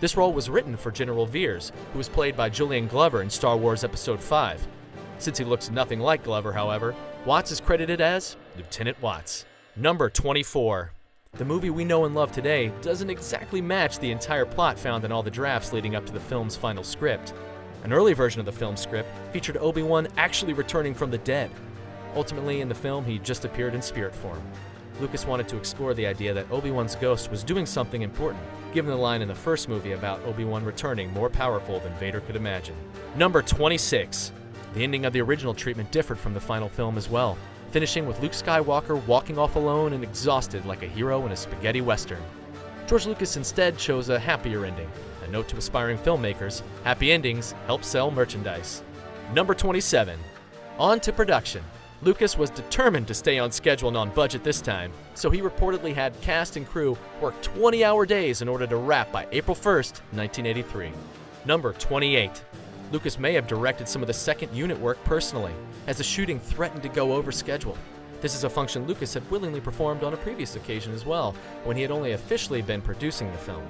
This role was written for General Veers, who was played by Julian Glover in Star Wars Episode 5. Since he looks nothing like Glover, however, Watts is credited as Lieutenant Watts. Number 24. The movie we know and love today doesn't exactly match the entire plot found in all the drafts leading up to the film's final script. An early version of the film script featured Obi-Wan actually returning from the dead. Ultimately, in the film, he just appeared in spirit form. Lucas wanted to explore the idea that Obi-Wan's ghost was doing something important, given the line in the first movie about Obi-Wan returning more powerful than Vader could imagine. Number 26. The ending of the original treatment differed from the final film as well, finishing with Luke Skywalker walking off alone and exhausted like a hero in a spaghetti western. George Lucas instead chose a happier ending. A note to aspiring filmmakers, happy endings help sell merchandise. Number 27. On to production. Lucas was determined to stay on schedule and on budget this time, so he reportedly had cast and crew work 20-hour days in order to wrap by April 1st, 1983. Number 28. Lucas may have directed some of the second unit work personally, as the shooting threatened to go over schedule. This is a function Lucas had willingly performed on a previous occasion as well, when he had only officially been producing the film.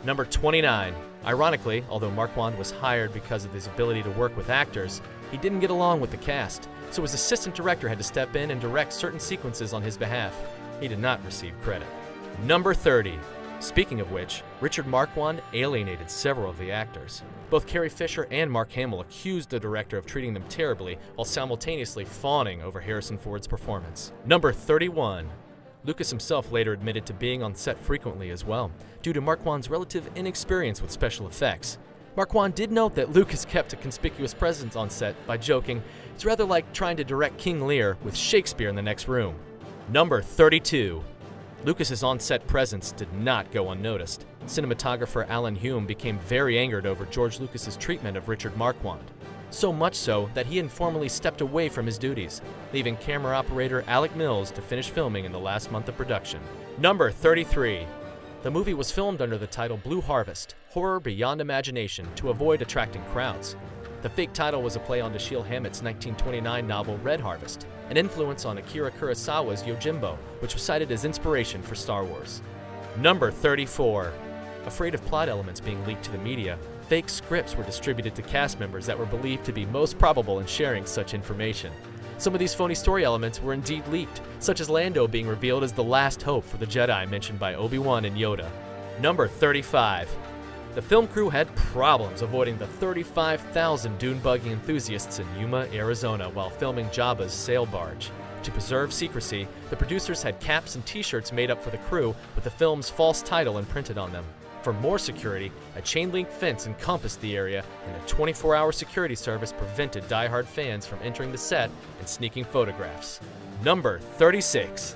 Number 29. Ironically, although Marquand was hired because of his ability to work with actors, he didn't get along with the cast, so his assistant director had to step in and direct certain sequences on his behalf. He did not receive credit. Number 30. Speaking of which, Richard Marquand alienated several of the actors. Both Carrie Fisher and Mark Hamill accused the director of treating them terribly while simultaneously fawning over Harrison Ford's performance. Number 31. Lucas himself later admitted to being on set frequently as well, due to Marquand's relative inexperience with special effects. Marquand did note that Lucas kept a conspicuous presence on set by joking, "It's rather like trying to direct King Lear with Shakespeare in the next room." Number 32. Lucas's on-set presence did not go unnoticed. Cinematographer Alan Hume became very angered over George Lucas's treatment of Richard Marquand. So much so that he informally stepped away from his duties, leaving camera operator Alec Mills to finish filming in the last month of production. Number 33. The movie was filmed under the title Blue Harvest, Horror Beyond Imagination, to avoid attracting crowds. The fake title was a play on Dashiell Hammett's 1929 novel Red Harvest, an influence on Akira Kurosawa's Yojimbo, which was cited as inspiration for Star Wars. Number 34. Afraid of plot elements being leaked to the media, fake scripts were distributed to cast members that were believed to be most probable in sharing such information. Some of these phony story elements were indeed leaked, such as Lando being revealed as the last hope for the Jedi mentioned by Obi-Wan and Yoda. Number 35. The film crew had problems avoiding the 35,000 dune buggy enthusiasts in Yuma, Arizona while filming Jabba's sail barge. To preserve secrecy, the producers had caps and t-shirts made up for the crew with the film's false title imprinted on them. For more security, a chain-link fence encompassed the area, and a 24-hour security service prevented die-hard fans from entering the set and sneaking photographs. Number 36.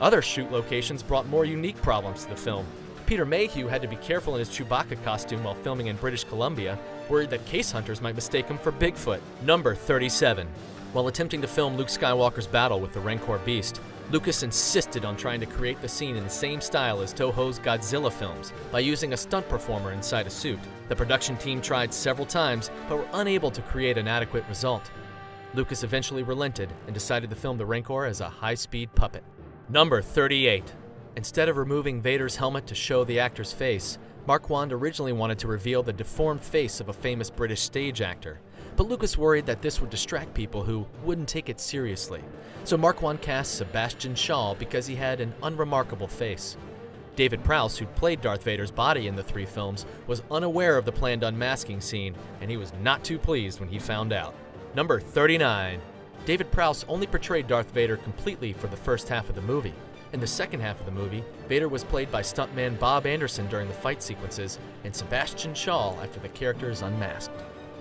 Other shoot locations brought more unique problems to the film. Peter Mayhew had to be careful in his Chewbacca costume while filming in British Columbia, worried that case hunters might mistake him for Bigfoot. Number 37. While attempting to film Luke Skywalker's battle with the Rancor beast, Lucas insisted on trying to create the scene in the same style as Toho's Godzilla films by using a stunt performer inside a suit. The production team tried several times but were unable to create an adequate result. Lucas eventually relented and decided to film the Rancor as a high-speed puppet. Number 38. Instead of removing Vader's helmet to show the actor's face, Marquand originally wanted to reveal the deformed face of a famous British stage actor. But Lucas worried that this would distract people who wouldn't take it seriously. So Marquand cast Sebastian Shaw because he had an unremarkable face. David Prowse, who played Darth Vader's body in the 3 films, was unaware of the planned unmasking scene, and he was not too pleased when he found out. Number 39. David Prowse only portrayed Darth Vader completely for the first half of the movie. In the second half of the movie, Vader was played by stuntman Bob Anderson during the fight sequences, and Sebastian Shaw after the character is unmasked.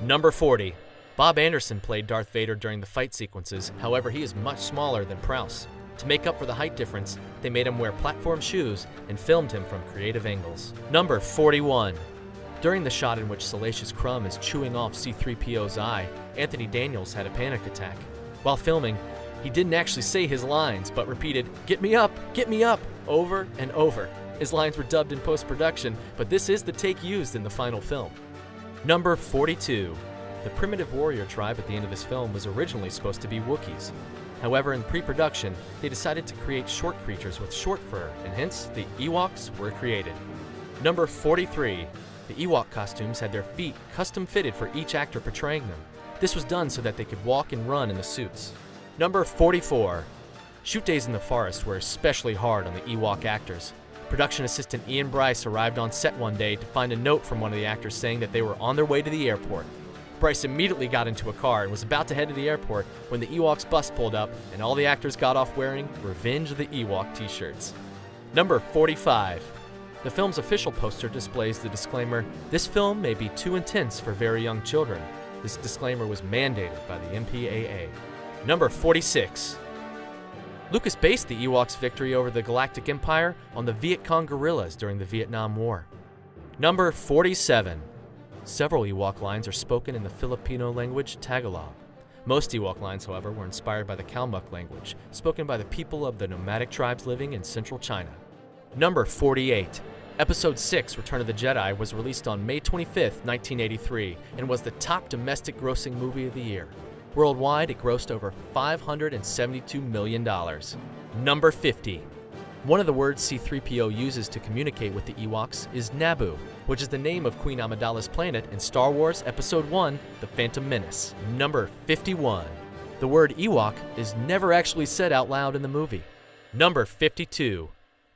Number 40. Bob Anderson played Darth Vader during the fight sequences, however he is much smaller than Prowse. To make up for the height difference, they made him wear platform shoes and filmed him from creative angles. Number 41. During the shot in which Salacious Crumb is chewing off C-3PO's eye, Anthony Daniels had a panic attack. While filming, he didn't actually say his lines, but repeated, get me up," over and over. His lines were dubbed in post-production, but this is the take used in the final film. Number 42. The primitive warrior tribe at the end of this film was originally supposed to be Wookiees. However, in pre-production, they decided to create short creatures with short fur, and hence, the Ewoks were created. Number 43. The Ewok costumes had their feet custom fitted for each actor portraying them. This was done so that they could walk and run in the suits. Number 44. Shoot days in the forest were especially hard on the Ewok actors. Production assistant Ian Bryce arrived on set one day to find a note from one of the actors saying that they were on their way to the airport. Bryce immediately got into a car and was about to head to the airport when the Ewoks bus pulled up and all the actors got off wearing Revenge of the Ewok t-shirts. Number 45. The film's official poster displays the disclaimer, "This film may be too intense for very young children." This disclaimer was mandated by the MPAA. Number 46. Lucas based the Ewoks' victory over the Galactic Empire on the Viet Cong guerrillas during the Vietnam War. Number 47. Several Ewok lines are spoken in the Filipino language Tagalog. Most Ewok lines, however, were inspired by the Kalmuk language, spoken by the people of the nomadic tribes living in central China. Number 48. Episode 6, Return of the Jedi, was released on May 25, 1983, and was the top domestic grossing movie of the year. Worldwide, it grossed over $572 million. Number 50. One of the words C-3PO uses to communicate with the Ewoks is Naboo, which is the name of Queen Amidala's planet in Star Wars Episode 1, The Phantom Menace. Number 51. The word Ewok is never actually said out loud in the movie. Number 52.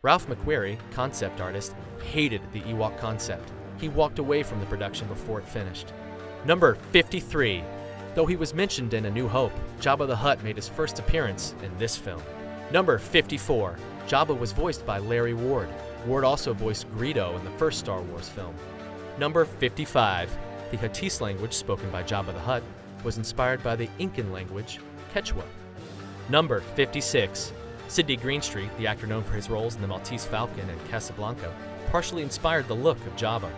Ralph McQuarrie, concept artist, hated the Ewok concept. He walked away from the production before it finished. Number 53. Though he was mentioned in A New Hope, Jabba the Hutt made his first appearance in this film. Number 54. Jabba was voiced by Larry Ward. Ward also voiced Greedo in the first Star Wars film. Number 55. The Huttese language spoken by Jabba the Hutt was inspired by the Incan language, Quechua. Number 56. Sidney Greenstreet, the actor known for his roles in The Maltese Falcon and Casablanca, partially inspired the look of Jabba.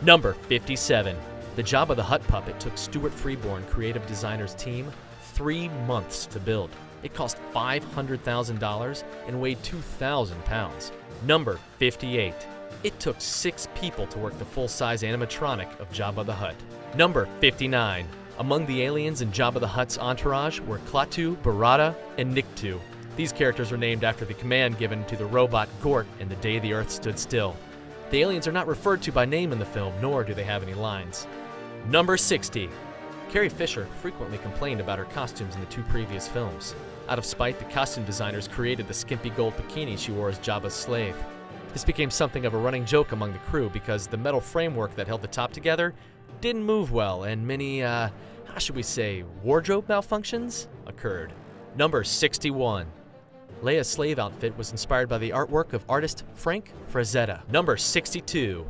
Number 57. The Jabba the Hutt puppet took Stuart Freeborn creative designer's team 3 months to build. It cost $500,000 and weighed 2,000 pounds. Number 58. It took 6 people to work the full-size animatronic of Jabba the Hutt. Number 59. Among the aliens in Jabba the Hutt's entourage were Klaatu, Barada, and Nikto. These characters were named after the command given to the robot Gort in The Day the Earth Stood Still. The aliens are not referred to by name in the film, nor do they have any lines. Number 60. Carrie Fisher frequently complained about her costumes in the 2 previous films. Out of spite, the costume designers created the skimpy gold bikini she wore as Jabba's slave. This became something of a running joke among the crew because the metal framework that held the top together didn't move well, and many, how should we say, wardrobe malfunctions occurred. Number 61. Leia's slave outfit was inspired by the artwork of artist Frank Frazetta. Number 62.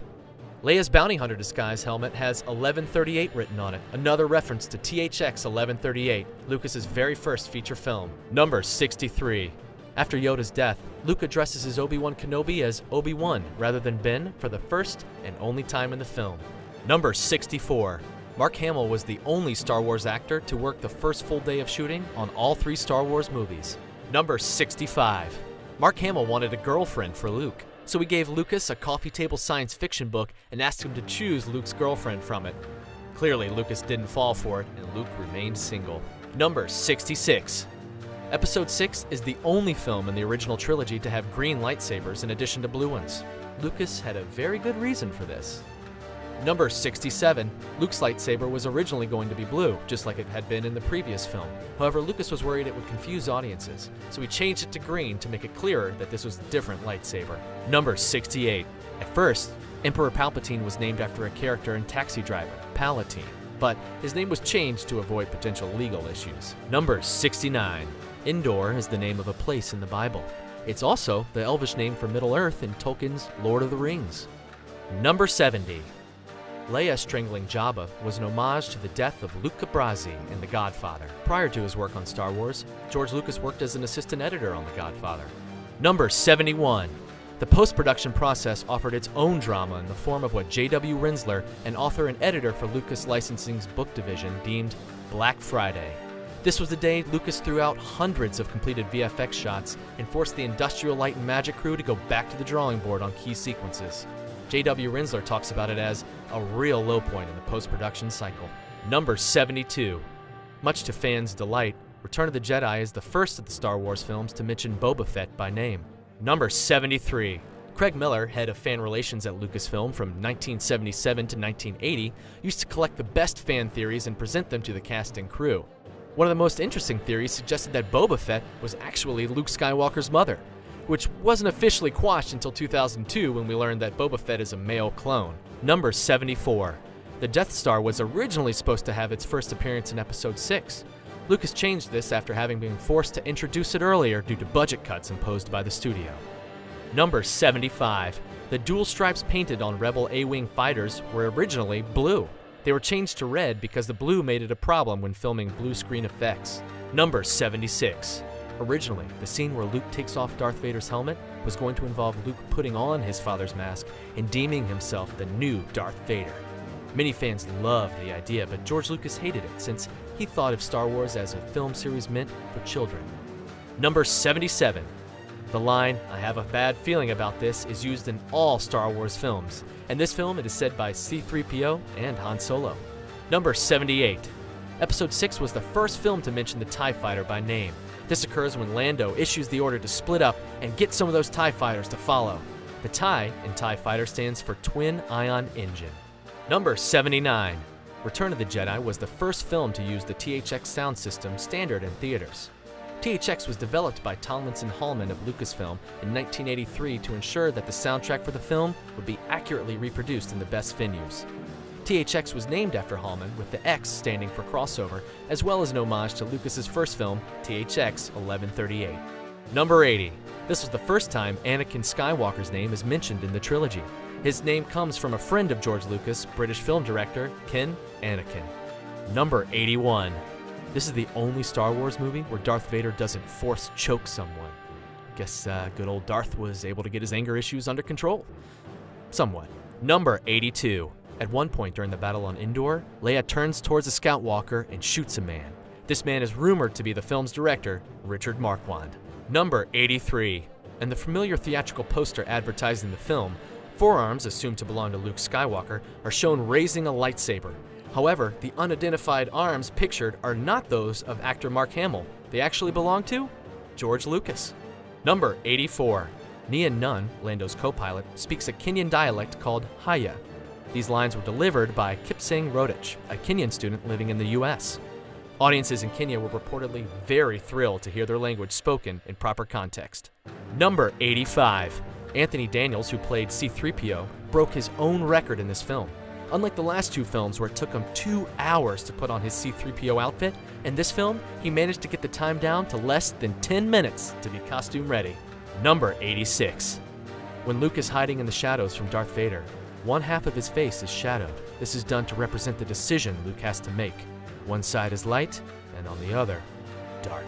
Leia's bounty hunter disguise helmet has 1138 written on it, another reference to THX 1138, Lucas's very first feature film. Number 63. After Yoda's death, Luke addresses his Obi-Wan Kenobi as Obi-Wan rather than Ben for the first and only time in the film. Number 64. Mark Hamill was the only Star Wars actor to work the first full day of shooting on all 3 Star Wars movies. Number 65. Mark Hamill wanted a girlfriend for Luke, so he gave Lucas a coffee table science fiction book and asked him to choose Luke's girlfriend from it. Clearly, Lucas didn't fall for it, and Luke remained single. Number 66. Episode 6 is the only film in the original trilogy to have green lightsabers in addition to blue ones. Lucas had a very good reason for this. Number 67. Luke's lightsaber was originally going to be blue, just like it had been in the previous film. However, Lucas was worried it would confuse audiences, so he changed it to green to make it clearer that this was a different lightsaber. Number 68. At first, Emperor Palpatine was named after a character in Taxi Driver, Palatine, but his name was changed to avoid potential legal issues. Number 69. Endor is the name of a place in the Bible. It's also the Elvish name for Middle-earth in Tolkien's Lord of the Rings. Number 70. Leia strangling Jabba was an homage to the death of Luca Brasi in The Godfather. Prior to his work on Star Wars, George Lucas worked as an assistant editor on The Godfather. Number 71. The post-production process offered its own drama in the form of what J.W. Rinsler, an author and editor for Lucas Licensing's book division, deemed Black Friday. This was the day Lucas threw out hundreds of completed VFX shots and forced the Industrial Light and Magic crew to go back to the drawing board on key sequences. J.W. Rinsler talks about it as a real low point in the post-production cycle. Number 72. Much to fans' delight, Return of the Jedi is the first of the Star Wars films to mention Boba Fett by name. Number 73. Craig Miller, head of fan relations at Lucasfilm from 1977 to 1980, used to collect the best fan theories and present them to the cast and crew. One of the most interesting theories suggested that Boba Fett was actually Luke Skywalker's mother, which wasn't officially quashed until 2002 when we learned that Boba Fett is a male clone. Number 74. The Death Star was originally supposed to have its first appearance in Episode 6. Lucas changed this after having been forced to introduce it earlier due to budget cuts imposed by the studio. Number 75. The dual stripes painted on Rebel A-Wing fighters were originally blue. They were changed to red because the blue made it a problem when filming blue screen effects. Number 76. Originally, the scene where Luke takes off Darth Vader's helmet was going to involve Luke putting on his father's mask and deeming himself the new Darth Vader. Many fans loved the idea, but George Lucas hated it since he thought of Star Wars as a film series meant for children. Number 77. The line, "I have a bad feeling about this," is used in all Star Wars films. In this film, it is said by C-3PO and Han Solo. Number 78. Episode 6 was the first film to mention the TIE Fighter by name. This occurs when Lando issues the order to split up and get some of those TIE Fighters to follow. The TIE in TIE Fighter stands for Twin Ion Engine. Number 79. Return of the Jedi was the first film to use the THX sound system standard in theaters. THX was developed by Tomlinson Hallman of Lucasfilm in 1983 to ensure that the soundtrack for the film would be accurately reproduced in the best venues. THX was named after Hallman, with the X standing for crossover, as well as an homage to Lucas's first film, THX 1138. Number 80. This was the first time Anakin Skywalker's name is mentioned in the trilogy. His name comes from a friend of George Lucas, British film director Ken Anakin. Number 81. This is the only Star Wars movie where Darth Vader doesn't force choke someone. Guess good old Darth was able to get his anger issues under control. Somewhat. Number 82. At one point during the battle on Endor, Leia turns towards a scout walker and shoots a man. This man is rumored to be the film's director, Richard Marquand. Number 83. In the familiar theatrical poster advertising the film, forearms assumed to belong to Luke Skywalker are shown raising a lightsaber. However, the unidentified arms pictured are not those of actor Mark Hamill. They actually belong to George Lucas. Number 84. Nia Nunn, Lando's co-pilot, speaks a Kenyan dialect called Haya. These lines were delivered by Kipsang Rodich, a Kenyan student living in the US. Audiences in Kenya were reportedly very thrilled to hear their language spoken in proper context. Number 85. Anthony Daniels, who played C-3PO, broke his own record in this film. Unlike the last two films where it took him 2 hours to put on his C-3PO outfit, in this film, he managed to get the time down to less than 10 minutes to be costume ready. Number 86. When Luke is hiding in the shadows from Darth Vader, one half of his face is shadowed. This is done to represent the decision Luke has to make. One side is light, and on the other, dark.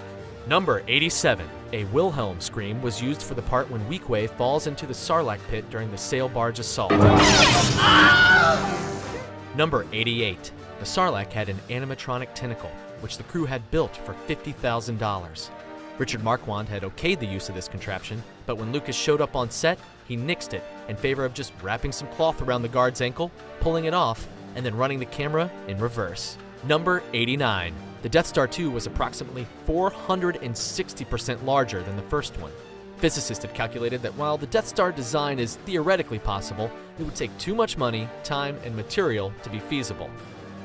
Number 87. A Wilhelm scream was used for the part when Weequay falls into the Sarlacc pit during the sail barge assault. Number 88. The Sarlacc had an animatronic tentacle, which the crew had built for $50,000. Richard Marquand had okayed the use of this contraption, but when Lucas showed up on set, he nixed it in favor of just wrapping some cloth around the guard's ankle, pulling it off, and then running the camera in reverse. Number 89. The Death Star 2 was approximately 460% larger than the first one. Physicists had calculated that while the Death Star design is theoretically possible, it would take too much money, time, and material to be feasible.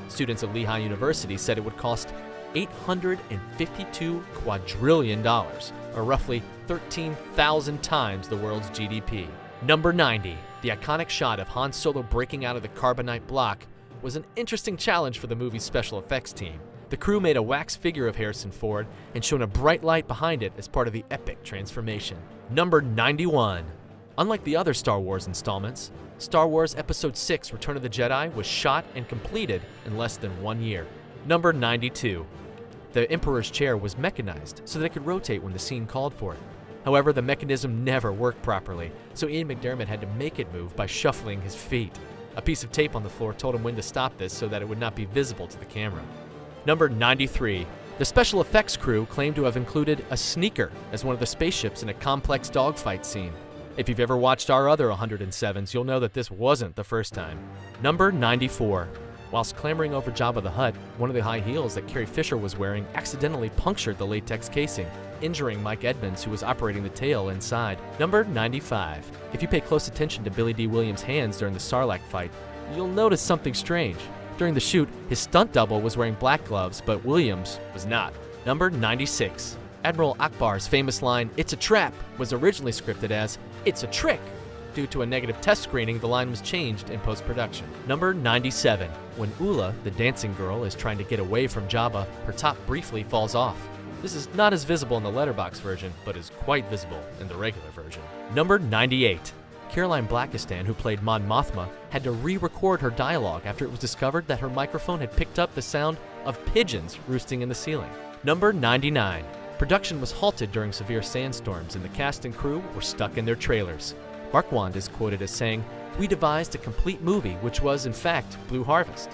Students of Lehigh University said it would cost $852 quadrillion, or roughly 13,000 times the world's GDP. Number 90. The iconic shot of Han Solo breaking out of the carbonite block was an interesting challenge for the movie's special effects team. The crew made a wax figure of Harrison Ford and shone a bright light behind it as part of the epic transformation. Number 91. Unlike the other Star Wars installments, Star Wars Episode 6 Return of the Jedi was shot and completed in less than 1 year. Number 92. The Emperor's chair was mechanized so that it could rotate when the scene called for it. However, the mechanism never worked properly, so Ian McDiarmid had to make it move by shuffling his feet. A piece of tape on the floor told him when to stop this so that it would not be visible to the camera. Number 93. The special effects crew claimed to have included a sneaker as one of the spaceships in a complex dogfight scene. If you've ever watched our other 107s, you'll know that this wasn't the first time. Number 94. Whilst clambering over Jabba the Hutt, one of the high heels that Carrie Fisher was wearing accidentally punctured the latex casing, injuring Mike Edmonds, who was operating the tail inside. Number 95. If you pay close attention to Billy D. Williams' hands during the Sarlacc fight, you'll notice something strange. During the shoot, his stunt double was wearing black gloves, but Williams was not. Number 96. Admiral Akbar's famous line, "It's a trap," was originally scripted as, "It's a trick." Due to a negative test screening, the line was changed in post-production. Number 97. When Ula, the dancing girl, is trying to get away from Jabba, her top briefly falls off. This is not as visible in the letterbox version, but is quite visible in the regular version. Number 98. Caroline Blackistan, who played Mon Mothma, had to re-record her dialogue after it was discovered that her microphone had picked up the sound of pigeons roosting in the ceiling. Number 99. Production was halted during severe sandstorms and the cast and crew were stuck in their trailers. Marquand is quoted as saying, "We devised a complete movie, which was, in fact, Blue Harvest."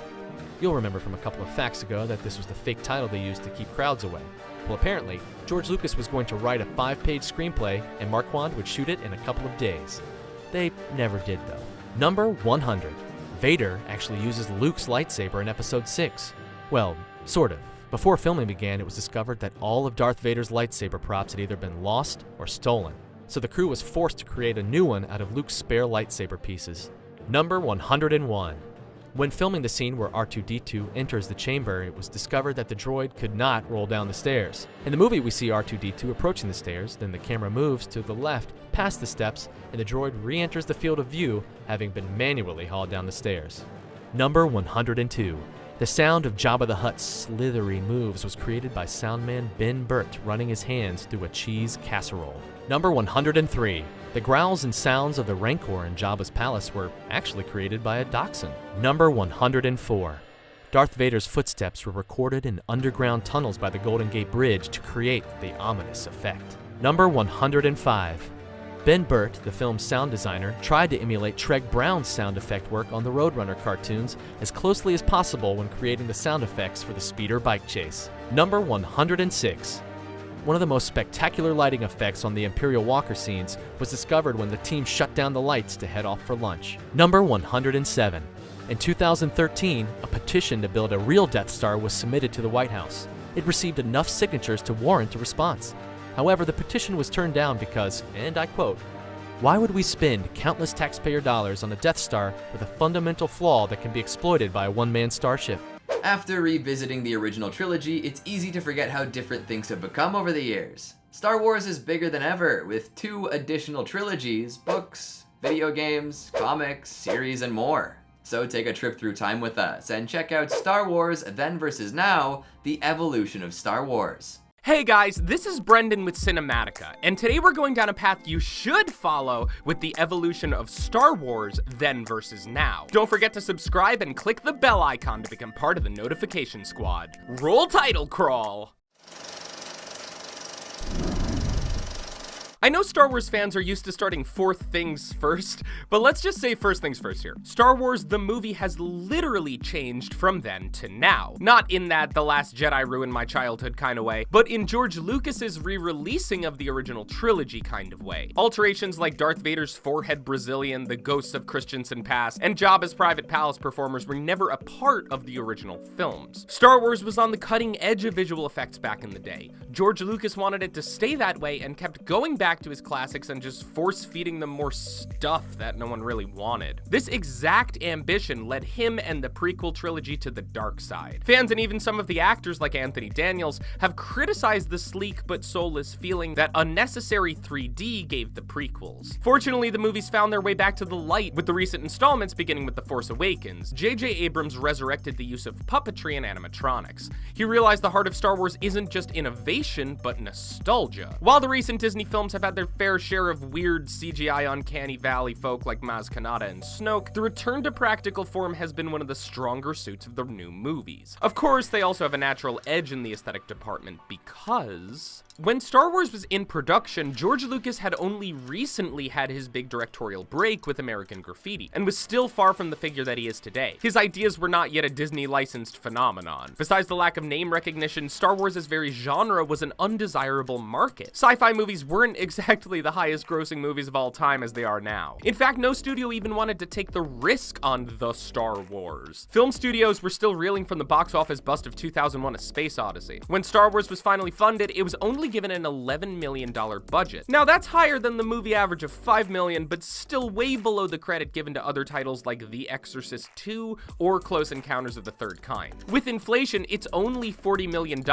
You'll remember from a couple of facts ago that this was the fake title they used to keep crowds away. Well, apparently, George Lucas was going to write a 5-page screenplay and Marquand would shoot it in a couple of days. They never did, though. Number 100. Vader actually uses Luke's lightsaber in Episode 6. Well, sort of. Before filming began, it was discovered that all of Darth Vader's lightsaber props had either been lost or stolen, so the crew was forced to create a new one out of Luke's spare lightsaber pieces. Number 101. When filming the scene where R2-D2 enters the chamber, it was discovered that the droid could not roll down the stairs. In the movie, we see R2-D2 approaching the stairs, then the camera moves to the left past the steps, and the droid re-enters the field of view, having been manually hauled down the stairs. Number 102. The sound of Jabba the Hutt's slithery moves was created by soundman Ben Burt running his hands through a cheese casserole. Number 103. The growls and sounds of the Rancor in Jabba's palace were actually created by a dachshund. Number 104. Darth Vader's footsteps were recorded in underground tunnels by the Golden Gate Bridge to create the ominous effect. Number 105. Ben Burt, the film's sound designer, tried to emulate Treg Brown's sound effect work on the Roadrunner cartoons as closely as possible when creating the sound effects for the speeder bike chase. Number 106. One of the most spectacular lighting effects on the Imperial Walker scenes was discovered when the team shut down the lights to head off for lunch. Number 107. In 2013, a petition to build a real Death Star was submitted to the White House. It received enough signatures to warrant a response. However, the petition was turned down because, and I quote, "Why would we spend countless taxpayer dollars on a Death Star with a fundamental flaw that can be exploited by a one-man starship?" After revisiting the original trilogy, it's easy to forget how different things have become over the years. Star Wars is bigger than ever, with 2 additional trilogies, books, video games, comics, series, and more. So take a trip through time with us and check out Star Wars Then vs. Now, The Evolution of Star Wars. Hey guys, this is Brendan with Cinematica, and today we're going down a path you should follow with the evolution of Star Wars Then vs. Now. Don't forget to subscribe and click the bell icon to become part of the notification squad. Roll title crawl! I know Star Wars fans are used to starting fourth things first, but let's just say first things first here. Star Wars the movie has literally changed from then to now. Not in that The Last Jedi ruined my childhood kind of way, but in George Lucas's re-releasing of the original trilogy kind of way. Alterations like Darth Vader's forehead Brazilian, the ghosts of Christensen Pass, and Jabba's private palace performers were never a part of the original films. Star Wars was on the cutting edge of visual effects back in the day. George Lucas wanted it to stay that way and kept going back to his classics and just force-feeding them more stuff that no one really wanted. This exact ambition led him and the prequel trilogy to the dark side. Fans and even some of the actors like Anthony Daniels have criticized the sleek but soulless feeling that unnecessary 3D gave the prequels. Fortunately, the movies found their way back to the light with the recent installments beginning with The Force Awakens. J.J. Abrams resurrected the use of puppetry and animatronics. He realized the heart of Star Wars isn't just innovation, but nostalgia. While the recent Disney films have had their fair share of weird CGI uncanny valley folk like Maz Kanata and Snoke, the return to practical form has been one of the stronger suits of the new movies. Of course, they also have a natural edge in the aesthetic department because when Star Wars was in production, George Lucas had only recently had his big directorial break with American Graffiti, and was still far from the figure that he is today. His ideas were not yet a Disney-licensed phenomenon. Besides the lack of name recognition, Star Wars as very genre was an undesirable market. Sci-fi movies weren't exactly the highest-grossing movies of all time as they are now. In fact, no studio even wanted to take the risk on the Star Wars. Film studios were still reeling from the box office bust of 2001: A Space Odyssey. When Star Wars was finally funded, it was only given an $11 million budget. Now that's higher than the movie average of $5 million, but still way below the credit given to other titles like The Exorcist II or Close Encounters of the Third Kind. With inflation, it's only $40 million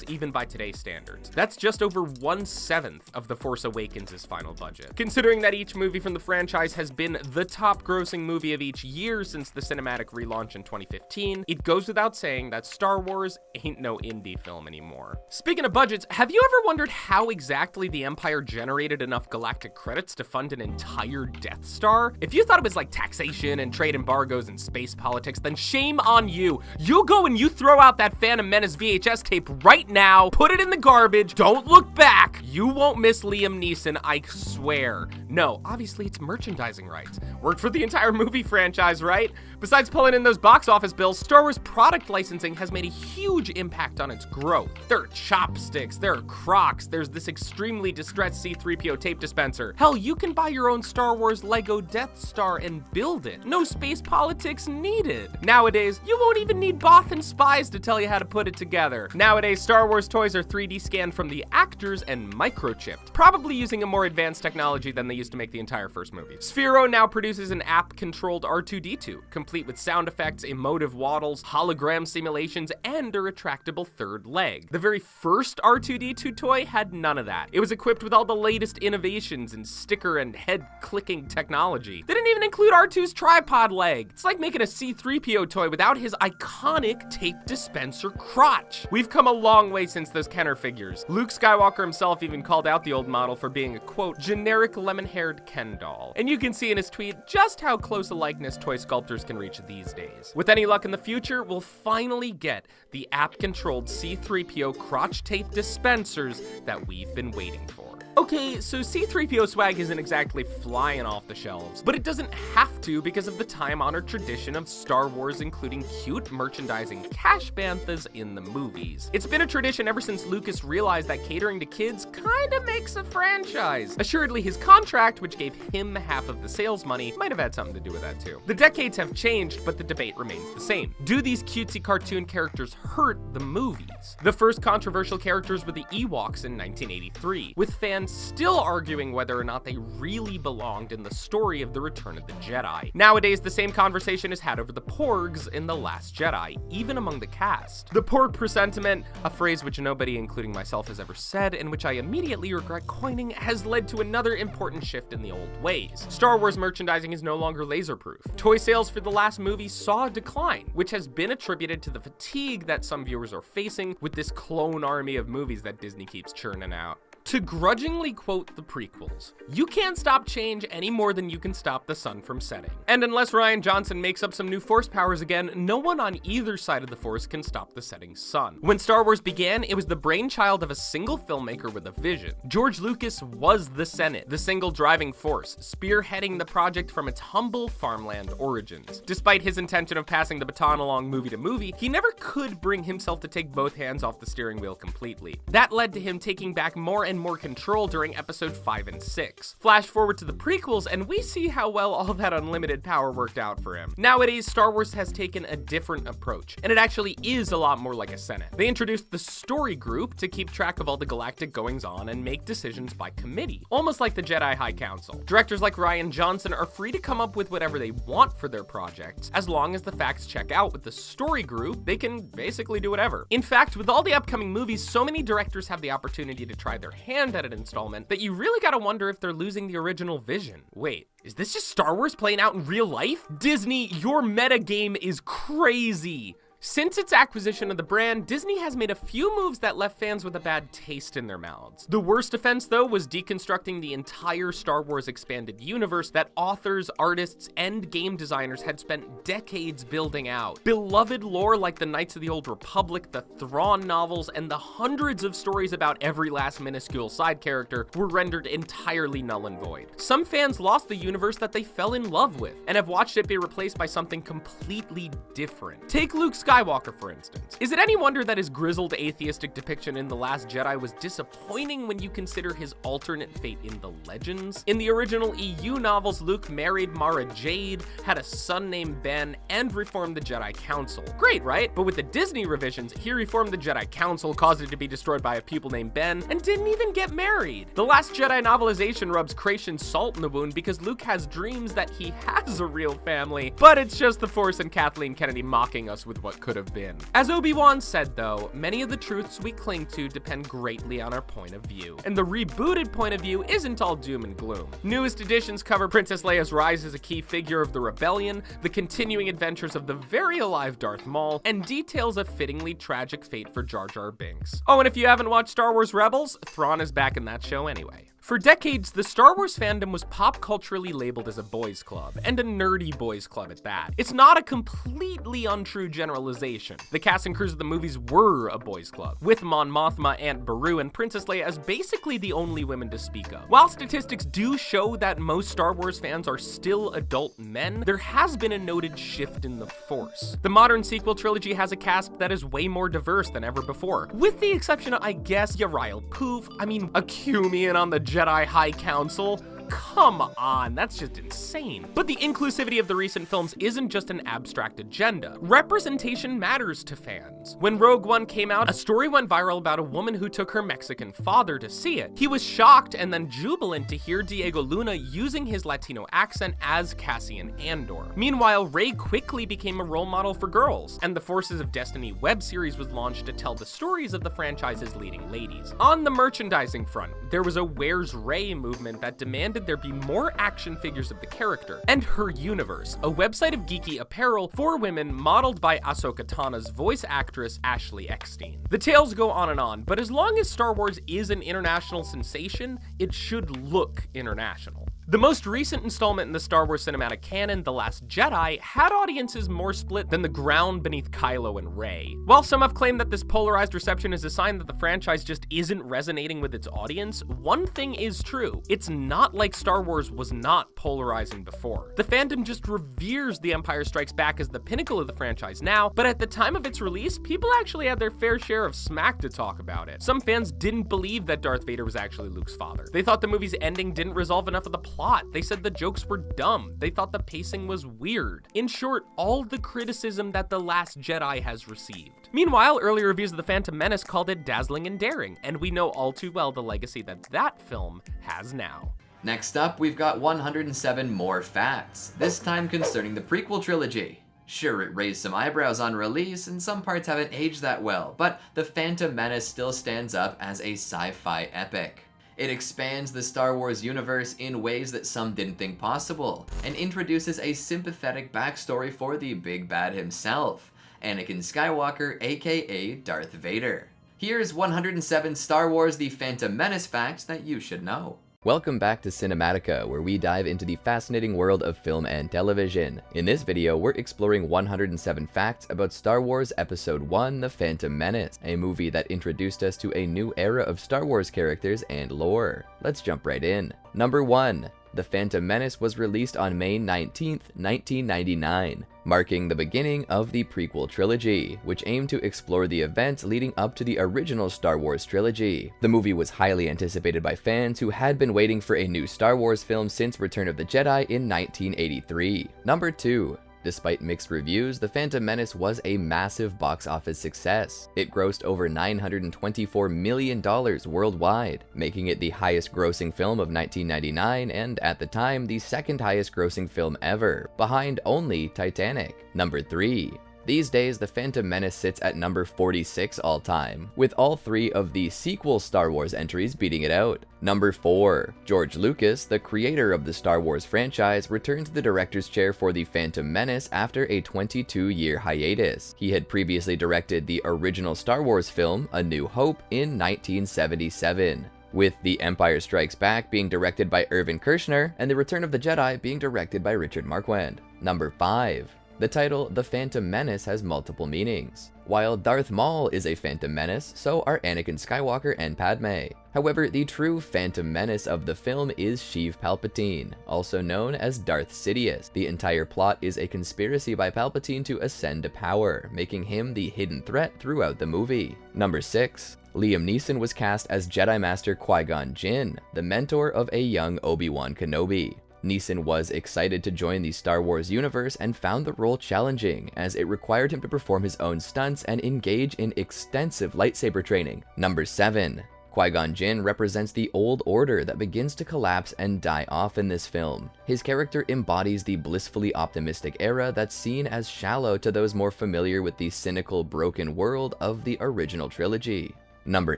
even by today's standards. That's just over 1/7 of The Force Awakens' final budget. Considering that each movie from the franchise has been the top grossing movie of each year since the cinematic relaunch in 2015, it goes without saying that Star Wars ain't no indie film anymore. Speaking of budgets, have you ever wondered how exactly the Empire generated enough galactic credits to fund an entire Death Star? If you thought it was like taxation and trade embargoes and space politics, then shame on you. You go and you throw out that Phantom Menace VHS tape right now, put it in the garbage, don't look back. You won't miss Liam Neeson, I swear. No, obviously it's merchandising rights. Worked for the entire movie franchise, right? Besides pulling in those box office bills, Star Wars product licensing has made a huge impact on its growth. There are chopsticks, there are Crocs, there's this extremely distressed C-3PO tape dispenser. Hell, you can buy your own Star Wars Lego Death Star and build it. No space politics needed. Nowadays, you won't even need Bothan spies to tell you how to put it together. Nowadays, Star Wars toys are 3D scanned from the actors and micro microchipped, probably using a more advanced technology than they used to make the entire first movie. Sphero now produces an app-controlled R2-D2, complete with sound effects, emotive waddles, hologram simulations, and a retractable third leg. The very first R2-D2 toy had none of that. It was equipped with all the latest innovations in sticker and head-clicking technology. They didn't even include R2's tripod leg. It's like making a C-3PO toy without his iconic tape dispenser crotch. We've come a long way since those Kenner figures. Luke Skywalker himself even called out the old model for being a, quote, generic lemon-haired Ken doll. And you can see in his tweet just how close a likeness toy sculptors can reach these days. With any luck in the future, we'll finally get the app-controlled C-3PO crotch tape dispensers that we've been waiting for. Okay, so C-3PO swag isn't exactly flying off the shelves, but it doesn't have to because of the time-honored tradition of Star Wars including cute merchandising cash banthas in the movies. It's been a tradition ever since Lucas realized that catering to kids kinda makes a franchise. Assuredly, his contract, which gave him half of the sales money, might have had something to do with that too. The decades have changed, but the debate remains the same. Do these cutesy cartoon characters hurt the movies? The first controversial characters were the Ewoks in 1983, with fans still arguing whether or not they really belonged in the story of the Return of the Jedi. Nowadays, the same conversation is had over the Porgs in The Last Jedi, even among the cast. The Porg presentiment, a phrase which nobody, including myself, has ever said, and which I immediately regret coining, has led to another important shift in the old ways. Star Wars merchandising is no longer laser-proof. Toy sales for the last movie saw a decline, which has been attributed to the fatigue that some viewers are facing with this clone army of movies that Disney keeps churning out. To grudgingly quote the prequels, you can't stop change any more than you can stop the sun from setting. And unless Rian Johnson makes up some new force powers again, no one on either side of the force can stop the setting sun. When Star Wars began, it was the brainchild of a single filmmaker with a vision. George Lucas was the Senate, the single driving force, spearheading the project from its humble farmland origins. Despite his intention of passing the baton along movie to movie, he never could bring himself to take both hands off the steering wheel completely. That led to him taking back more and more control during episode 5 and 6. Flash forward to the prequels and we see how well all that unlimited power worked out for him. Nowadays, Star Wars has taken a different approach, and it actually is a lot more like a Senate. They introduced the story group to keep track of all the galactic goings-on and make decisions by committee, almost like the Jedi High Council. Directors like Rian Johnson are free to come up with whatever they want for their projects. As long as the facts check out with the story group, they can basically do whatever. In fact, with all the upcoming movies, so many directors have the opportunity to try their hand at an installment that you really gotta wonder if they're losing the original vision. Wait, is this just Star Wars playing out in real life? Disney, your meta game is crazy. Since its acquisition of the brand, Disney has made a few moves that left fans with a bad taste in their mouths. The worst offense, though, was deconstructing the entire Star Wars expanded universe that authors, artists, and game designers had spent decades building out. Beloved lore like the Knights of the Old Republic, the Thrawn novels, and the hundreds of stories about every last minuscule side character were rendered entirely null and void. Some fans lost the universe that they fell in love with, and have watched it be replaced by something completely different. Take Luke Skywalker, for instance. Is it any wonder that his grizzled atheistic depiction in The Last Jedi was disappointing when you consider his alternate fate in the Legends? In the original EU novels, Luke married Mara Jade, had a son named Ben, and reformed the Jedi Council. Great, right? But with the Disney revisions, he reformed the Jedi Council, caused it to be destroyed by a pupil named Ben, and didn't even get married. The Last Jedi novelization rubs Creation salt in the wound because Luke has dreams that he has a real family, but it's just the Force and Kathleen Kennedy mocking us with what could have been. As Obi-Wan said, though, many of the truths we cling to depend greatly on our point of view, and the rebooted point of view isn't all doom and gloom. Newest editions cover Princess Leia's rise as a key figure of the rebellion, the continuing adventures of the very alive Darth Maul, and details a fittingly tragic fate for Jar Jar Binks. Oh, and if you haven't watched Star Wars Rebels, Thrawn is back in that show anyway. For decades, the Star Wars fandom was pop culturally labeled as a boys' club, and a nerdy boys' club at that. It's not a completely untrue generalization. The cast and crews of the movies were a boys' club, with Mon Mothma, Aunt Beru, and Princess Leia as basically the only women to speak of. While statistics do show that most Star Wars fans are still adult men, there has been a noted shift in the Force. The modern sequel trilogy has a cast that is way more diverse than ever before, with the exception of, I guess, Uriel Poof, Acumian on the Jedi High Council. come on, that's just insane. But the inclusivity of the recent films isn't just an abstract agenda. Representation matters to fans. When Rogue One came out, a story went viral about a woman who took her Mexican father to see it. He was shocked and then jubilant to hear Diego Luna using his Latino accent as Cassian Andor. Meanwhile, Rey quickly became a role model for girls, and the Forces of Destiny web series was launched to tell the stories of the franchise's leading ladies. On the merchandising front, there was a Where's Rey movement that demanded there be more action figures of the character, and Her Universe, a website of geeky apparel for women modeled by Ahsoka Tano's voice actress Ashley Eckstein. The tales go on, but as long as Star Wars is an international sensation, it should look international. The most recent installment in the Star Wars cinematic canon, The Last Jedi, had audiences more split than the ground beneath Kylo and Rey. While some have claimed that this polarized reception is a sign that the franchise just isn't resonating with its audience, one thing is true. It's not like Star Wars was not polarizing before. The fandom just reveres The Empire Strikes Back as the pinnacle of the franchise now, but at the time of its release, people actually had their fair share of smack to talk about it. Some fans didn't believe that Darth Vader was actually Luke's father. They thought the movie's ending didn't resolve enough of the plot. They said the jokes were dumb. They thought the pacing was weird. In short, all the criticism that The Last Jedi has received. Meanwhile, early reviews of The Phantom Menace called it dazzling and daring, and we know all too well the legacy that film has now. Next up, we've got 107 more facts, this time concerning the prequel trilogy. Sure, it raised some eyebrows on release, and some parts haven't aged that well, but The Phantom Menace still stands up as a sci-fi epic. It expands the Star Wars universe in ways that some didn't think possible, and introduces a sympathetic backstory for the big bad himself, Anakin Skywalker, aka Darth Vader. Here's 107 Star Wars The Phantom Menace facts that you should know. Welcome back to Cinematica, where we dive into the fascinating world of film and television. In this video, we're exploring 107 facts about Star Wars Episode 1, The Phantom Menace, a movie that introduced us to a new era of Star Wars characters and lore. Let's jump right in. Number 1. The Phantom Menace was released on May 19th, 1999, marking the beginning of the prequel trilogy, which aimed to explore the events leading up to the original Star Wars trilogy. The movie was highly anticipated by fans who had been waiting for a new Star Wars film since Return of the Jedi in 1983. Number 2. Despite mixed reviews, The Phantom Menace was a massive box office success. It grossed over $924 million worldwide, making it the highest grossing film of 1999 and, at the time, the second highest grossing film ever, behind only Titanic. Number 3. These days, The Phantom Menace sits at number 46 all time, with all 3 of the sequel Star Wars entries beating it out. Number 4. George Lucas, the creator of the Star Wars franchise, returned to the director's chair for The Phantom Menace after a 22-year hiatus. He had previously directed the original Star Wars film, A New Hope, in 1977. With The Empire Strikes Back being directed by Irvin Kershner, and The Return of the Jedi being directed by Richard Marquand. Number 5. The title, The Phantom Menace, has multiple meanings. While Darth Maul is a Phantom Menace, so are Anakin Skywalker and Padme. However, the true Phantom Menace of the film is Sheev Palpatine, also known as Darth Sidious. The entire plot is a conspiracy by Palpatine to ascend to power, making him the hidden threat throughout the movie. Number 6. Liam Neeson was cast as Jedi Master Qui-Gon Jinn, the mentor of a young Obi-Wan Kenobi. Neeson was excited to join the Star Wars universe and found the role challenging, as it required him to perform his own stunts and engage in extensive lightsaber training. Number 7. Qui-Gon Jinn represents the old order that begins to collapse and die off in this film. His character embodies the blissfully optimistic era that's seen as shallow to those more familiar with the cynical, broken world of the original trilogy. Number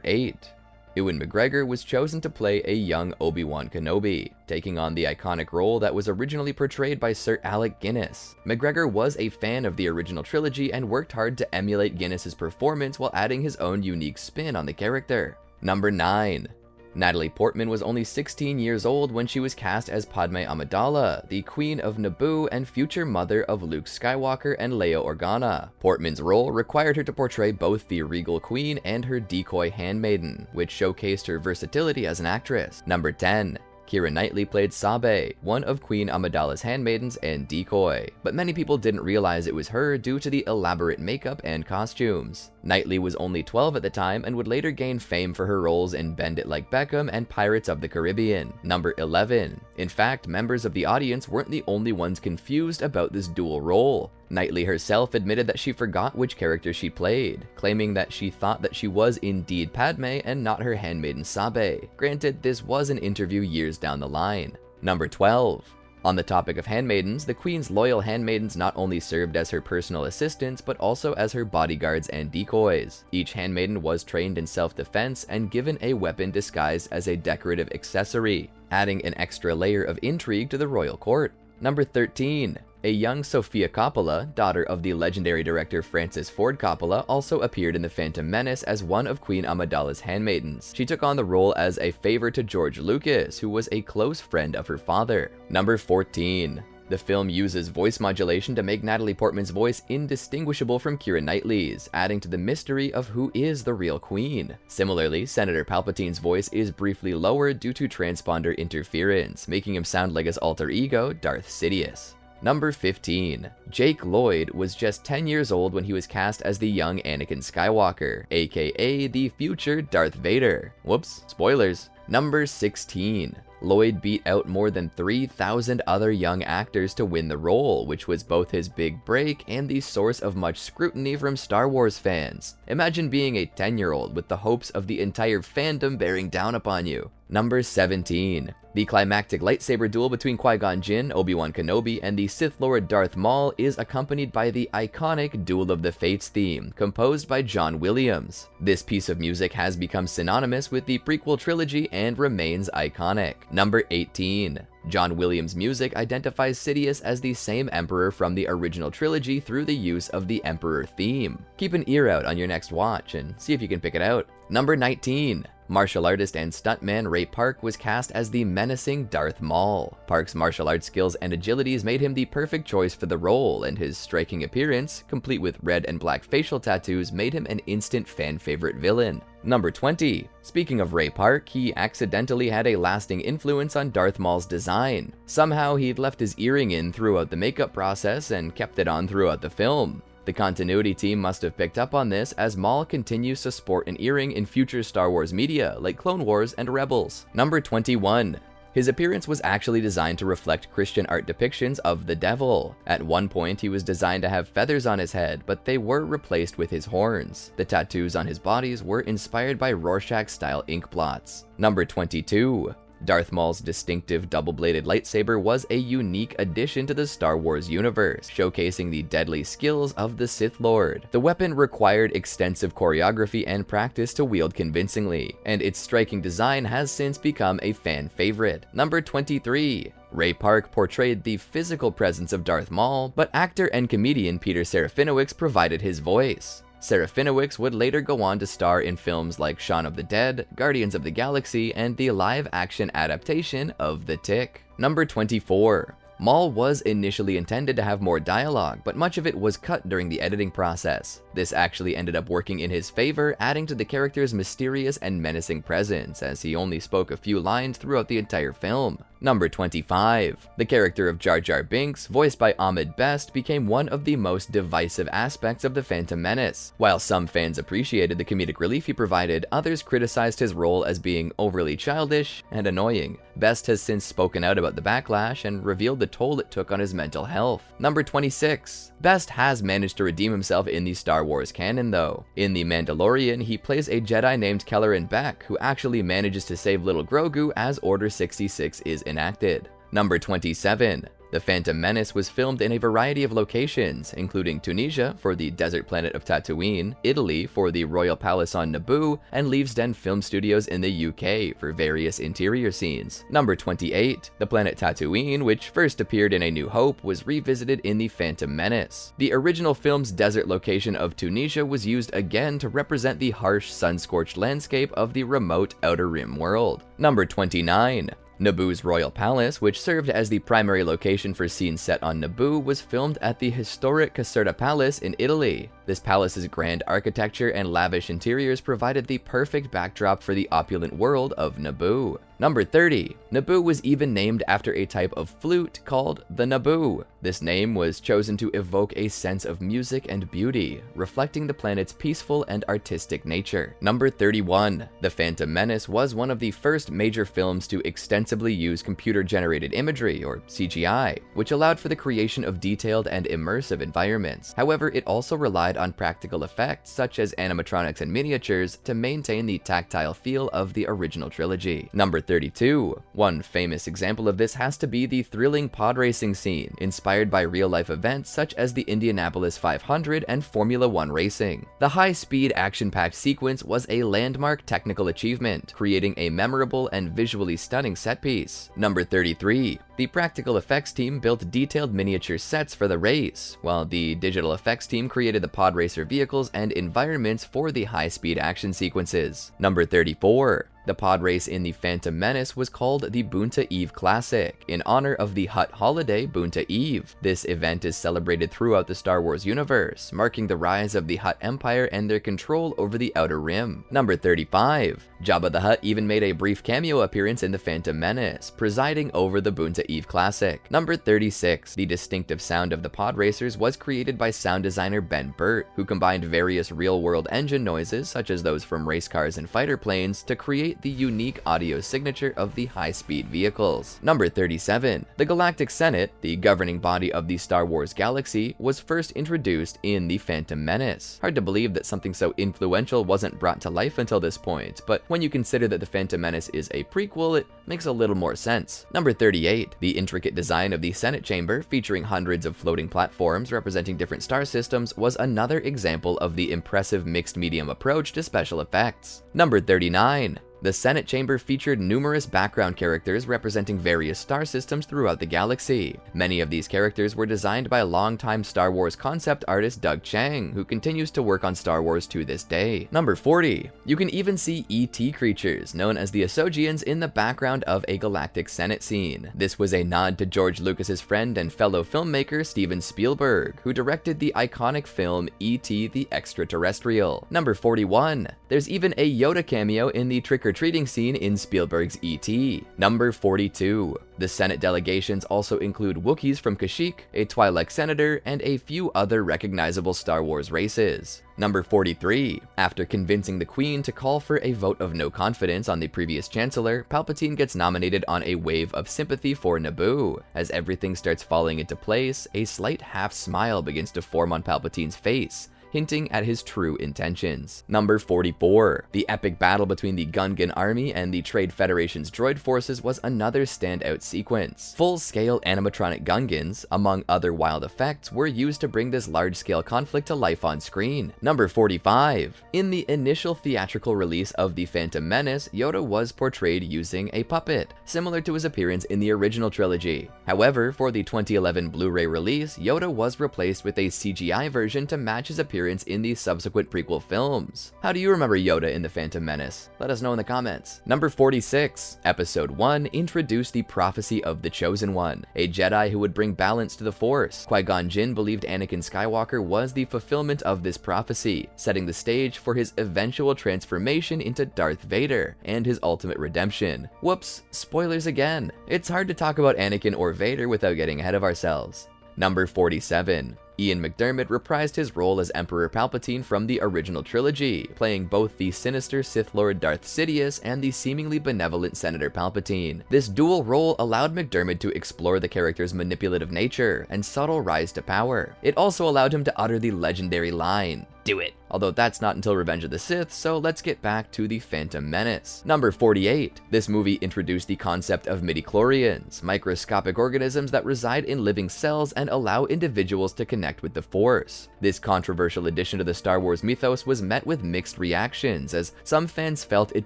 8. Ewan McGregor was chosen to play a young Obi-Wan Kenobi, taking on the iconic role that was originally portrayed by Sir Alec Guinness. McGregor was a fan of the original trilogy and worked hard to emulate Guinness's performance while adding his own unique spin on the character. Number 9. Natalie Portman was only 16 years old when she was cast as Padme Amidala, the Queen of Naboo and future mother of Luke Skywalker and Leia Organa. Portman's role required her to portray both the regal queen and her decoy handmaiden, which showcased her versatility as an actress. Number 10. Keira Knightley played Sabe, one of Queen Amidala's handmaidens and decoy, but many people didn't realize it was her due to the elaborate makeup and costumes. Knightley was only 12 at the time and would later gain fame for her roles in Bend It Like Beckham and Pirates of the Caribbean. Number 11. In fact, members of the audience weren't the only ones confused about this dual role. Knightley herself admitted that she forgot which character she played, claiming that she thought that she was indeed Padme and not her handmaiden Sabe. Granted, this was an interview years down the line. Number 12. On the topic of handmaidens, the Queen's loyal handmaidens not only served as her personal assistants, but also as her bodyguards and decoys. Each handmaiden was trained in self-defense and given a weapon disguised as a decorative accessory, adding an extra layer of intrigue to the royal court. Number 13. A young Sofia Coppola, daughter of the legendary director Francis Ford Coppola, also appeared in The Phantom Menace as one of Queen Amidala's handmaidens. She took on the role as a favor to George Lucas, who was a close friend of her father. Number 14. The film uses voice modulation to make Natalie Portman's voice indistinguishable from Keira Knightley's, adding to the mystery of who is the real queen. Similarly, Senator Palpatine's voice is briefly lowered due to transponder interference, making him sound like his alter ego, Darth Sidious. Number 15. Jake Lloyd was just 10 years old when he was cast as the young Anakin Skywalker, aka the future Darth Vader. Whoops, spoilers. Number 16. Lloyd beat out more than 3,000 other young actors to win the role, which was both his big break and the source of much scrutiny from Star Wars fans. Imagine being a 10-year-old with the hopes of the entire fandom bearing down upon you. Number 17. The climactic lightsaber duel between Qui-Gon Jinn, Obi-Wan Kenobi, and the Sith Lord Darth Maul is accompanied by the iconic Duel of the Fates theme, composed by John Williams. This piece of music has become synonymous with the prequel trilogy and remains iconic. Number 18. John Williams' music identifies Sidious as the same Emperor from the original trilogy through the use of the Emperor theme. Keep an ear out on your next watch and see if you can pick it out. Number 19. Martial artist and stuntman Ray Park was cast as the menacing Darth Maul. Park's martial arts skills and agilities made him the perfect choice for the role, and his striking appearance, complete with red and black facial tattoos, made him an instant fan favorite villain. Number 20. Speaking of Ray Park, he accidentally had a lasting influence on Darth Maul's design. Somehow he'd left his earring in throughout the makeup process and kept it on throughout the film. The continuity team must have picked up on this, as Maul continues to sport an earring in future Star Wars media like Clone Wars and Rebels. Number 21. His appearance was actually designed to reflect Christian art depictions of the devil. At one point, he was designed to have feathers on his head, but they were replaced with his horns. The tattoos on his bodies were inspired by Rorschach-style ink blots. Number 22. Darth Maul's distinctive double-bladed lightsaber was a unique addition to the Star Wars universe, showcasing the deadly skills of the Sith Lord. The weapon required extensive choreography and practice to wield convincingly, and its striking design has since become a fan favorite. Number 23. Ray Park portrayed the physical presence of Darth Maul, but actor and comedian Peter Serafinowicz provided his voice. Serafinowicz would later go on to star in films like Shaun of the Dead, Guardians of the Galaxy, and the live-action adaptation of The Tick. Number 24. Maul was initially intended to have more dialogue, but much of it was cut during the editing process. This actually ended up working in his favor, adding to the character's mysterious and menacing presence, as he only spoke a few lines throughout the entire film. Number 25. The character of Jar Jar Binks, voiced by Ahmed Best, became one of the most divisive aspects of The Phantom Menace. While some fans appreciated the comedic relief he provided, others criticized his role as being overly childish and annoying. Best has since spoken out about the backlash and revealed the toll it took on his mental health. Number 26. Best has managed to redeem himself in the Star Wars canon though. In The Mandalorian, he plays a Jedi named Kelleran Beck, who actually manages to save little Grogu as Order 66 is enacted. Number 27. The Phantom Menace was filmed in a variety of locations, including Tunisia for the desert planet of Tatooine, Italy for the Royal Palace on Naboo, and Leavesden Film Studios in the UK for various interior scenes. Number 28. The planet Tatooine, which first appeared in A New Hope, was revisited in The Phantom Menace. The original film's desert location of Tunisia was used again to represent the harsh, sun-scorched landscape of the remote Outer Rim world. Number 29. Naboo's Royal Palace, which served as the primary location for scenes set on Naboo, was filmed at the historic Caserta Palace in Italy. This palace's grand architecture and lavish interiors provided the perfect backdrop for the opulent world of Naboo. Number 30. Naboo was even named after a type of flute called the Naboo. This name was chosen to evoke a sense of music and beauty, reflecting the planet's peaceful and artistic nature. Number 31. The Phantom Menace was one of the first major films to extensively use computer-generated imagery, or CGI, which allowed for the creation of detailed and immersive environments. However, it also relied on practical effects such as animatronics and miniatures to maintain the tactile feel of the original trilogy. Number 32. One famous example of this has to be the thrilling pod racing scene, inspired by real-life events such as the Indianapolis 500 and Formula 1 racing. The high-speed, action-packed sequence was a landmark technical achievement, creating a memorable and visually stunning set piece. Number 33. The practical effects team built detailed miniature sets for the race, while the digital effects team created the pod racer vehicles and environments for the high-speed action sequences. Number 34. The pod race in The Phantom Menace was called the Boonta Eve Classic, in honor of the Hutt holiday Boonta Eve. This event is celebrated throughout the Star Wars universe, marking the rise of the Hutt Empire and their control over the Outer Rim. Number 35. Jabba the Hutt even made a brief cameo appearance in The Phantom Menace, presiding over the Boonta Eve Classic. Number 36. The distinctive sound of the pod racers was created by sound designer Ben Burt, who combined various real-world engine noises, such as those from race cars and fighter planes, to create the unique audio signature of the high-speed vehicles. Number 37. The Galactic Senate, the governing body of the Star Wars galaxy, was first introduced in The Phantom Menace. Hard to believe that something so influential wasn't brought to life until this point, but when you consider that The Phantom Menace is a prequel, it makes a little more sense. Number 38. The intricate design of the Senate chamber, featuring hundreds of floating platforms representing different star systems, was another example of the impressive mixed medium approach to special effects. Number 39. The Senate chamber featured numerous background characters representing various star systems throughout the galaxy. Many of these characters were designed by longtime Star Wars concept artist Doug Chiang, who continues to work on Star Wars to this day. Number 40. You can even see ET creatures, known as the Asogians, in the background of a Galactic Senate scene. This was a nod to George Lucas's friend and fellow filmmaker Steven Spielberg, who directed the iconic film E.T. the Extraterrestrial. Number 41. There's even a Yoda cameo in the trick-or-treating scene in Spielberg's E.T. Number 42. The Senate delegations also include Wookiees from Kashyyyk, a Twi'lek senator, and a few other recognizable Star Wars races. Number 43. After convincing the Queen to call for a vote of no confidence on the previous Chancellor, Palpatine gets nominated on a wave of sympathy for Naboo. As everything starts falling into place, a slight half-smile begins to form on Palpatine's face, hinting at his true intentions. Number 44. The epic battle between the Gungan army and the Trade Federation's droid forces was another standout sequence. Full-scale animatronic Gungans, among other wild effects, were used to bring this large-scale conflict to life on screen. Number 45. In the initial theatrical release of The Phantom Menace, Yoda was portrayed using a puppet, similar to his appearance in the original trilogy. However, for the 2011 Blu-ray release, Yoda was replaced with a CGI version to match his appearance in the subsequent prequel films. How do you remember Yoda in The Phantom Menace? Let us know in the comments. Number 46. Episode 1 introduced the prophecy of the Chosen One, a Jedi who would bring balance to the Force. Qui-Gon Jinn believed Anakin Skywalker was the fulfillment of this prophecy, setting the stage for his eventual transformation into Darth Vader and his ultimate redemption. Whoops, spoilers again. It's hard to talk about Anakin or Vader without getting ahead of ourselves. Number 47. Ian McDiarmid reprised his role as Emperor Palpatine from the original trilogy, playing both the sinister Sith Lord Darth Sidious and the seemingly benevolent Senator Palpatine. This dual role allowed McDiarmid to explore the character's manipulative nature and subtle rise to power. It also allowed him to utter the legendary line, "Do it." Although that's not until Revenge of the Sith, so let's get back to The Phantom Menace. Number 48. This movie introduced the concept of midichlorians, microscopic organisms that reside in living cells and allow individuals to connect with the Force. This controversial addition to the Star Wars mythos was met with mixed reactions, as some fans felt it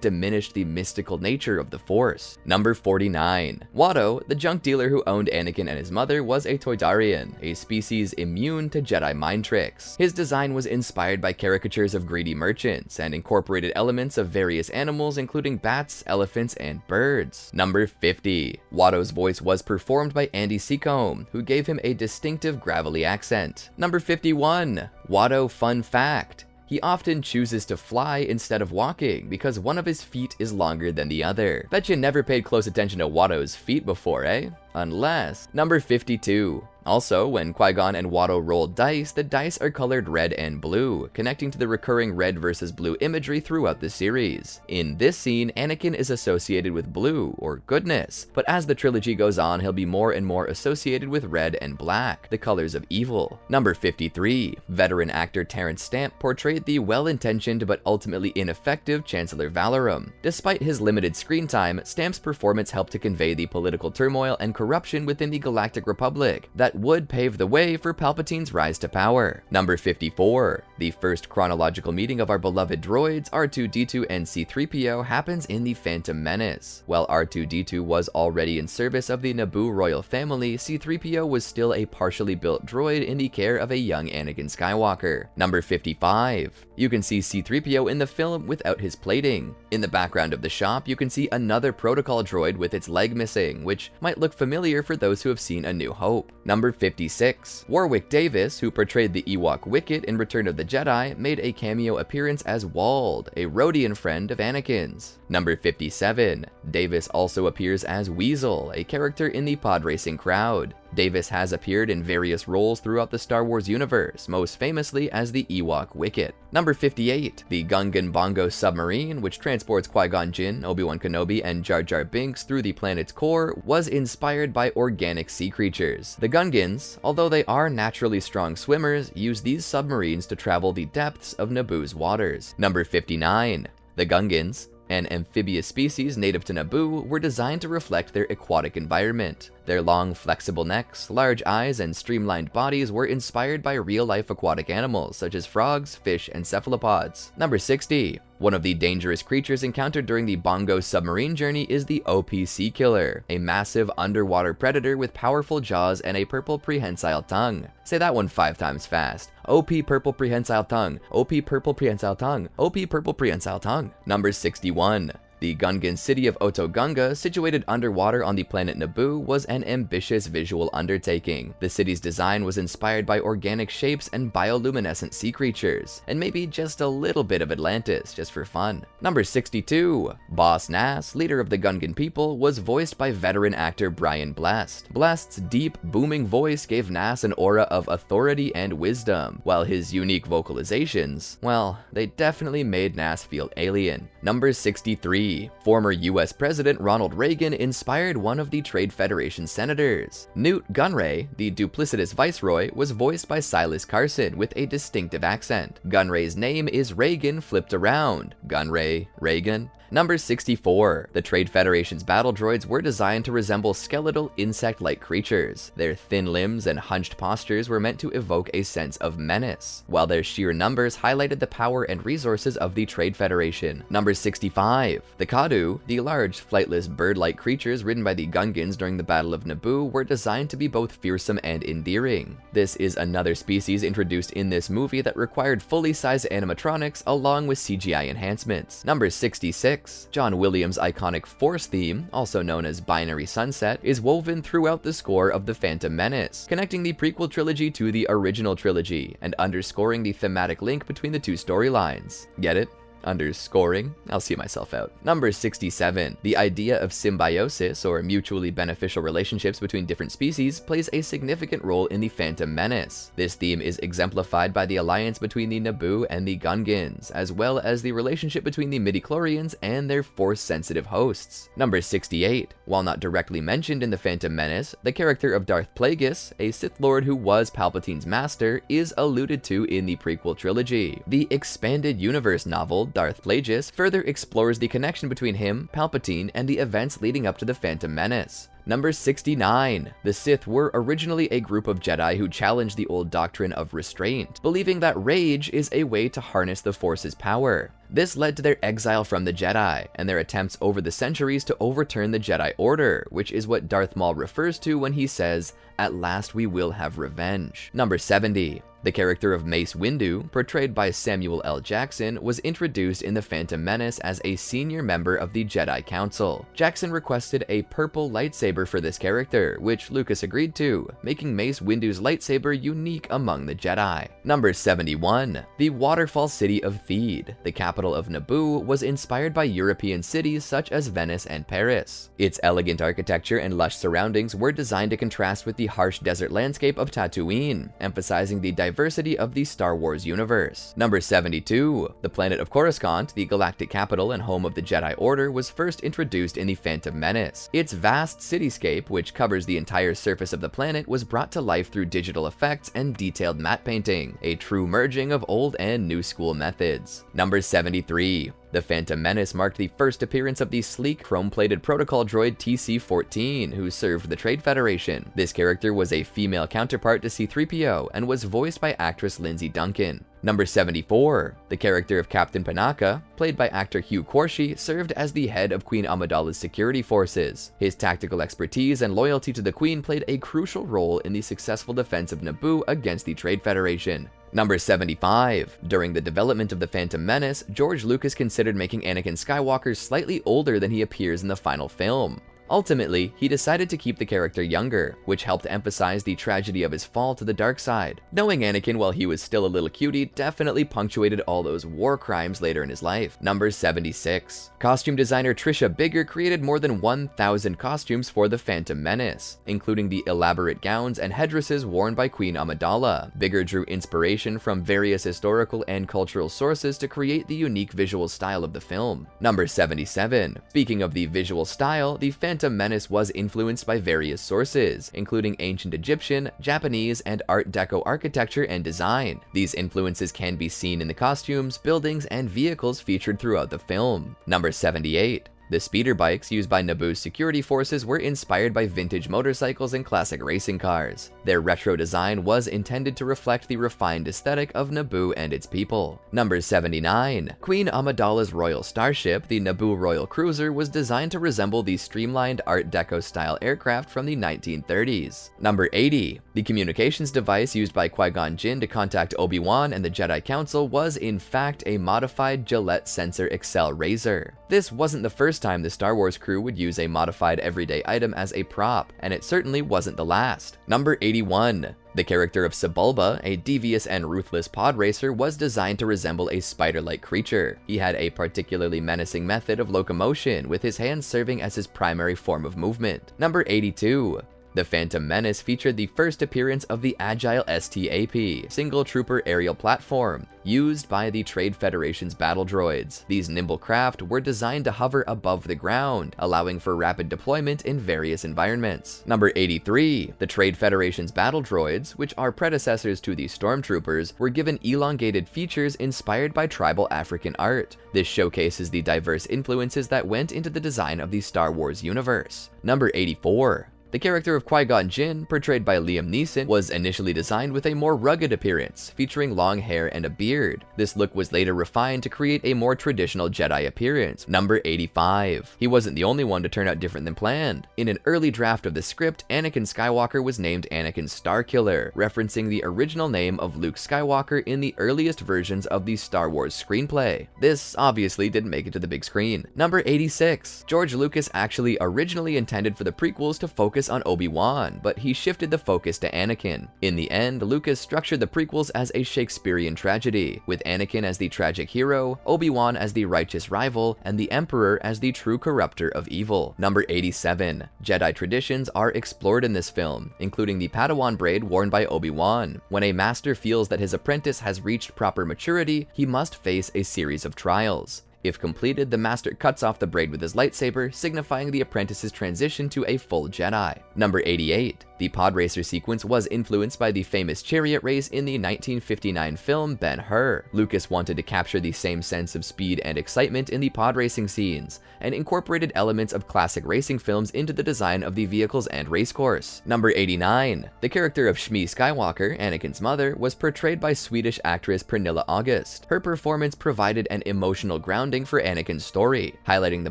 diminished the mystical nature of the Force. Number 49. Watto, the junk dealer who owned Anakin and his mother, was a Toydarian, a species immune to Jedi mind tricks. His design was inspired by characters caricatures of greedy merchants and incorporated elements of various animals including bats, elephants, and birds. Number 50. Watto's voice was performed by Andy Secombe, who gave him a distinctive gravelly accent. Number 51. Watto fun fact. He often chooses to fly instead of walking because one of his feet is longer than the other. Bet you never paid close attention to Watto's feet before, eh? Unless. Number 52. Also, when Qui-Gon and Watto roll dice, the dice are colored red and blue, connecting to the recurring red versus blue imagery throughout the series. In this scene, Anakin is associated with blue, or goodness, but as the trilogy goes on, he'll be more and more associated with red and black, the colors of evil. Number 53. Veteran actor Terrence Stamp portrayed the well-intentioned but ultimately ineffective Chancellor Valorum. Despite his limited screen time, Stamp's performance helped to convey the political turmoil and corruption within the Galactic Republic that would pave the way for Palpatine's rise to power. Number 54. The first chronological meeting of our beloved droids, R2-D2 and C-3PO, happens in The Phantom Menace. While R2-D2 was already in service of the Naboo royal family, C-3PO was still a partially built droid in the care of a young Anakin Skywalker. Number 55. You can see C-3PO in the film without his plating. In the background of the shop, you can see another protocol droid with its leg missing, which might look familiar for those who have seen A New Hope. Number 56. Warwick Davis, who portrayed the Ewok Wicket in Return of the Jedi, made a cameo appearance as Wald, a Rodian friend of Anakin's. Number 57. Davis also appears as Weasel, a character in the pod racing crowd. Davis has appeared in various roles throughout the Star Wars universe, most famously as the Ewok Wicket. Number 58. The Gungan Bongo submarine, which transports Qui-Gon Jinn, Obi-Wan Kenobi, and Jar Jar Binks through the planet's core, was inspired by organic sea creatures. The Gungans, although they are naturally strong swimmers, use these submarines to travel the depths of Naboo's waters. Number 59. The Gungans, an amphibious species native to Naboo, were designed to reflect their aquatic environment. Their long, flexible necks, large eyes, and streamlined bodies were inspired by real-life aquatic animals such as frogs, fish, and cephalopods. Number 60. One of the dangerous creatures encountered during the Bongo submarine journey is the OP-Sea Killer, a massive underwater predator with powerful jaws and a purple prehensile tongue. Say that one 5 times fast. OP purple prehensile tongue. OP purple prehensile tongue. OP purple prehensile tongue. Number 61. The Gungan city of Otoh-Gunga, situated underwater on the planet Naboo, was an ambitious visual undertaking. The city's design was inspired by organic shapes and bioluminescent sea creatures, and maybe just a little bit of Atlantis, just for fun. Number 62. Boss Nass, leader of the Gungan people, was voiced by veteran actor Brian Blessed. Blessed's deep, booming voice gave Nass an aura of authority and wisdom, while his unique vocalizations, well, they definitely made Nass feel alien. Number 63. Former US President Ronald Reagan inspired one of the Trade Federation senators. Newt Gunray, the duplicitous viceroy, was voiced by Silas Carson with a distinctive accent. Gunray's name is Reagan flipped around. Gunray, Reagan. Number 64. The Trade Federation's battle droids were designed to resemble skeletal, insect-like creatures. Their thin limbs and hunched postures were meant to evoke a sense of menace, while their sheer numbers highlighted the power and resources of the Trade Federation. Number 65. The Kadu, the large, flightless, bird-like creatures ridden by the Gungans during the Battle of Naboo, were designed to be both fearsome and endearing. This is another species introduced in this movie that required fully sized animatronics along with CGI enhancements. Number 66. John Williams' iconic Force theme, also known as Binary Sunset, is woven throughout the score of The Phantom Menace, connecting the prequel trilogy to the original trilogy, and underscoring the thematic link between the two storylines. Get it? Underscoring? I'll see myself out. Number 67. The idea of symbiosis, or mutually beneficial relationships between different species, plays a significant role in The Phantom Menace. This theme is exemplified by the alliance between the Naboo and the Gungans, as well as the relationship between the midichlorians and their Force-sensitive hosts. Number 68. While not directly mentioned in The Phantom Menace, the character of Darth Plagueis, a Sith Lord who was Palpatine's master, is alluded to in the prequel trilogy. The Expanded Universe novel, Darth Plagueis, further explores the connection between him, Palpatine, and the events leading up to the Phantom Menace. Number 69. The Sith were originally a group of Jedi who challenged the old doctrine of restraint, believing that rage is a way to harness the Force's power. This led to their exile from the Jedi, and their attempts over the centuries to overturn the Jedi Order, which is what Darth Maul refers to when he says, "At last we will have revenge." Number 70. The character of Mace Windu, portrayed by Samuel L. Jackson, was introduced in The Phantom Menace as a senior member of the Jedi Council. Jackson requested a purple lightsaber for this character, which Lucas agreed to, making Mace Windu's lightsaber unique among the Jedi. Number 71. The Waterfall City of Theed, the capital of Naboo, was inspired by European cities such as Venice and Paris. Its elegant architecture and lush surroundings were designed to contrast with the harsh desert landscape of Tatooine, emphasizing the diversity of the Star Wars universe. Number 72. The planet of Coruscant, the galactic capital and home of the Jedi Order, was first introduced in The Phantom Menace. Its vast cityscape, which covers the entire surface of the planet, was brought to life through digital effects and detailed matte painting, a true merging of old and new school methods. Number 73. The Phantom Menace marked the first appearance of the sleek, chrome-plated protocol droid TC-14, who served the Trade Federation. This character was a female counterpart to C-3PO and was voiced by actress Lindsay Duncan. Number 74. The character of Captain Panaka, played by actor Hugh Quarshie, served as the head of Queen Amidala's security forces. His tactical expertise and loyalty to the Queen played a crucial role in the successful defense of Naboo against the Trade Federation. Number 75. During the development of The Phantom Menace, George Lucas considered making Anakin Skywalker slightly older than he appears in the final film. Ultimately, he decided to keep the character younger, which helped emphasize the tragedy of his fall to the dark side. Knowing Anakin while he was still a little cutie definitely punctuated all those war crimes later in his life. Number 76. Costume designer Tricia Bigger created more than 1,000 costumes for The Phantom Menace, including the elaborate gowns and headdresses worn by Queen Amidala. Bigger drew inspiration from various historical and cultural sources to create the unique visual style of the film. Number 77. Speaking of the visual style, The Phantom Menace was influenced by various sources, including ancient Egyptian, Japanese, and Art Deco architecture and design. These influences can be seen in the costumes, buildings, and vehicles featured throughout the film. Number 78. The speeder bikes used by Naboo's security forces were inspired by vintage motorcycles and classic racing cars. Their retro design was intended to reflect the refined aesthetic of Naboo and its people. Number 79. Queen Amidala's royal starship, the Naboo Royal Cruiser, was designed to resemble the streamlined Art Deco-style aircraft from the 1930s. Number 80. The communications device used by Qui-Gon Jinn to contact Obi-Wan and the Jedi Council was in fact a modified Gillette Sensor Excel razor. This wasn't the first time the Star Wars crew would use a modified everyday item as a prop, and it certainly wasn't the last. Number 81. The character of Sebulba, a devious and ruthless pod racer, was designed to resemble a spider-like creature. He had a particularly menacing method of locomotion, with his hands serving as his primary form of movement. Number 82. The Phantom Menace featured the first appearance of the Agile STAP, single trooper aerial platform, used by the Trade Federation's battle droids. These nimble craft were designed to hover above the ground, allowing for rapid deployment in various environments. Number 83. The Trade Federation's battle droids, which are predecessors to the stormtroopers, were given elongated features inspired by tribal African art. This showcases the diverse influences that went into the design of the Star Wars universe. Number 84. The character of Qui-Gon Jinn, portrayed by Liam Neeson, was initially designed with a more rugged appearance, featuring long hair and a beard. This look was later refined to create a more traditional Jedi appearance. Number 85. He wasn't the only one to turn out different than planned. In an early draft of the script, Anakin Skywalker was named Anakin Starkiller, referencing the original name of Luke Skywalker in the earliest versions of the Star Wars screenplay. This obviously didn't make it to the big screen. Number 86. George Lucas actually originally intended for the prequels to focus on Obi-Wan, but he shifted the focus to Anakin. In the end, Lucas structured the prequels as a Shakespearean tragedy, with Anakin as the tragic hero, Obi-Wan as the righteous rival, and the Emperor as the true corrupter of evil. Number 87. Jedi traditions are explored in this film, including the Padawan braid worn by Obi-Wan. When a master feels that his apprentice has reached proper maturity, he must face a series of trials. If completed, the master cuts off the braid with his lightsaber, signifying the apprentice's transition to a full Jedi. Number 88. The pod racer sequence was influenced by the famous chariot race in the 1959 film Ben-Hur. Lucas wanted to capture the same sense of speed and excitement in the pod racing scenes, and incorporated elements of classic racing films into the design of the vehicles and racecourse. Number 89. The character of Shmi Skywalker, Anakin's mother, was portrayed by Swedish actress Pernilla August. Her performance provided an emotional grounding grounding for Anakin's story, highlighting the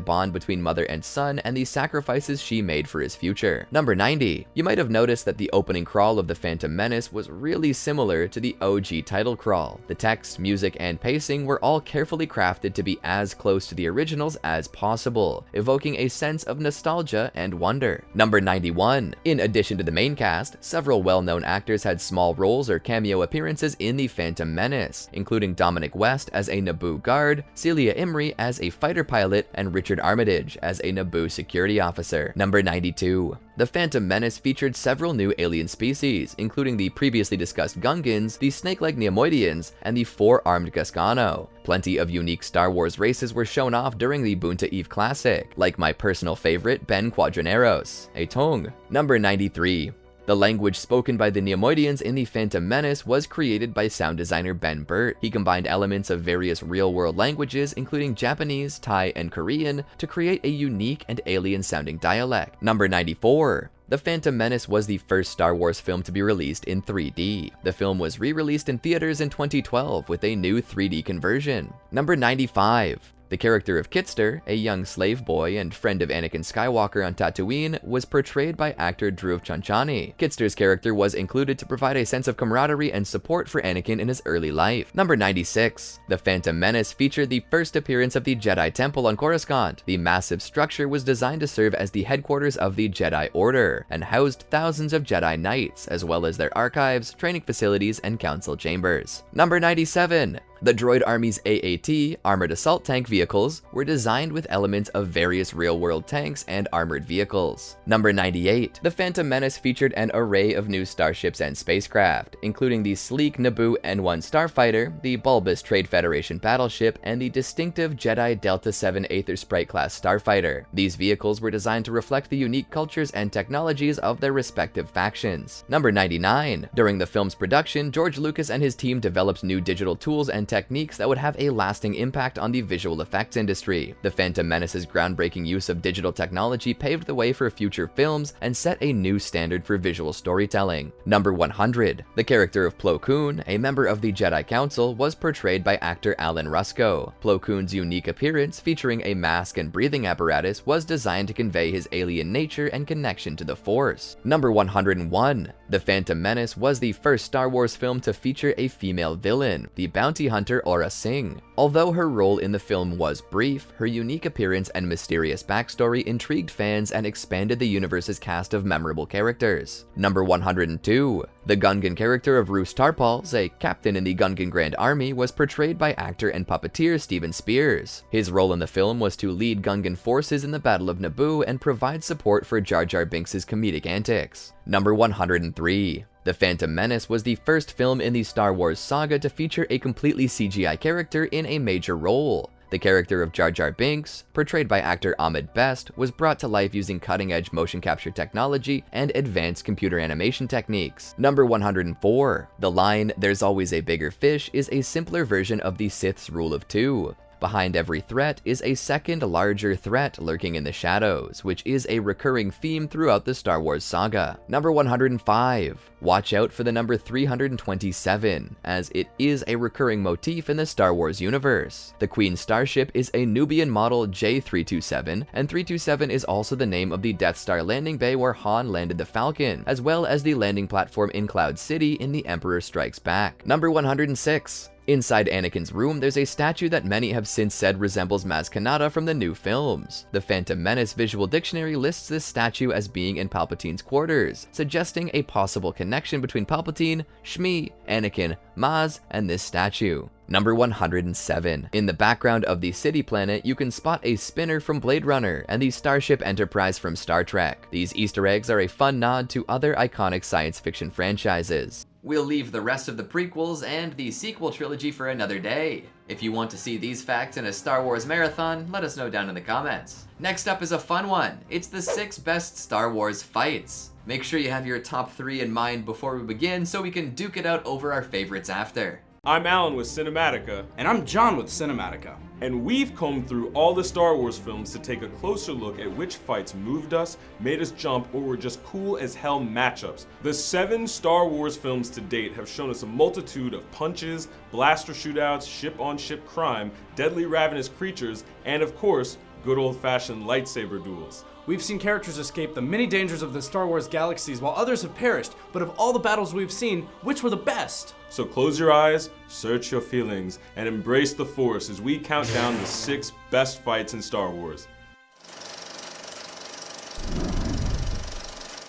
bond between mother and son and the sacrifices she made for his future. Number 90. You might have noticed that the opening crawl of The Phantom Menace was really similar to the OG title crawl. The text, music, and pacing were all carefully crafted to be as close to the originals as possible, evoking a sense of nostalgia and wonder. Number 91. In addition to the main cast, several well-known actors had small roles or cameo appearances in The Phantom Menace, including Dominic West as a Naboo guard, Celia Imrie as a fighter pilot, and Richard Armitage as a Naboo security officer. Number 92. The Phantom Menace featured several new alien species, including the previously discussed Gungans, the snake-like Neimoidians, and the four-armed Gascano. Plenty of unique Star Wars races were shown off during the Boonta Eve Classic, like my personal favorite, Ben Quadraneros, a Tong. Number 93. The language spoken by the Neimoidians in The Phantom Menace was created by sound designer Ben Burtt. He combined elements of various real-world languages, including Japanese, Thai, and Korean, to create a unique and alien-sounding dialect. Number 94. The Phantom Menace was the first Star Wars film to be released in 3D. The film was re-released in theaters in 2012 with a new 3D conversion. Number 95. The character of Kitster, a young slave boy and friend of Anakin Skywalker on Tatooine, was portrayed by actor Dhruv Chanchani. Kitster's character was included to provide a sense of camaraderie and support for Anakin in his early life. Number 96. The Phantom Menace featured the first appearance of the Jedi Temple on Coruscant. The massive structure was designed to serve as the headquarters of the Jedi Order, and housed thousands of Jedi Knights, as well as their archives, training facilities, and council chambers. Number 97. The Droid Army's AAT, Armored Assault Tank vehicles, were designed with elements of various real-world tanks and armored vehicles. Number 98. The Phantom Menace featured an array of new starships and spacecraft, including the sleek Naboo N-1 starfighter, the bulbous Trade Federation battleship, and the distinctive Jedi Delta 7 Aether Sprite-class starfighter. These vehicles were designed to reflect the unique cultures and technologies of their respective factions. Number 99. During the film's production, George Lucas and his team developed new digital tools and techniques that would have a lasting impact on the visual effects industry. The Phantom Menace's groundbreaking use of digital technology paved the way for future films and set a new standard for visual storytelling. Number 100. The character of Plo Koon, a member of the Jedi Council, was portrayed by actor Alan Rusko. Plo Koon's unique appearance, featuring a mask and breathing apparatus, was designed to convey his alien nature and connection to the Force. Number 101. The Phantom Menace was the first Star Wars film to feature a female villain, the bounty hunter Aura Singh. Although her role in the film was brief, her unique appearance and mysterious backstory intrigued fans and expanded the universe's cast of memorable characters. Number 102. The Gungan character of Roose Tarpals, a captain in the Gungan Grand Army, was portrayed by actor and puppeteer Steven Spears. His role in the film was to lead Gungan forces in the Battle of Naboo and provide support for Jar Jar Binks' comedic antics. Number 103. The Phantom Menace was the first film in the Star Wars saga to feature a completely CGI character in a major role. The character of Jar Jar Binks, portrayed by actor Ahmed Best, was brought to life using cutting-edge motion capture technology and advanced computer animation techniques. Number 104. The line, "There's always a bigger fish," is a simpler version of the Sith's rule of two. Behind every threat is a second, larger threat lurking in the shadows, which is a recurring theme throughout the Star Wars saga. Number 105. Watch out for the number 327, as it is a recurring motif in the Star Wars universe. The Queen's starship is a Nubian model J327, and 327 is also the name of the Death Star landing bay where Han landed the Falcon, as well as the landing platform in Cloud City in The Emperor Strikes Back. Number 106. Inside Anakin's room, there's a statue that many have since said resembles Maz Kanata from the new films. The Phantom Menace Visual Dictionary lists this statue as being in Palpatine's quarters, suggesting a possible connection between Palpatine, Shmi, Anakin, Maz, and this statue. Number 107. In the background of the city planet, you can spot a spinner from Blade Runner and the Starship Enterprise from Star Trek. These Easter eggs are a fun nod to other iconic science fiction franchises. We'll leave the rest of the prequels and the sequel trilogy for another day. If you want to see these facts in a Star Wars marathon, let us know down in the comments. Next up is a fun one. It's the 6 best Star Wars fights. Make sure you have your top 3 in mind before we begin so we can duke it out over our favorites after. I'm Alan with Cinematica. And I'm John with Cinematica. And we've combed through all the Star Wars films to take a closer look at which fights moved us, made us jump, or were just cool as hell matchups. The 7 Star Wars films to date have shown us a multitude of punches, blaster shootouts, ship-on-ship crime, deadly ravenous creatures, and of course, good old-fashioned lightsaber duels. We've seen characters escape the many dangers of the Star Wars galaxies while others have perished, but of all the battles we've seen, which were the best? So close your eyes, search your feelings, and embrace the Force as we count down the 6 best fights in Star Wars.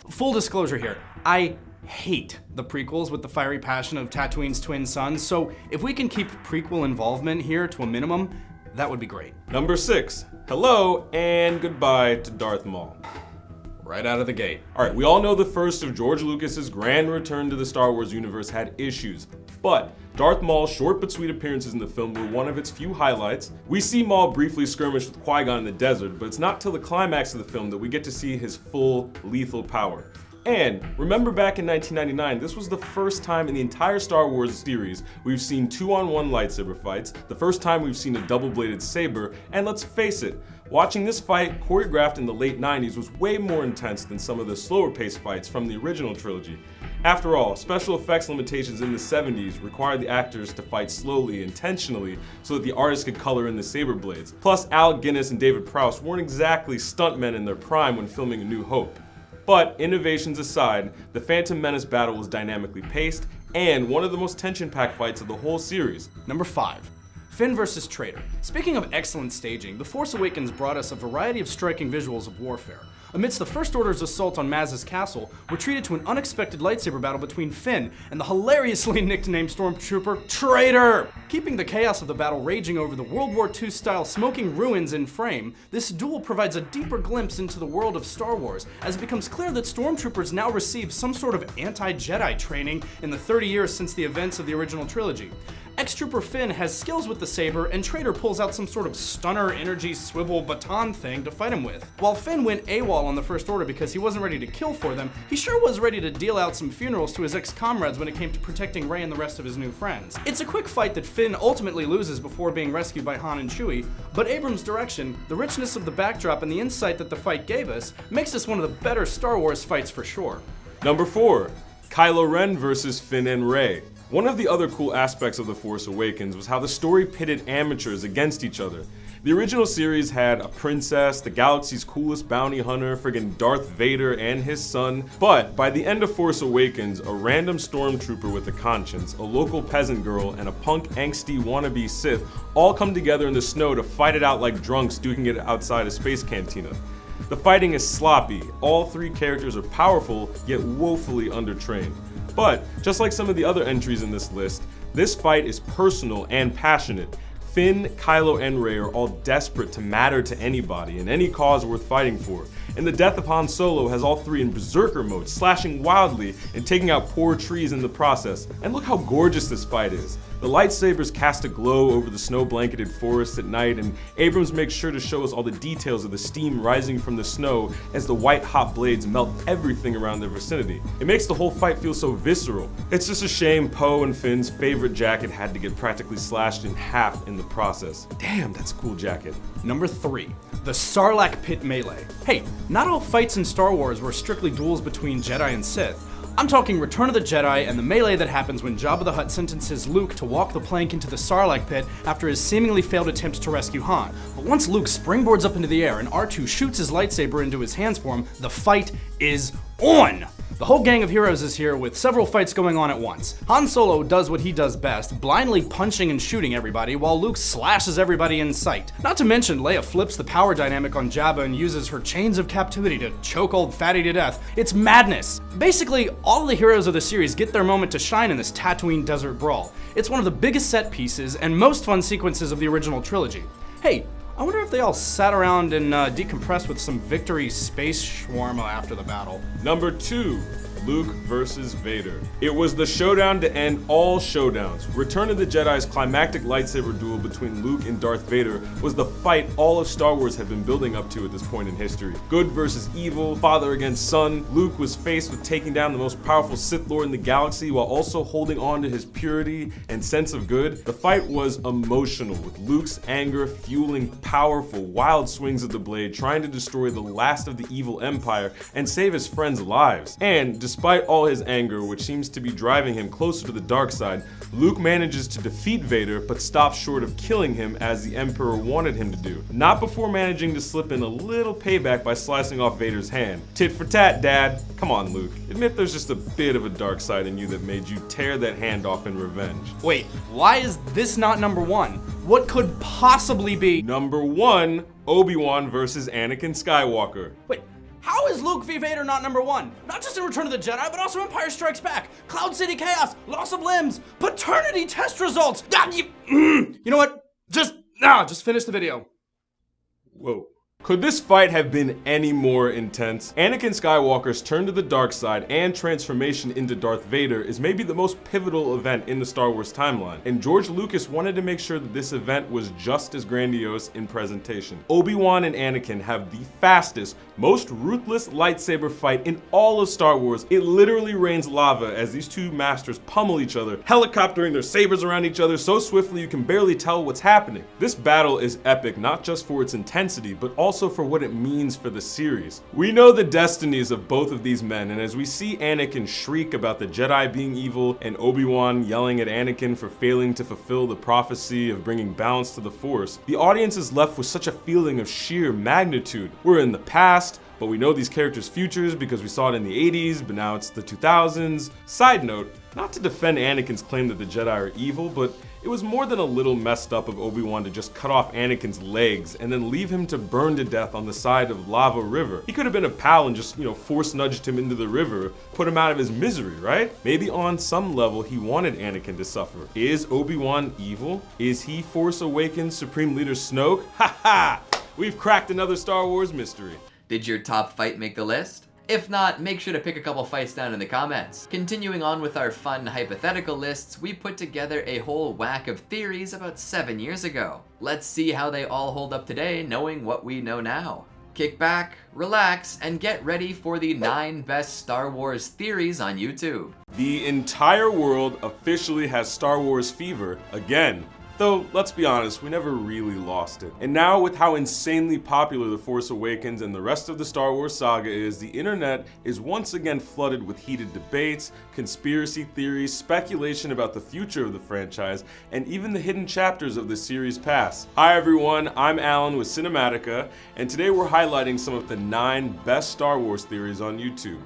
Full disclosure here, I hate the prequels with the fiery passion of Tatooine's twin sons, so if we can keep prequel involvement here to a minimum, that would be great. Number 6, hello and goodbye to Darth Maul. Right out of the gate. Alright, we all know the first of George Lucas's grand return to the Star Wars universe had issues, but Darth Maul's short but sweet appearances in the film were one of its few highlights. We see Maul briefly skirmish with Qui-Gon in the desert, but it's not till the climax of the film that we get to see his full lethal power. And remember back in 1999, this was the first time in the entire Star Wars series we've seen 2-on-1 lightsaber fights, the first time we've seen a double-bladed saber, and let's face it, watching this fight choreographed in the late 90s was way more intense than some of the slower-paced fights from the original trilogy. After all, special effects limitations in the 70s required the actors to fight slowly, intentionally, so that the artists could color in the saber blades. Plus, Alec Guinness and David Prowse weren't exactly stuntmen in their prime when filming A New Hope. But innovations aside, the Phantom Menace battle was dynamically paced and one of the most tension-packed fights of the whole series. Number 5. Finn vs. Traitor. Speaking of excellent staging, The Force Awakens brought us a variety of striking visuals of warfare. Amidst the First Order's assault on Maz's castle, we're treated to an unexpected lightsaber battle between Finn and the hilariously nicknamed stormtrooper Traitor! Keeping the chaos of the battle raging over the World War II-style smoking ruins in frame, this duel provides a deeper glimpse into the world of Star Wars, as it becomes clear that stormtroopers now receive some sort of anti-Jedi training in the 30 years since the events of the original trilogy. Ex-Trooper Finn has skills with the saber, and Traitor pulls out some sort of stunner energy swivel baton thing to fight him with. While Finn went AWOL on the First Order because he wasn't ready to kill for them, he sure was ready to deal out some funerals to his ex-comrades when it came to protecting Rey and the rest of his new friends. It's a quick fight that Finn ultimately loses before being rescued by Han and Chewie, but Abrams' direction, the richness of the backdrop, and the insight that the fight gave us makes this one of the better Star Wars fights for sure. Number 4, Kylo Ren versus Finn and Rey. One of the other cool aspects of The Force Awakens was how the story pitted amateurs against each other. The original series had a princess, the galaxy's coolest bounty hunter, friggin' Darth Vader and his son, but by the end of Force Awakens, a random stormtrooper with a conscience, a local peasant girl, and a punk angsty wannabe Sith all come together in the snow to fight it out like drunks duking it outside a space cantina. The fighting is sloppy, all 3 characters are powerful, yet woefully undertrained. But, just like some of the other entries in this list, this fight is personal and passionate. Finn, Kylo, and Rey are all desperate to matter to anybody and any cause worth fighting for. And the death of Han Solo has all 3 in berserker mode, slashing wildly and taking out poor trees in the process. And look how gorgeous this fight is. The lightsabers cast a glow over the snow-blanketed forest at night, and Abrams makes sure to show us all the details of the steam rising from the snow as the white-hot blades melt everything around their vicinity. It makes the whole fight feel so visceral. It's just a shame Poe and Finn's favorite jacket had to get practically slashed in half in the process. Damn, that's a cool jacket. Number 3. The Sarlacc Pit Melee. Hey, not all fights in Star Wars were strictly duels between Jedi and Sith. I'm talking Return of the Jedi and the melee that happens when Jabba the Hutt sentences Luke to walk the plank into the Sarlacc pit after his seemingly failed attempts to rescue Han. But once Luke springboards up into the air and R2 shoots his lightsaber into his hands for him, the fight is on! The whole gang of heroes is here with several fights going on at once. Han Solo does what he does best, blindly punching and shooting everybody, while Luke slashes everybody in sight. Not to mention, Leia flips the power dynamic on Jabba and uses her chains of captivity to choke old fatty to death. It's madness. Basically, all of the heroes of the series get their moment to shine in this Tatooine desert brawl. It's one of the biggest set pieces and most fun sequences of the original trilogy. Hey, I wonder if they all sat around and decompressed with some victory space shawarma after the battle. Number 2, Luke versus Vader. It was the showdown to end all showdowns. Return of the Jedi's climactic lightsaber duel between Luke and Darth Vader was the fight all of Star Wars had been building up to at this point in history. Good versus evil, father against son. Luke was faced with taking down the most powerful Sith Lord in the galaxy while also holding on to his purity and sense of good. The fight was emotional, with Luke's anger fueling powerful, wild swings of the blade, trying to destroy the last of the evil empire and save his friends' lives. And despite all his anger, which seems to be driving him closer to the dark side, Luke manages to defeat Vader, but stops short of killing him as the Emperor wanted him to do. Not before managing to slip in a little payback by slicing off Vader's hand. Tit for tat, Dad. Come on, Luke. Admit there's just a bit of a dark side in you that made you tear that hand off in revenge. Wait, why is this not number 1? What could possibly be? Number 1, Obi-Wan versus Anakin Skywalker. Wait, how is Luke v. Vader not number 1? Not just in Return of the Jedi, but also Empire Strikes Back, Cloud City Chaos, Loss of Limbs, Paternity Test Results. You know what? Just finish the video. Whoa. Could this fight have been any more intense? Anakin Skywalker's turn to the dark side and transformation into Darth Vader is maybe the most pivotal event in the Star Wars timeline, and George Lucas wanted to make sure that this event was just as grandiose in presentation. Obi-Wan and Anakin have the fastest, most ruthless lightsaber fight in all of Star Wars. It literally rains lava as these two masters pummel each other, helicoptering their sabers around each other so swiftly you can barely tell what's happening. This battle is epic not just for its intensity, but also for what it means for the series. We know the destinies of both of these men, and as we see Anakin shriek about the Jedi being evil and Obi-Wan yelling at Anakin for failing to fulfill the prophecy of bringing balance to the Force, the audience is left with such a feeling of sheer magnitude. We're in the past, but we know these characters' futures because we saw it in the 80s, but now it's the 2000s. Side note, not to defend Anakin's claim that the Jedi are evil, but it was more than a little messed up of Obi-Wan to just cut off Anakin's legs and then leave him to burn to death on the side of Lava River. He could have been a pal and just, force nudged him into the river, put him out of his misery, right? Maybe on some level he wanted Anakin to suffer. Is Obi-Wan evil? Is he Force Awakens Supreme Leader Snoke? Ha ha! We've cracked another Star Wars mystery. Did your top fight make the list? If not, make sure to pick a couple fights down in the comments. Continuing on with our fun hypothetical lists, we put together a whole whack of theories about 7 years ago. Let's see how they all hold up today, knowing what we know now. Kick back, relax, and get ready for the 9 best Star Wars theories on YouTube. The entire world officially has Star Wars fever again. Though, let's be honest, we never really lost it. And now, with how insanely popular The Force Awakens and the rest of the Star Wars saga is, the internet is once again flooded with heated debates, conspiracy theories, speculation about the future of the franchise, and even the hidden chapters of the series' past. Hi everyone, I'm Alan with Cinematica, and today we're highlighting some of the 9 best Star Wars theories on YouTube.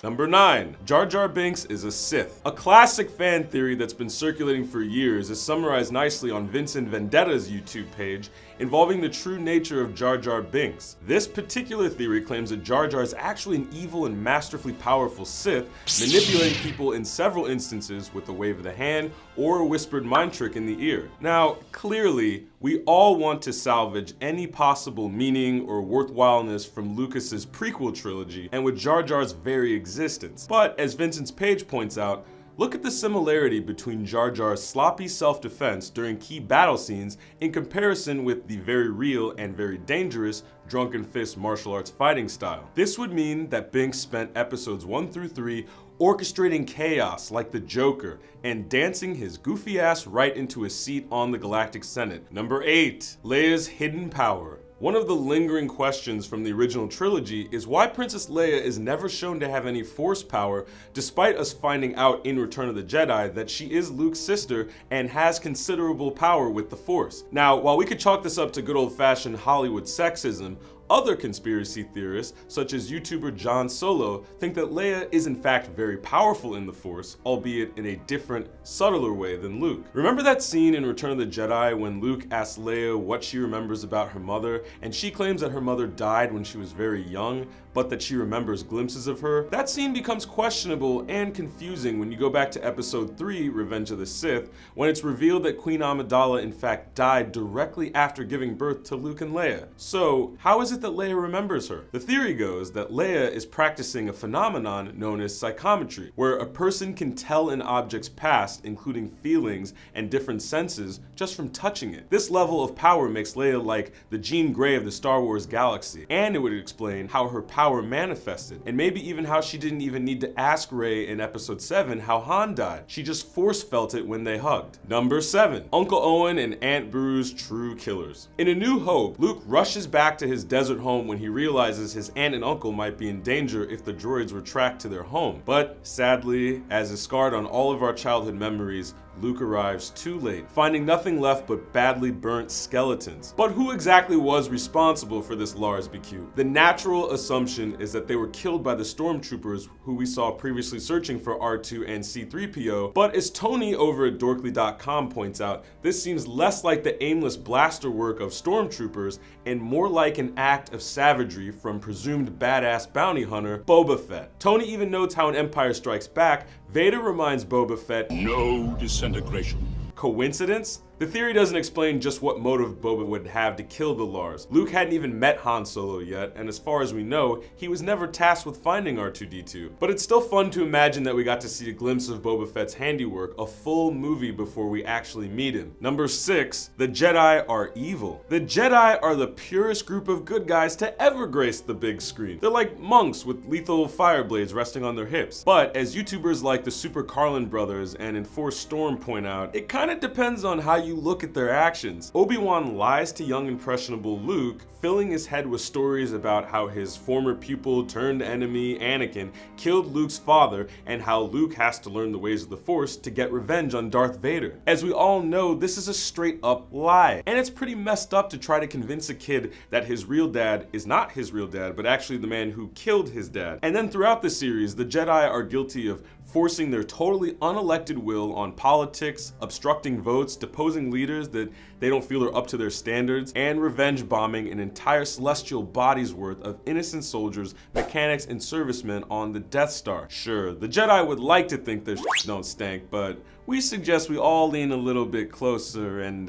Number 9. Jar Jar Binks is a Sith. A classic fan theory that's been circulating for years is summarized nicely on Vincent Vendetta's YouTube page, involving the true nature of Jar Jar Binks. This particular theory claims that Jar Jar is actually an evil and masterfully powerful Sith, manipulating people in several instances with a wave of the hand or a whispered mind trick in the ear. Now, clearly, we all want to salvage any possible meaning or worthwhileness from Lucas's prequel trilogy and with Jar Jar's very existence. But as Vincent's page points out, look at the similarity between Jar Jar's sloppy self-defense during key battle scenes in comparison with the very real and very dangerous drunken fist martial arts fighting style. This would mean that Binks spent episodes 1 through 3 orchestrating chaos like the Joker and dancing his goofy ass right into a seat on the Galactic Senate. Number 8. Leia's hidden power. One of the lingering questions from the original trilogy is why Princess Leia is never shown to have any Force power, despite us finding out in Return of the Jedi that she is Luke's sister and has considerable power with the Force. Now, while we could chalk this up to good old-fashioned Hollywood sexism, other conspiracy theorists, such as YouTuber John Solo, think that Leia is in fact very powerful in the Force, albeit in a different, subtler way than Luke. Remember that scene in Return of the Jedi when Luke asks Leia what she remembers about her mother, and she claims that her mother died when she was very young, but that she remembers glimpses of her? That scene becomes questionable and confusing when you go back to Episode 3, Revenge of the Sith, when it's revealed that Queen Amidala in fact died directly after giving birth to Luke and Leia. So, how is it it that Leia remembers her? The theory goes that Leia is practicing a phenomenon known as psychometry, where a person can tell an object's past, including feelings and different senses, just from touching it. This level of power makes Leia like the Jean Grey of the Star Wars galaxy, and it would explain how her power manifested, and maybe even how she didn't even need to ask Rey in Episode 7 how Han died. She just force felt it when they hugged. Number 7. Uncle Owen and Aunt Beru's true killers. In A New Hope, Luke rushes back to his desert home when he realizes his aunt and uncle might be in danger if the droids were tracked to their home. But sadly, as is scarred on all of our childhood memories, Luke arrives too late, finding nothing left but badly burnt skeletons. But who exactly was responsible for this Lars BQ? The natural assumption is that they were killed by the stormtroopers who we saw previously searching for R2 and C-3PO, but as Tony over at dorkly.com points out, this seems less like the aimless blaster work of stormtroopers and more like an act of savagery from presumed badass bounty hunter Boba Fett. Tony even notes how in Empire Strikes Back, Vader reminds Boba Fett, "No disintegration." Coincidence? The theory doesn't explain just what motive Boba would have to kill the Lars. Luke hadn't even met Han Solo yet, and as far as we know, he was never tasked with finding R2-D2. But it's still fun to imagine that we got to see a glimpse of Boba Fett's handiwork, a full movie before we actually meet him. Number 6, the Jedi are evil. The Jedi are the purest group of good guys to ever grace the big screen. They're like monks with lethal fire blades resting on their hips. But as YouTubers like the Super Carlin brothers and Enforced Storm point out, it kinda depends on how you look at their actions. Obi-Wan lies to young impressionable Luke, filling his head with stories about how his former pupil turned enemy Anakin killed Luke's father and how Luke has to learn the ways of the Force to get revenge on Darth Vader. As we all know, this is a straight up lie, and it's pretty messed up to try to convince a kid that his real dad is not his real dad, but actually the man who killed his dad. And then throughout the series, the Jedi are guilty of forcing their totally unelected will on politics, obstructing votes, deposing leaders that they don't feel are up to their standards, and revenge bombing an entire celestial body's worth of innocent soldiers, mechanics, and servicemen on the Death Star. Sure, the Jedi would like to think their shit don't stink, but we suggest we all lean a little bit closer and,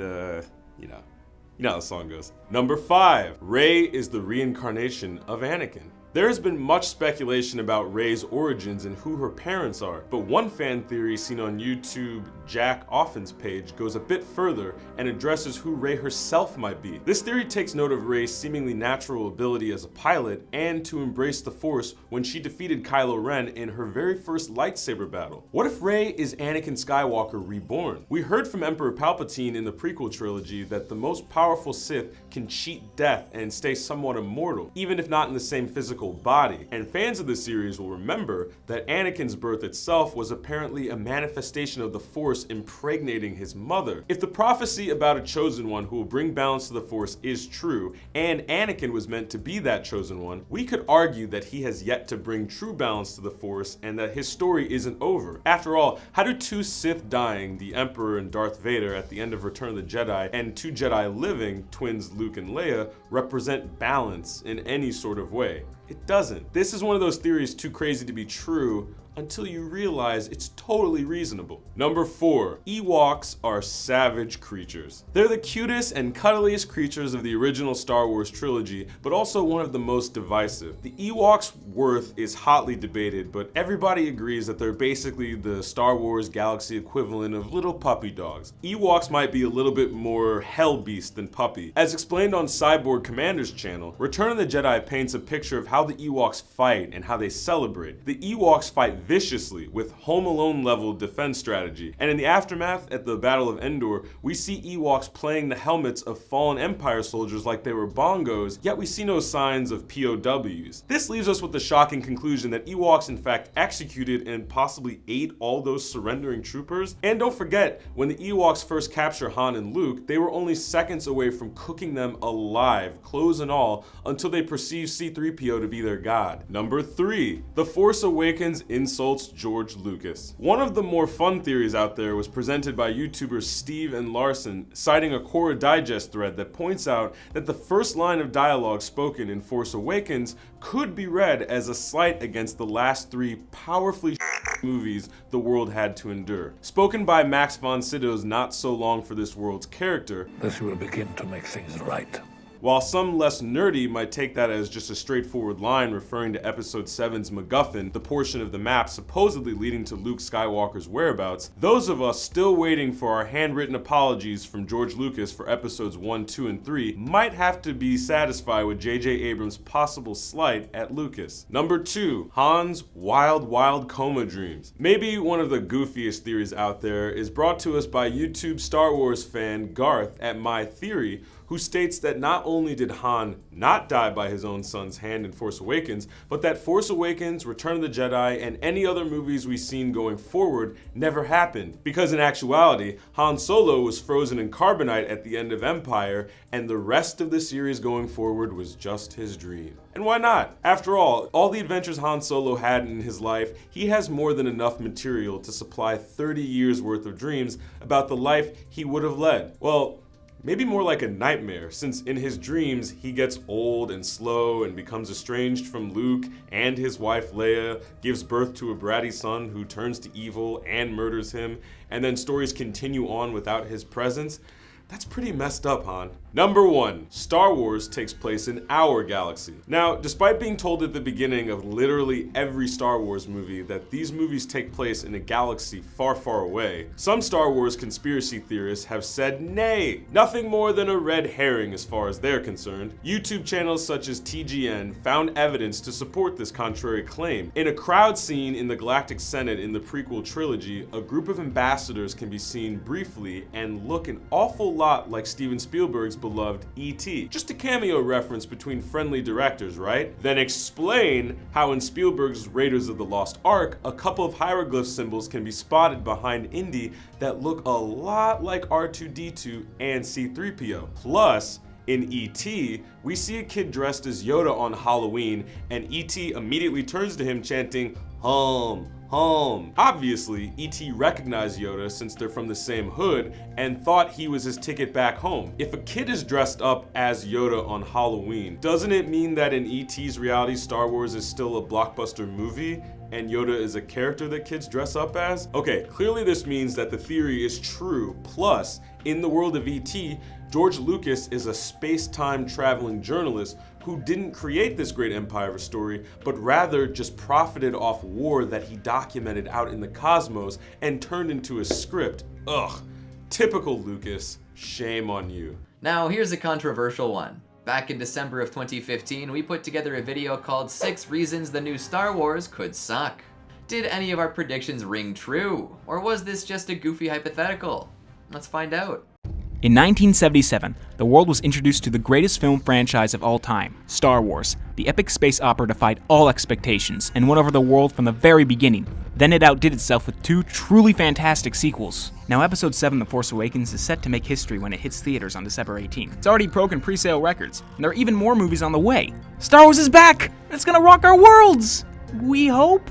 you know how the song goes. Number 5, Rey is the reincarnation of Anakin. There has been much speculation about Rey's origins and who her parents are, but one fan theory seen on YouTube Jack Offin's page goes a bit further and addresses who Rey herself might be. This theory takes note of Rey's seemingly natural ability as a pilot and to embrace the Force when she defeated Kylo Ren in her very first lightsaber battle. What if Rey is Anakin Skywalker reborn? We heard from Emperor Palpatine in the prequel trilogy that the most powerful Sith can cheat death and stay somewhat immortal, even if not in the same physical body. And fans of the series will remember that Anakin's birth itself was apparently a manifestation of the Force impregnating his mother. If the prophecy about a chosen one who will bring balance to the Force is true, and Anakin was meant to be that chosen one, we could argue that he has yet to bring true balance to the Force and that his story isn't over. After all, how do two Sith dying, the Emperor and Darth Vader at the end of Return of the Jedi, and two Jedi living, twins Luke and Leia, represent balance in any sort of way? It doesn't. This is one of those theories too crazy to be true until you realize it's totally reasonable. Number 4, Ewoks are savage creatures. They're the cutest and cuddliest creatures of the original Star Wars trilogy, but also one of the most divisive. The Ewoks' worth is hotly debated, but everybody agrees that they're basically the Star Wars galaxy equivalent of little puppy dogs. Ewoks might be a little bit more hell beast than puppy. As explained on Cyborg Commander's channel, Return of the Jedi paints a picture of how the Ewoks fight and how they celebrate. The Ewoks fight viciously with Home Alone level defense strategy, and in the aftermath at the Battle of Endor, we see Ewoks playing the helmets of fallen Empire soldiers like they were bongos, yet we see no signs of POWs. This leaves us with the shocking conclusion that Ewoks in fact executed and possibly ate all those surrendering troopers. And don't forget, when the Ewoks first capture Han and Luke, they were only seconds away from cooking them alive, clothes and all, until they perceive C-3PO to be their god. Number 3, The Force Awakens insults George Lucas. One of the more fun theories out there was presented by YouTubers Steve and Larson, citing a Quora Digest thread that points out that the first line of dialogue spoken in Force Awakens could be read as a slight against the last 3 powerfully movies the world had to endure. Spoken by Max von Sydow's Not So Long for This World's character, This will begin to make things right. While some less nerdy might take that as just a straightforward line referring to Episode 7's MacGuffin, the portion of the map supposedly leading to Luke Skywalker's whereabouts, those of us still waiting for our handwritten apologies from George Lucas for Episodes 1, 2, and 3 might have to be satisfied with J.J. Abrams' possible slight at Lucas. Number 2, Han's wild coma dreams. Maybe one of the goofiest theories out there is brought to us by YouTube Star Wars fan Garth at My Theory, who states that not only did Han not die by his own son's hand in Force Awakens, but that Force Awakens, Return of the Jedi, and any other movies we've seen going forward never happened. Because in actuality, Han Solo was frozen in carbonite at the end of Empire, and the rest of the series going forward was just his dream. And why not? After all the adventures Han Solo had in his life, he has more than enough material to supply 30 years worth of dreams about the life he would have led. Well, maybe more like a nightmare, since in his dreams, he gets old and slow and becomes estranged from Luke and his wife Leia, gives birth to a bratty son who turns to evil and murders him, and then stories continue on without his presence. That's pretty messed up, Han. Number 1, Star Wars takes place in our galaxy. Now, despite being told at the beginning of literally every Star Wars movie that these movies take place in a galaxy far, far away, some Star Wars conspiracy theorists have said nay, nothing more than a red herring as far as they're concerned. YouTube channels such as TGN found evidence to support this contrary claim. In a crowd scene in the Galactic Senate in the prequel trilogy, a group of ambassadors can be seen briefly and look an awful lot like Steven Spielberg's beloved E.T. Just a cameo reference between friendly directors, right? Then explain how in Spielberg's Raiders of the Lost Ark, a couple of hieroglyph symbols can be spotted behind Indy that look a lot like R2-D2 and C-3PO. Plus, in E.T., we see a kid dressed as Yoda on Halloween, and E.T. immediately turns to him chanting, "Home, home." Obviously, E.T. recognized Yoda since they're from the same hood and thought he was his ticket back home. If a kid is dressed up as Yoda on Halloween, doesn't it mean that in E.T.'s reality, Star Wars is still a blockbuster movie and Yoda is a character that kids dress up as? Okay, clearly this means that the theory is true. Plus, in the world of E.T., George Lucas is a space-time traveling journalist who didn't create this great empire story, but rather just profited off war that he documented out in the cosmos and turned into a script. Ugh, typical Lucas, shame on you. Now here's a controversial one. Back in December of 2015, we put together a video called 6 Reasons the New Star Wars Could Suck. Did any of our predictions ring true? Or was this just a goofy hypothetical? Let's find out. In 1977, the world was introduced to the greatest film franchise of all time, Star Wars. The epic space opera defied all expectations and won over the world from the very beginning. Then it outdid itself with 2 truly fantastic sequels. Now Episode 7, The Force Awakens is set to make history when it hits theaters on December 18th. It's already broken pre-sale records, and there are even more movies on the way. Star Wars is back! It's gonna rock our worlds! We hope?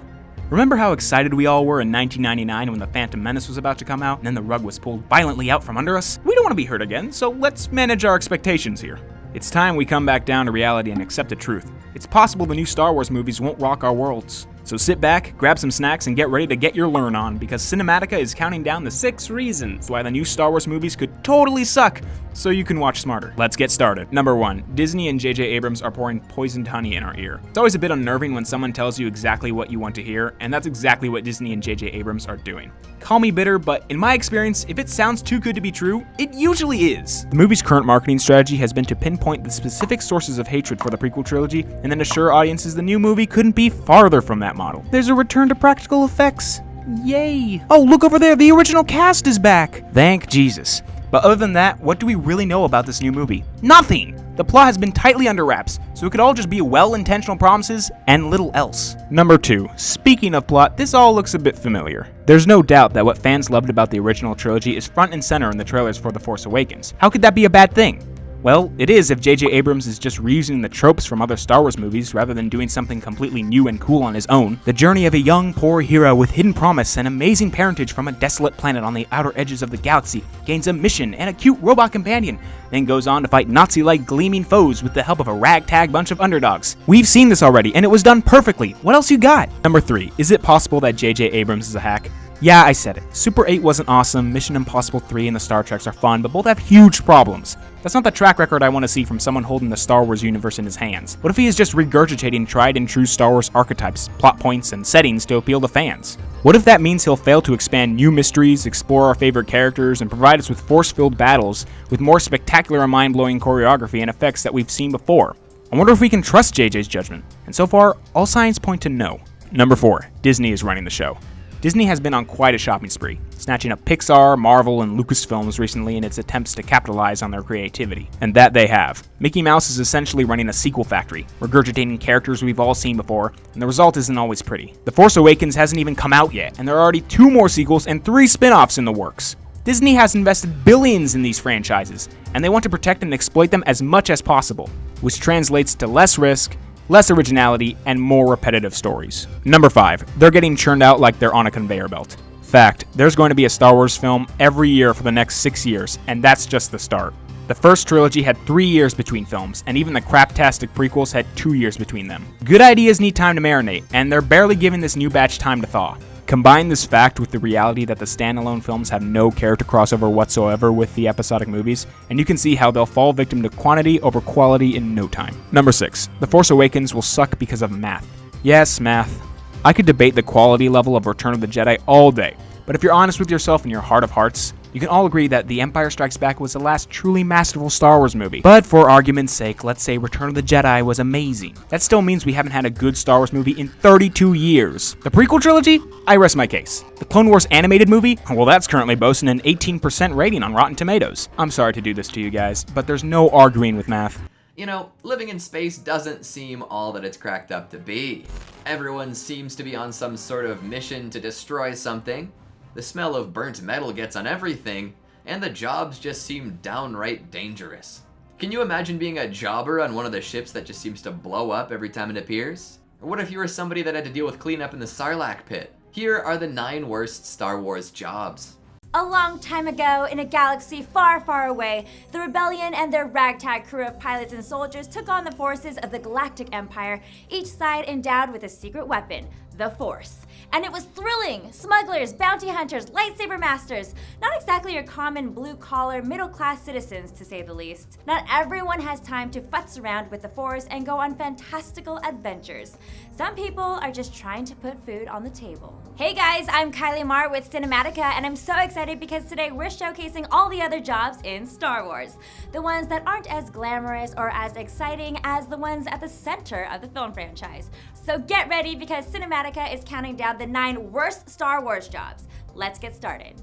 Remember how excited we all were in 1999 when The Phantom Menace was about to come out, and then the rug was pulled violently out from under us? We don't want to be hurt again, so let's manage our expectations here. It's time we come back down to reality and accept the truth. It's possible the new Star Wars movies won't rock our worlds. So sit back, grab some snacks, and get ready to get your learn on, because Cinematica is counting down the 6 reasons why the new Star Wars movies could totally suck, so you can watch smarter. Let's get started. Number 1, Disney and J.J. Abrams are pouring poisoned honey in our ear. It's always a bit unnerving when someone tells you exactly what you want to hear, and that's exactly what Disney and J.J. Abrams are doing. Call me bitter, but in my experience, if it sounds too good to be true, it usually is. The movie's current marketing strategy has been to pinpoint the specific sources of hatred for the prequel trilogy, and then assure audiences the new movie couldn't be farther from that model. There's a return to practical effects. Yay! Oh, look over there, the original cast is back! Thank Jesus. But other than that, what do we really know about this new movie? Nothing! The plot has been tightly under wraps, so it could all just be well-intentional promises and little else. Number 2, speaking of plot, this all looks a bit familiar. There's no doubt that what fans loved about the original trilogy is front and center in the trailers for The Force Awakens. How could that be a bad thing? Well, it is if J.J. Abrams is just reusing the tropes from other Star Wars movies rather than doing something completely new and cool on his own. The journey of a young, poor hero with hidden promise and amazing parentage from a desolate planet on the outer edges of the galaxy gains a mission and a cute robot companion, then goes on to fight Nazi-like gleaming foes with the help of a ragtag bunch of underdogs. We've seen this already, and it was done perfectly. What else you got? Number 3, is it possible that J.J. Abrams is a hack? Yeah, I said it. Super 8 wasn't awesome, Mission Impossible 3 and the Star Treks are fun, but both have huge problems. That's not the track record I want to see from someone holding the Star Wars universe in his hands. What if he is just regurgitating tried and true Star Wars archetypes, plot points, and settings to appeal to fans? What if that means he'll fail to expand new mysteries, explore our favorite characters, and provide us with force-filled battles with more spectacular and mind-blowing choreography and effects that we've seen before? I wonder if we can trust JJ's judgment. And so far, all signs point to no. Number 4. Disney is running the show. Disney has been on quite a shopping spree, snatching up Pixar, Marvel, and Lucasfilms recently in its attempts to capitalize on their creativity. And that they have. Mickey Mouse is essentially running a sequel factory, regurgitating characters we've all seen before, and the result isn't always pretty. The Force Awakens hasn't even come out yet, and there are already 2 more sequels and 3 spin-offs in the works. Disney has invested billions in these franchises, and they want to protect and exploit them as much as possible, which translates to less risk, less originality, and more repetitive stories. Number 5. They're getting churned out like they're on a conveyor belt. Fact, there's going to be a Star Wars film every year for the next 6 years, and that's just the start. The first trilogy had 3 years between films, and even the craptastic prequels had 2 years between them. Good ideas need time to marinate, and they're barely giving this new batch time to thaw. Combine this fact with the reality that the standalone films have no character crossover whatsoever with the episodic movies, and you can see how they'll fall victim to quantity over quality in no time. Number 6. The Force Awakens will suck because of math. Yes, math. I could debate the quality level of Return of the Jedi all day, but if you're honest with yourself in your heart of hearts, you can all agree that The Empire Strikes Back was the last truly masterful Star Wars movie. But for argument's sake, let's say Return of the Jedi was amazing. That still means we haven't had a good Star Wars movie in 32 years. The prequel trilogy? I rest my case. The Clone Wars animated movie? Well, that's currently boasting an 18% rating on Rotten Tomatoes. I'm sorry to do this to you guys, but there's no arguing with math. You know, living in space doesn't seem all that it's cracked up to be. Everyone seems to be on some sort of mission to destroy something. The smell of burnt metal gets on everything, and the jobs just seem downright dangerous. Can you imagine being a jobber on one of the ships that just seems to blow up every time it appears? Or what if you were somebody that had to deal with cleanup in the Sarlacc pit? Here are the 9 worst Star Wars jobs. A long time ago, in a galaxy far, far away, the rebellion and their ragtag crew of pilots and soldiers took on the forces of the Galactic Empire, each side endowed with a secret weapon, the Force. And it was thrilling! Smugglers, bounty hunters, lightsaber masters. Not exactly your common blue-collar, middle-class citizens, to say the least. Not everyone has time to futz around with the Force and go on fantastical adventures. Some people are just trying to put food on the table. Hey guys, I'm Kylie Marr with Cinematica, and I'm so excited because today we're showcasing all the other jobs in Star Wars. The ones that aren't as glamorous or as exciting as the ones at the center of the film franchise. So get ready because Cinematica is counting down the 9 worst Star Wars jobs. Let's get started.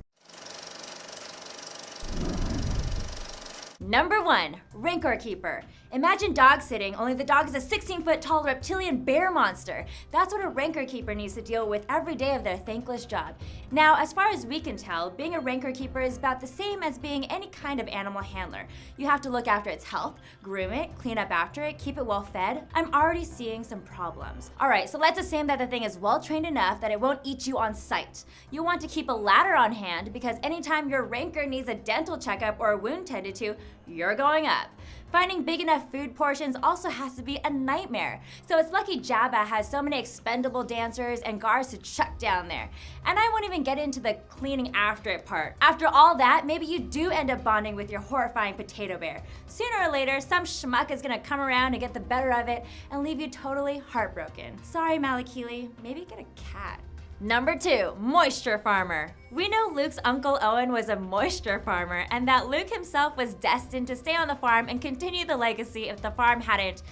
Number 1, Rancor Keeper. Imagine dog sitting, only the dog is a 16-foot tall reptilian bear monster. That's what a Rancor Keeper needs to deal with every day of their thankless job. Now, as far as we can tell, being a Rancor Keeper is about the same as being any kind of animal handler. You have to look after its health, groom it, clean up after it, keep it well fed. I'm already seeing some problems. Alright, so let's assume that the thing is well trained enough that it won't eat you on sight. You'll want to keep a ladder on hand because anytime your Rancor needs a dental checkup or a wound tended to, you're going up. Finding big enough food portions also has to be a nightmare. So it's lucky Jabba has so many expendable dancers and guards to chuck down there. And I won't even get into the cleaning after it part. After all that, maybe you do end up bonding with your horrifying potato bear. Sooner or later, some schmuck is gonna come around and get the better of it and leave you totally heartbroken. Sorry, Malakili, maybe get a cat. Number 2, Moisture Farmer. We know Luke's Uncle Owen was a moisture farmer and that Luke himself was destined to stay on the farm and continue the legacy if the farm hadn't,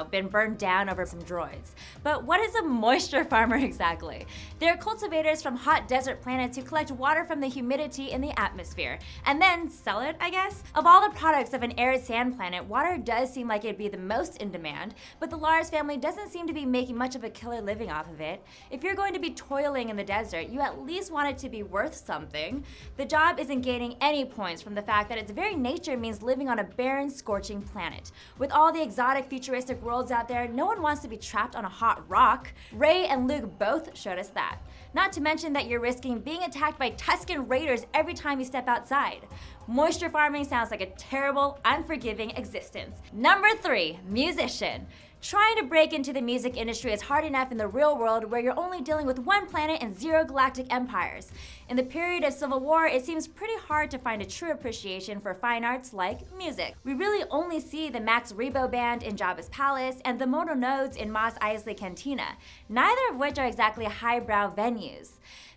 been burned down over some droids. But what is a moisture farmer exactly? They're cultivators from hot desert planets who collect water from the humidity in the atmosphere and then sell it, I guess? Of all the products of an arid sand planet, water does seem like it'd be the most in demand, but the Lars family doesn't seem to be making much of a killer living off of it. If you're going to be toiling in the desert, you at least want it to be worth something. The job isn't gaining any points from the fact that its very nature means living on a barren, scorching planet. With all the exotic, futuristic worlds out there, no one wants to be trapped on a hot rock. Rey and Luke both showed us that. Not to mention that you're risking being attacked by Tusken Raiders every time you step outside. Moisture farming sounds like a terrible, unforgiving existence. Number 3, musician. Trying to break into the music industry is hard enough in the real world where you're only dealing with one planet and 0 galactic empires. In the period of Civil War, it seems pretty hard to find a true appreciation for fine arts like music. We really only see the Max Rebo Band in Jabba's Palace and the Mono Nodes in Mos Eisley Cantina, neither of which are exactly highbrow venues.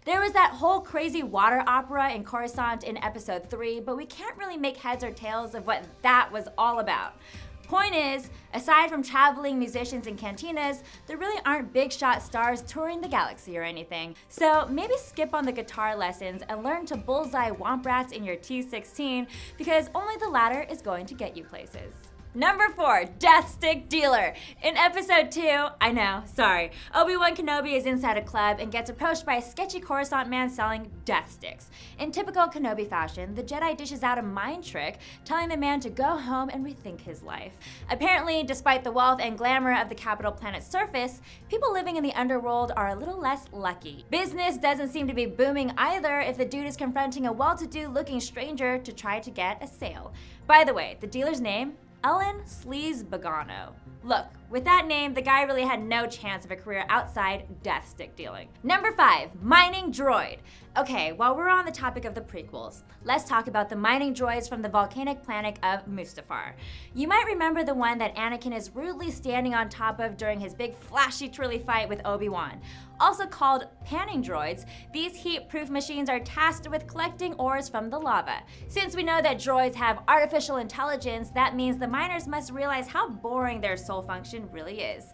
There was that whole crazy water opera in Coruscant in Episode 3, but we can't really make heads or tails of what that was all about. Point is, aside from traveling musicians and cantinas, there really aren't big shot stars touring the galaxy or anything. So maybe skip on the guitar lessons and learn to bullseye womp rats in your T16, because only the latter is going to get you places. Number 4, Death Stick Dealer. In Episode 2, I know, sorry, Obi-Wan Kenobi is inside a club and gets approached by a sketchy Coruscant man selling death sticks. In typical Kenobi fashion, the Jedi dishes out a mind trick, telling the man to go home and rethink his life. Apparently, despite the wealth and glamour of the capital planet's surface, people living in the underworld are a little less lucky. Business doesn't seem to be booming either if the dude is confronting a well-to-do looking stranger to try to get a sale. By the way, the dealer's name? Ellen Sleazebagano. Look, with that name, the guy really had no chance of a career outside death stick dealing. Number 5, Mining Droid. Okay, while we're on the topic of the prequels, let's talk about the mining droids from the volcanic planet of Mustafar. You might remember the one that Anakin is rudely standing on top of during his big flashy twirly fight with Obi-Wan. Also called panning droids, these heat-proof machines are tasked with collecting ores from the lava. Since we know that droids have artificial intelligence, that means the miners must realize how boring their sole function really is.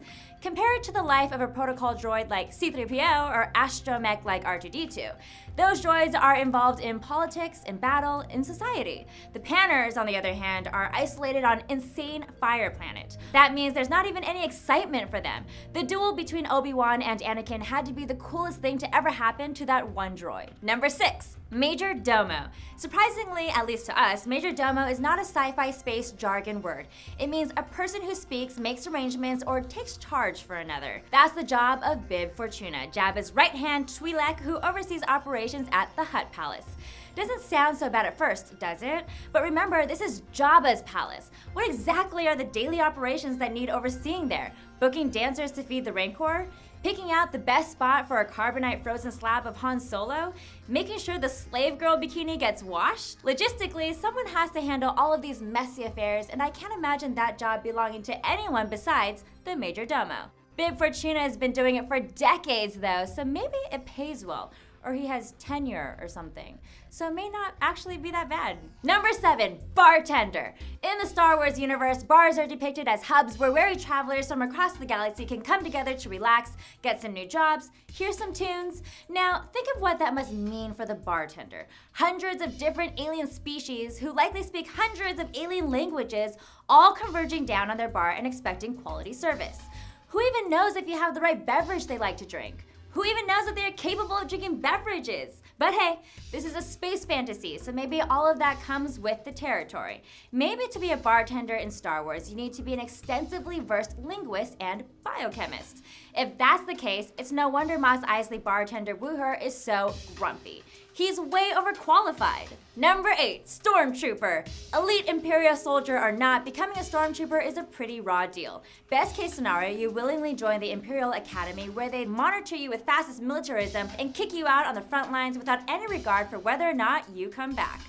Compare it to the life of a protocol droid like C-3PO or astromech like R2-D2. Those droids are involved in politics, in battle, in society. The panners, on the other hand, are isolated on insane fire planet. That means there's not even any excitement for them. The duel between Obi-Wan and Anakin had to be the coolest thing to ever happen to that one droid. Number 6, Major Domo. Surprisingly, at least to us, Major Domo is not a sci-fi space jargon word. It means a person who speaks, makes arrangements, or takes charge for another. That's the job of Bib Fortuna, Jabba's right-hand Twi'lek who oversees operations at the Hutt Palace. Doesn't sound so bad at first, does it? But remember, this is Jabba's palace. What exactly are the daily operations that need overseeing there? Booking dancers to feed the Rancor? Picking out the best spot for a carbonite frozen slab of Han Solo? Making sure the slave girl bikini gets washed? Logistically, someone has to handle all of these messy affairs, and I can't imagine that job belonging to anyone besides the Major Domo. Bib Fortuna has been doing it for decades though, so maybe it pays well. Or he has tenure or something. So it may not actually be that bad. Number 7, Bartender. In the Star Wars universe, bars are depicted as hubs where weary travelers from across the galaxy can come together to relax, get some new jobs, hear some tunes. Now, think of what that must mean for the bartender. Hundreds of different alien species who likely speak hundreds of alien languages, all converging down on their bar and expecting quality service. Who even knows if you have the right beverage they like to drink? Who even knows that they are capable of drinking beverages? But hey, this is a space fantasy, so maybe all of that comes with the territory. Maybe to be a bartender in Star Wars, you need to be an extensively versed linguist and biochemist. If that's the case, it's no wonder Mos Eisley bartender Wooher is so grumpy. He's way overqualified. Number 8, Stormtrooper. Elite Imperial soldier or not, becoming a Stormtrooper is a pretty raw deal. Best case scenario, you willingly join the Imperial Academy where they monitor you with fastest militarism and kick you out on the front lines without any regard for whether or not you come back.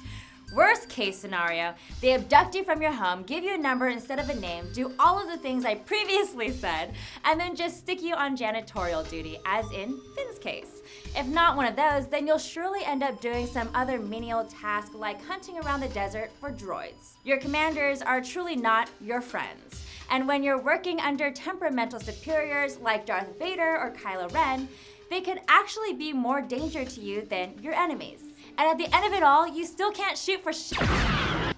Worst case scenario, they abduct you from your home, give you a number instead of a name, do all of the things I previously said, and then just stick you on janitorial duty, as in Finn's case. If not one of those, then you'll surely end up doing some other menial task like hunting around the desert for droids. Your commanders are truly not your friends. And when you're working under temperamental superiors like Darth Vader or Kylo Ren, they could actually be more danger to you than your enemies. And at the end of it all, you still can't shoot for shit.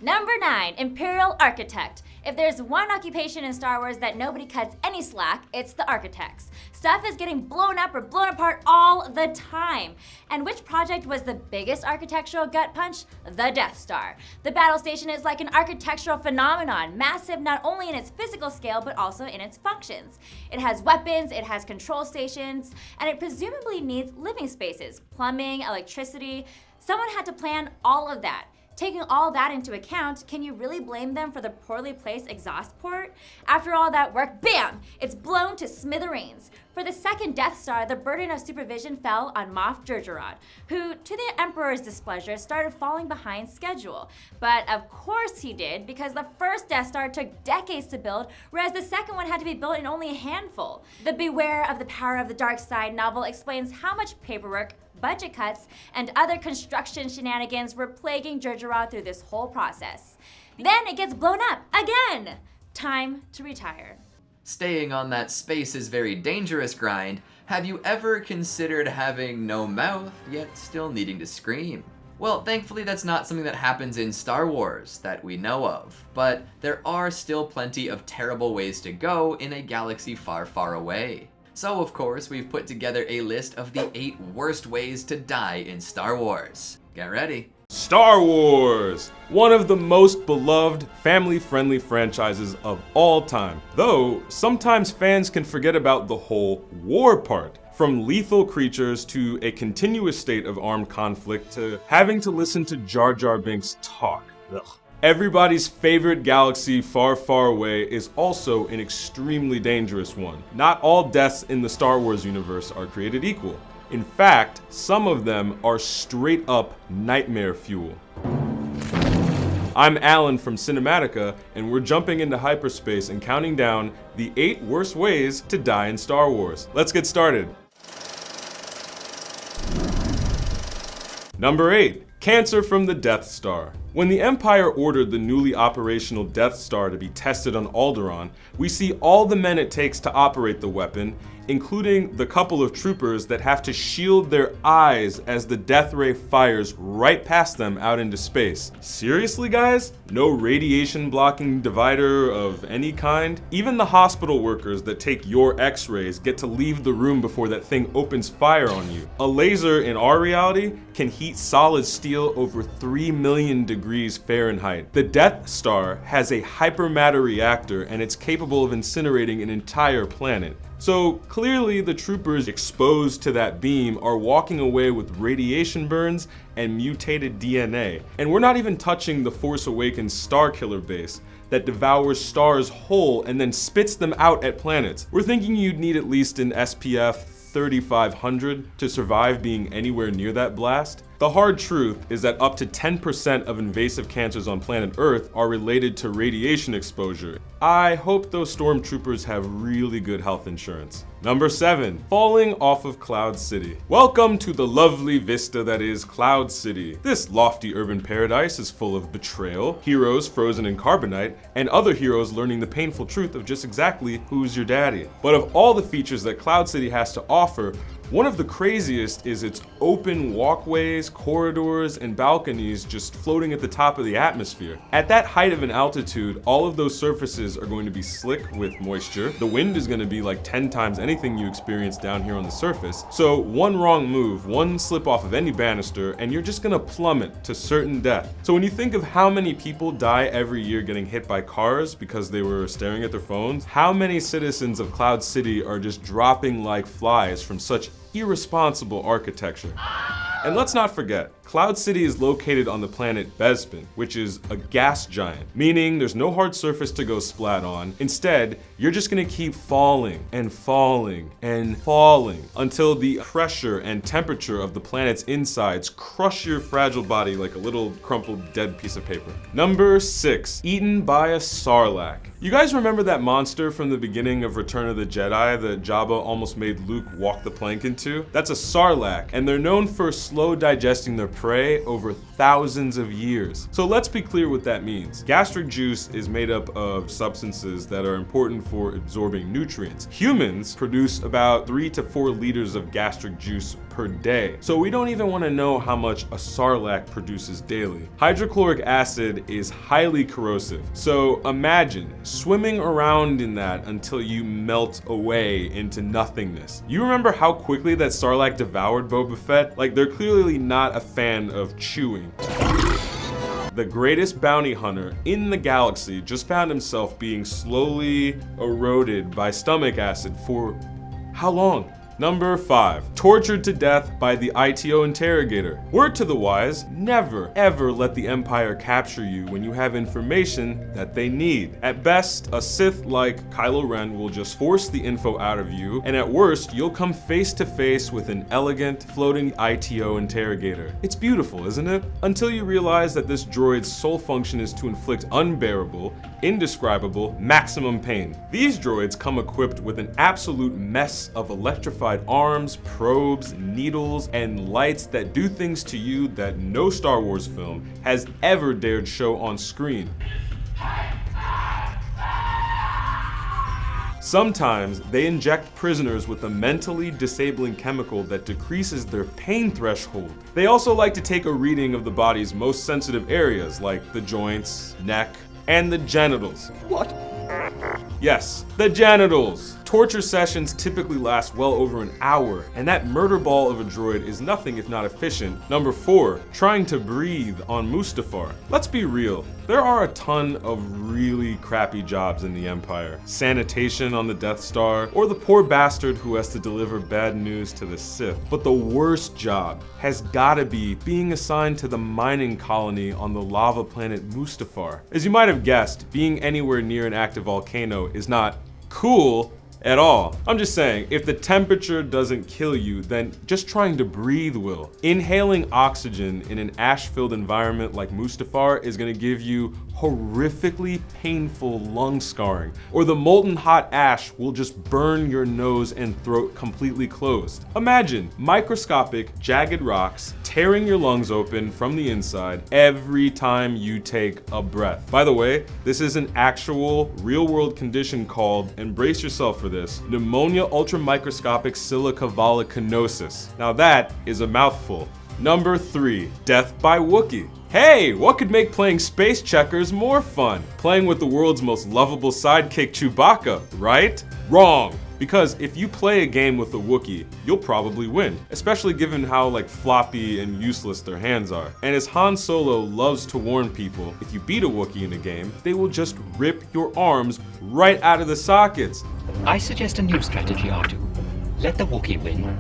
Number 9, Imperial Architect. If there's one occupation in Star Wars that nobody cuts any slack, it's the architects. Stuff is getting blown up or blown apart all the time. And which project was the biggest architectural gut punch? The Death Star. The battle station is like an architectural phenomenon, massive not only in its physical scale, but also in its functions. It has weapons, it has control stations, and it presumably needs living spaces, plumbing, electricity. Someone had to plan all of that. Taking all that into account, can you really blame them for the poorly placed exhaust port? After all that work, bam! It's blown to smithereens. For the second Death Star, the burden of supervision fell on Moff Jerjerrod, who, to the Emperor's displeasure, started falling behind schedule. But of course he did, because the first Death Star took decades to build, whereas the second one had to be built in only a handful. The Beware of the Power of the Dark Side novel explains how much paperwork, budget cuts, and other construction shenanigans were plaguing Jerjerrod through this whole process. Then it gets blown up again! Time to retire. Staying on that space is very dangerous grind, have you ever considered having no mouth, yet still needing to scream? Well, thankfully that's not something that happens in Star Wars that we know of, but there are still plenty of terrible ways to go in a galaxy far, far away. So of course, we've put together a list of the 8 worst ways to die in Star Wars. Get ready. Star Wars! One of the most beloved, family-friendly franchises of all time. Though, sometimes fans can forget about the whole war part. From lethal creatures to a continuous state of armed conflict to having to listen to Jar Jar Binks talk. Ugh. Everybody's favorite galaxy far, far away is also an extremely dangerous one. Not all deaths in the Star Wars universe are created equal. In fact, some of them are straight up nightmare fuel. I'm Alan from Cinematica, and we're jumping into hyperspace and counting down the 8 worst ways to die in Star Wars. Let's get started. Number 8. Cancer from the Death Star. When the Empire ordered the newly operational Death Star to be tested on Alderaan, we see all the men it takes to operate the weapon, including the couple of troopers that have to shield their eyes as the death ray fires right past them out into space. Seriously, guys? No radiation blocking divider of any kind? Even the hospital workers that take your x-rays get to leave the room before that thing opens fire on you. A laser in our reality can heat solid steel over 3 million degrees Fahrenheit. The Death Star has a hypermatter reactor and it's capable of incinerating an entire planet. So clearly the troopers exposed to that beam are walking away with radiation burns and mutated DNA. And we're not even touching the Force Awakens Starkiller base that devours stars whole and then spits them out at planets. We're thinking you'd need at least an SPF 3500 to survive being anywhere near that blast. The hard truth is that up to 10% of invasive cancers on planet Earth are related to radiation exposure. I hope those stormtroopers have really good health insurance. Number 7. Falling off of Cloud City. Welcome to the lovely vista that is Cloud City. This lofty urban paradise is full of betrayal, heroes frozen in carbonite, and other heroes learning the painful truth of just exactly who's your daddy. But of all the features that Cloud City has to offer, one of the craziest is its open walkways, corridors, and balconies just floating at the top of the atmosphere. At that height of an altitude, all of those surfaces are going to be slick with moisture. The wind is going to be like 10 times anything you experience down here on the surface. So one wrong move, one slip off of any banister, and you're just going to plummet to certain death. So when you think of how many people die every year getting hit by cars because they were staring at their phones, how many citizens of Cloud City are just dropping like flies from such irresponsible architecture? And let's not forget, Cloud City is located on the planet Bespin, which is a gas giant, meaning there's no hard surface to go splat on. Instead, you're just gonna keep falling and falling and falling until the pressure and temperature of the planet's insides crush your fragile body like a little crumpled dead piece of paper. Number 6, eaten by a sarlacc. You guys remember that monster from the beginning of Return of the Jedi that Jabba almost made Luke walk the plank into? That's a sarlacc, and they're known for slow digesting their prey over thousands of years. So let's be clear what that means. Gastric juice is made up of substances that are important for absorbing nutrients. Humans produce about 3 to 4 liters of gastric juice per day. So we don't even want to know how much a sarlacc produces daily. Hydrochloric acid is highly corrosive. So imagine swimming around in that until you melt away into nothingness. You remember how quickly that sarlacc devoured Boba Fett? Like, they're clearly not a fan of chewing. The greatest bounty hunter in the galaxy just found himself being slowly eroded by stomach acid for how long? Number 5. Tortured to death by the ITO interrogator. Word to the wise, never ever let the Empire capture you when you have information that they need. At best, a Sith like Kylo Ren will just force the info out of you, and at worst, you'll come face to face with an elegant, floating ITO interrogator. It's beautiful, isn't it? Until you realize that this droid's sole function is to inflict unbearable, indescribable, maximum pain. These droids come equipped with an absolute mess of electrified arms, probes, needles, and lights that do things to you that no Star Wars film has ever dared show on screen. Sometimes they inject prisoners with a mentally disabling chemical that decreases their pain threshold. They also like to take a reading of the body's most sensitive areas like the joints, neck, and the genitals. What? Yes, the genitals. Torture sessions typically last well over an hour, and that murder ball of a droid is nothing if not efficient. Number 4, trying to breathe on Mustafar. Let's be real, there are a ton of really crappy jobs in the Empire. Sanitation on the Death Star, or the poor bastard who has to deliver bad news to the Sith. But the worst job has gotta be being assigned to the mining colony on the lava planet Mustafar. As you might have guessed, being anywhere near an active volcano is not cool at all. I'm just saying, if the temperature doesn't kill you, then just trying to breathe will. Inhaling oxygen in an ash-filled environment like Mustafar is gonna give you horrifically painful lung scarring, or the molten hot ash will just burn your nose and throat completely closed. Imagine microscopic, jagged rocks tearing your lungs open from the inside every time you take a breath. By the way, this is an actual real-world condition called, and brace yourself for this, pneumonia ultramicroscopic silicovolcanosis. Now that is a mouthful. Number 3, death by Wookiee. Hey, what could make playing space checkers more fun? Playing with the world's most lovable sidekick Chewbacca, right? Wrong. Because if you play a game with a Wookiee, you'll probably win, especially given how floppy and useless their hands are. And as Han Solo loves to warn people, if you beat a Wookiee in a game, they will just rip your arms right out of the sockets. I suggest a new strategy, R2. Let the Wookiee win.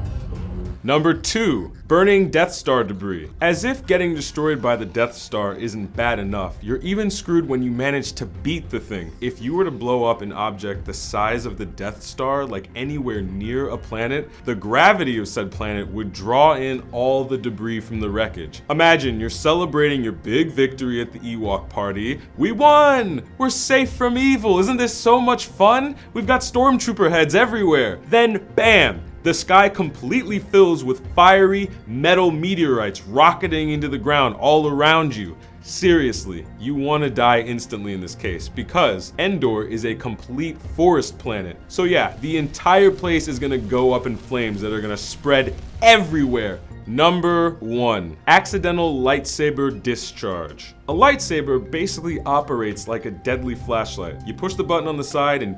Number 2, burning Death Star debris. As if getting destroyed by the Death Star isn't bad enough, you're even screwed when you manage to beat the thing. If you were to blow up an object the size of the Death Star, anywhere near a planet, the gravity of said planet would draw in all the debris from the wreckage. Imagine you're celebrating your big victory at the Ewok party. We won! We're safe from evil! Isn't this so much fun? We've got stormtrooper heads everywhere. Then, bam! The sky completely fills with fiery metal meteorites rocketing into the ground all around you. Seriously, you want to die instantly in this case, because Endor is a complete forest planet. So yeah, the entire place is gonna go up in flames that are gonna spread everywhere. Number 1, accidental lightsaber discharge. A lightsaber basically operates like a deadly flashlight. You push the button on the side and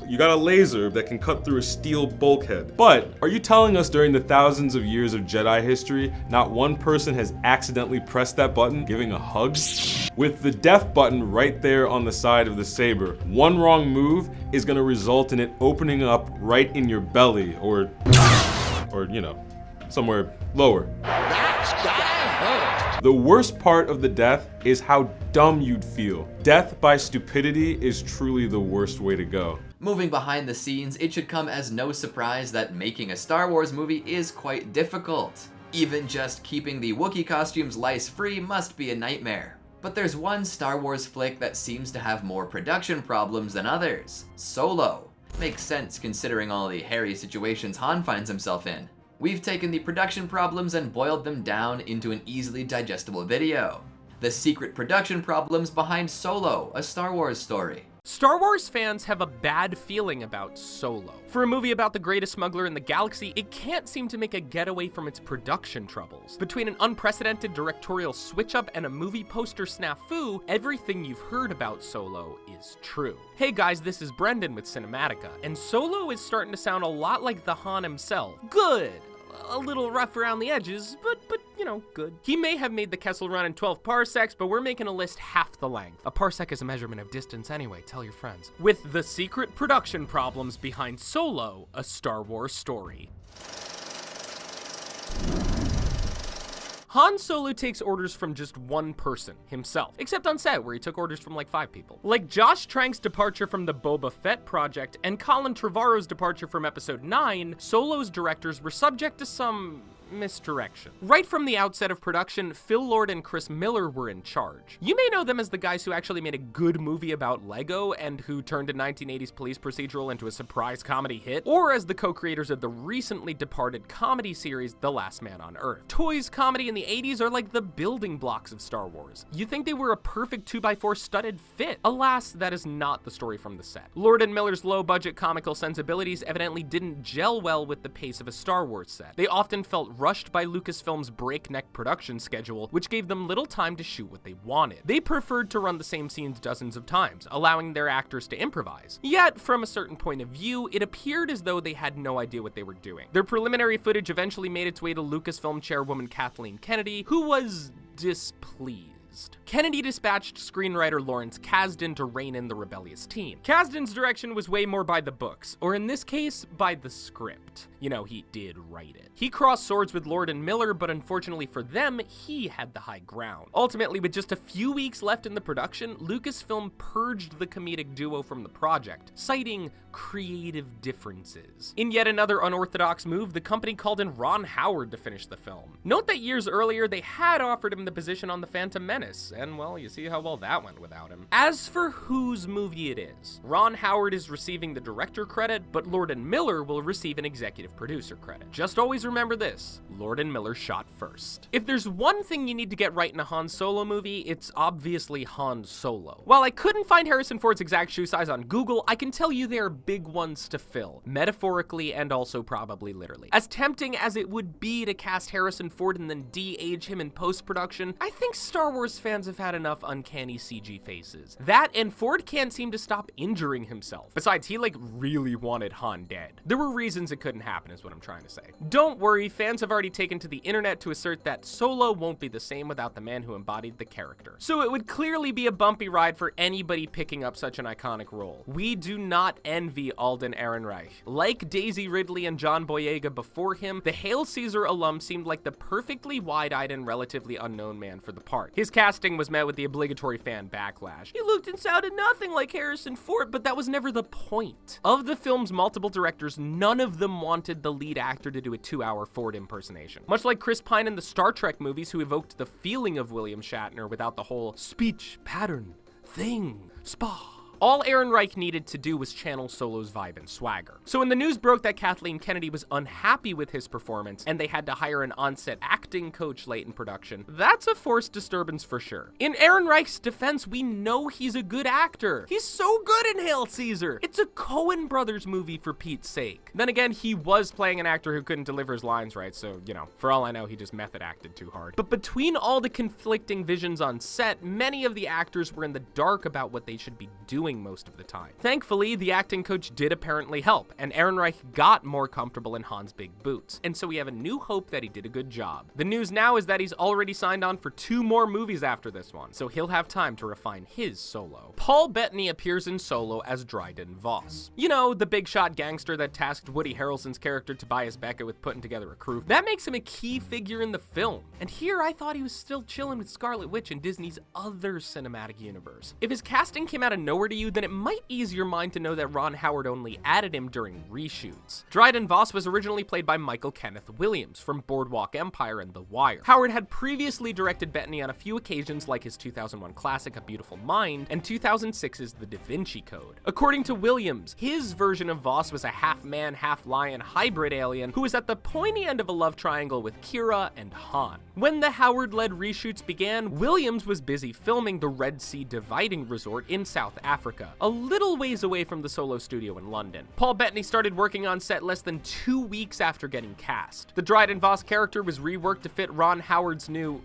you got a laser that can cut through a steel bulkhead. But are you telling us during the thousands of years of Jedi history, not one person has accidentally pressed that button, giving a hug? With the death button right there on the side of the saber, one wrong move is gonna result in it opening up right in your belly, or somewhere lower. The worst part of the death is how dumb you'd feel. Death by stupidity is truly the worst way to go. Moving behind the scenes, it should come as no surprise that making a Star Wars movie is quite difficult. Even just keeping the Wookiee costumes lice-free must be a nightmare. But there's one Star Wars flick that seems to have more production problems than others: Solo. Makes sense considering all the hairy situations Han finds himself in. We've taken the production problems and boiled them down into an easily digestible video. The secret production problems behind Solo, a Star Wars story. Star Wars fans have a bad feeling about Solo. For a movie about the greatest smuggler in the galaxy, it can't seem to make a getaway from its production troubles. Between an unprecedented directorial switch-up and a movie poster snafu, everything you've heard about Solo is true. Hey guys, this is Brendan with Cinematica, and Solo is starting to sound a lot like the Han himself. Good. a little rough around the edges, but you know, good. He may have made the Kessel Run in 12 parsecs, but we're making a list half the length. A parsec is a measurement of distance anyway, tell your friends. With the secret production problems behind Solo, a Star Wars story. Han Solo takes orders from just one person, himself, except on set where he took orders from like 5 people. Like Josh Trank's departure from the Boba Fett project and Colin Trevorrow's departure from episode 9, Solo's directors were subject to some misdirection. Right from the outset of production, Phil Lord and Chris Miller were in charge. You may know them as the guys who actually made a good movie about Lego and who turned a 1980s police procedural into a surprise comedy hit, or as the co-creators of the recently departed comedy series The Last Man on Earth. Toys comedy in the 80s are like the building blocks of Star Wars. You'd think they were a perfect 2x4 studded fit. Alas, that is not the story from the set. Lord and Miller's low-budget comical sensibilities evidently didn't gel well with the pace of a Star Wars set. They often felt rushed by Lucasfilm's breakneck production schedule, which gave them little time to shoot what they wanted. They preferred to run the same scenes dozens of times, allowing their actors to improvise. Yet, from a certain point of view, it appeared as though they had no idea what they were doing. Their preliminary footage eventually made its way to Lucasfilm chairwoman Kathleen Kennedy, who was displeased. Kennedy dispatched screenwriter Lawrence Kasdan to rein in the rebellious team. Kasdan's direction was way more by the books, or in this case, by the script. You know, he did write it. He crossed swords with Lord and Miller, but unfortunately for them, he had the high ground. Ultimately, with just a few weeks left in the production, Lucasfilm purged the comedic duo from the project, citing creative differences. In yet another unorthodox move, the company called in Ron Howard to finish the film. Note that years earlier, they had offered him the position on The Phantom Menace, and well, you see how well that went without him. As for whose movie it is, Ron Howard is receiving the director credit, but Lord and Miller will receive an executive producer credit. Just always remember this, Lord and Miller shot first. If there's one thing you need to get right in a Han Solo movie, it's obviously Han Solo. While I couldn't find Harrison Ford's exact shoe size on Google, I can tell you there are big ones to fill, metaphorically and also probably literally. As tempting as it would be to cast Harrison Ford and then de-age him in post-production, I think Star Wars fans have had enough uncanny CG faces. That and Ford can't seem to stop injuring himself. Besides, he really wanted Han dead. There were reasons it couldn't happen is what I'm trying to say. Don't worry, fans have already taken to the internet to assert that Solo won't be the same without the man who embodied the character. So it would clearly be a bumpy ride for anybody picking up such an iconic role. We do not envy Alden Ehrenreich. Like Daisy Ridley and John Boyega before him, the Hail Caesar alum seemed like the perfectly wide-eyed and relatively unknown man for the part. His casting was met with the obligatory fan backlash. He looked and sounded nothing like Harrison Ford, but that was never the point. Of the film's multiple directors, none of them wanted the lead actor to do a 2-hour Ford impersonation. Much like Chris Pine in the Star Trek movies, who evoked the feeling of William Shatner without the whole speech, pattern, thing, spa. All Ehrenreich needed to do was channel Solo's vibe and swagger. So when the news broke that Kathleen Kennedy was unhappy with his performance and they had to hire an on-set acting coach late in production, that's a forced disturbance for sure. In Ehrenreich's defense, we know he's a good actor. He's so good in Hail Caesar. It's a Coen Brothers movie for Pete's sake. Then again, he was playing an actor who couldn't deliver his lines right, so, you know, for all I know, he just method acted too hard. But between all the conflicting visions on set, many of the actors were in the dark about what they should be doing most of the time. Thankfully, the acting coach did apparently help, and Ehrenreich got more comfortable in Han's big boots, and so we have a new hope that he did a good job. The news now is that he's already signed on for 2 more movies after this one, so he'll have time to refine his Solo. Paul Bettany appears in Solo as Dryden Voss. You know, the big shot gangster that tasked Woody Harrelson's character Tobias Beckett with putting together a crew. That makes him a key figure in the film, and here I thought he was still chilling with Scarlet Witch in Disney's other cinematic universe. If his casting came out of nowhere to you, then it might ease your mind to know that Ron Howard only added him during reshoots. Dryden Voss was originally played by Michael Kenneth Williams from Boardwalk Empire and The Wire. Howard had previously directed Bettany on a few occasions, like his 2001 classic A Beautiful Mind and 2006's The Da Vinci Code. According to Williams, his version of Voss was a half-man, half-lion hybrid alien who was at the pointy end of a love triangle with Kira and Han. When the Howard-led reshoots began, Williams was busy filming the Red Sea Dividing Resort in South Africa, a little ways away from the Solo studio in London. Paul Bettany started working on set less than 2 weeks after getting cast. The Dryden Voss character was reworked to fit Ron Howard's new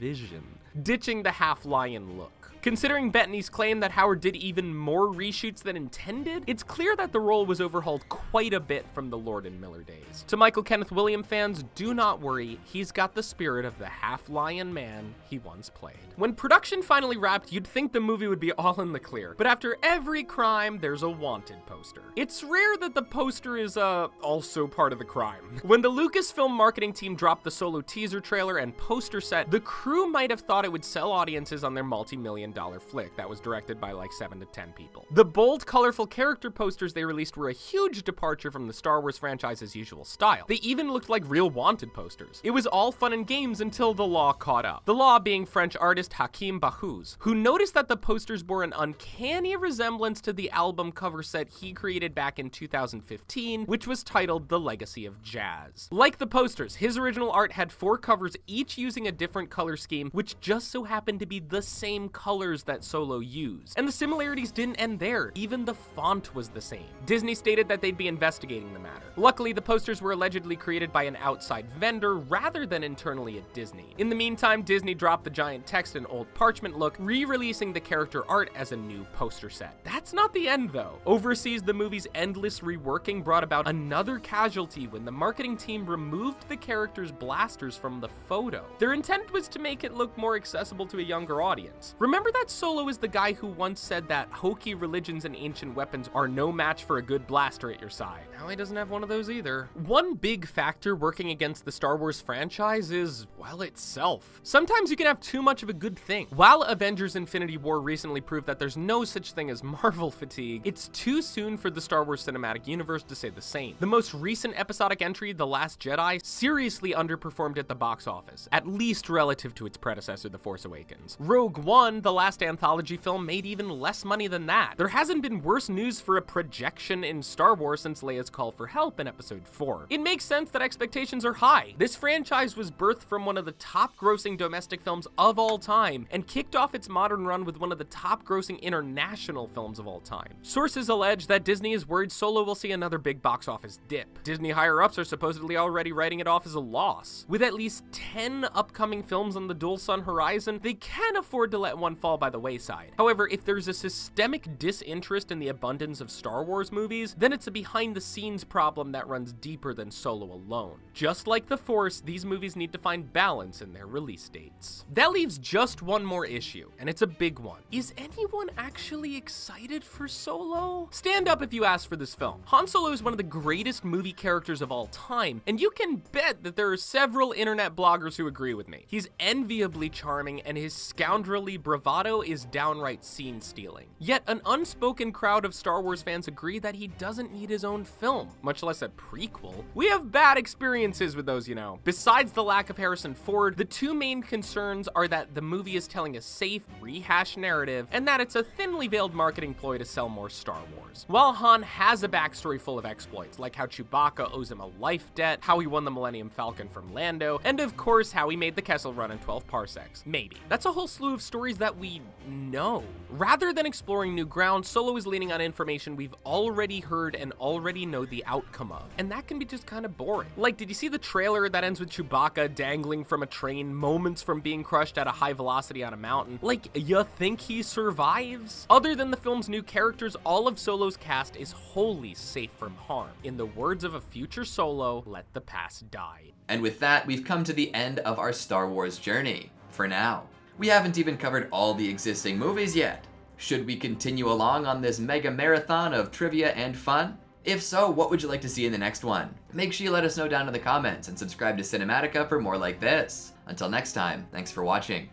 vision, ditching the half-lion look. Considering Bettany's claim that Howard did even more reshoots than intended, it's clear that the role was overhauled quite a bit from the Lord and Miller days. To Michael Kenneth Williams fans, do not worry, he's got the spirit of the half-lion man he once played. When production finally wrapped, you'd think the movie would be all in the clear, but after every crime, there's a wanted poster. It's rare that the poster is, also part of the crime. When the Lucasfilm marketing team dropped the Solo teaser trailer and poster set, the crew might have thought it would sell audiences on their multi-million-dollar flick that was directed by like 7 to 10 people. The bold, colorful character posters they released were a huge departure from the Star Wars franchise's usual style. They even looked like real wanted posters. It was all fun and games until the law caught up. The law being French artist Hakim Bahous, who noticed that the posters bore an uncanny resemblance to the album cover set he created back in 2015, which was titled The Legacy of Jazz. Like the posters, his original art had 4 covers, each using a different color scheme, which just so happened to be the same colors that Solo used. And the similarities didn't end there. Even the font was the same. Disney stated that they'd be investigating the matter. Luckily, the posters were allegedly created by an outside vendor rather than internally at Disney. In the meantime, Disney dropped the giant text and old parchment look, re-releasing the character art as a new poster set. That's not the end though. Overseas, the movie's endless reworking brought about another casualty when the marketing team removed the character's blasters from the photo. Their intent was to make it look more accessible to a younger audience. Remember that Solo is the guy who once said that hokey religions and ancient weapons are no match for a good blaster at your side. Now he doesn't have one of those either. One big factor working against the Star Wars franchise is, well, itself. Sometimes you can have too much of a good thing. While Avengers Infinity War recently proved that there's no such thing as Marvel fatigue, it's too soon for the Star Wars cinematic universe to say the same. The most recent episodic entry, The Last Jedi, seriously underperformed at the box office, at least relative to its predecessor, The Force Awakens. Rogue One, the last anthology film, made even less money than that. There hasn't been worse news for a projection in Star Wars since Leia's call for help in Episode 4. It makes sense that expectations are high. This franchise was birthed from one of the top-grossing domestic films of all time, and kicked off its modern run with one of the top-grossing international films of all time. Sources allege that Disney is worried Solo will see another big box office dip. Disney higher-ups are supposedly already writing it off as a loss. With at least 10 upcoming films on the dual sun horizon, they can afford to let one fall by the wayside. However, if there's a systemic disinterest in the abundance of Star Wars movies, then it's a behind-the-scenes problem that runs deeper than Solo alone. Just like The Force, these movies need to find balance in their release dates. That leaves just one more issue, and it's a big one. Is anyone actually excited for Solo? Stand up if you asked for this film. Han Solo is one of the greatest movie characters of all time, and you can bet that there are several internet bloggers who agree with me. He's enviably charming, and his scoundrelly bravado is downright scene-stealing. Yet an unspoken crowd of Star Wars fans agree that he doesn't need his own film, much less a prequel. We have bad experiences with those, you know. Besides the lack of Harrison Ford, the two main concerns are that the movie is telling a safe, rehashed narrative, and that it's a thinly veiled marketing ploy to sell more Star Wars. While Han has a backstory full of exploits, like how Chewbacca owes him a life debt, how he won the Millennium Falcon from Lando, and of course how he made the Kessel Run in 12 parsecs. Maybe. That's a whole slew of stories that we know. Rather than exploring new ground, Solo is leaning on information we've already heard and already know the outcome of, and that can be just kind of boring. Like, did you see the trailer that ends with Chewbacca dangling from a train moments from being crushed at a high velocity on a mountain? Like, you think he survives? Other than the film's new characters, all of Solo's cast is wholly safe from harm. In the words of a future Solo, let the past die. And with that, we've come to the end of our Star Wars journey, for now. We haven't even covered all the existing movies yet. Should we continue along on this mega marathon of trivia and fun? If so, what would you like to see in the next one? Make sure you let us know down in the comments and subscribe to Cinematica for more like this. Until next time, thanks for watching.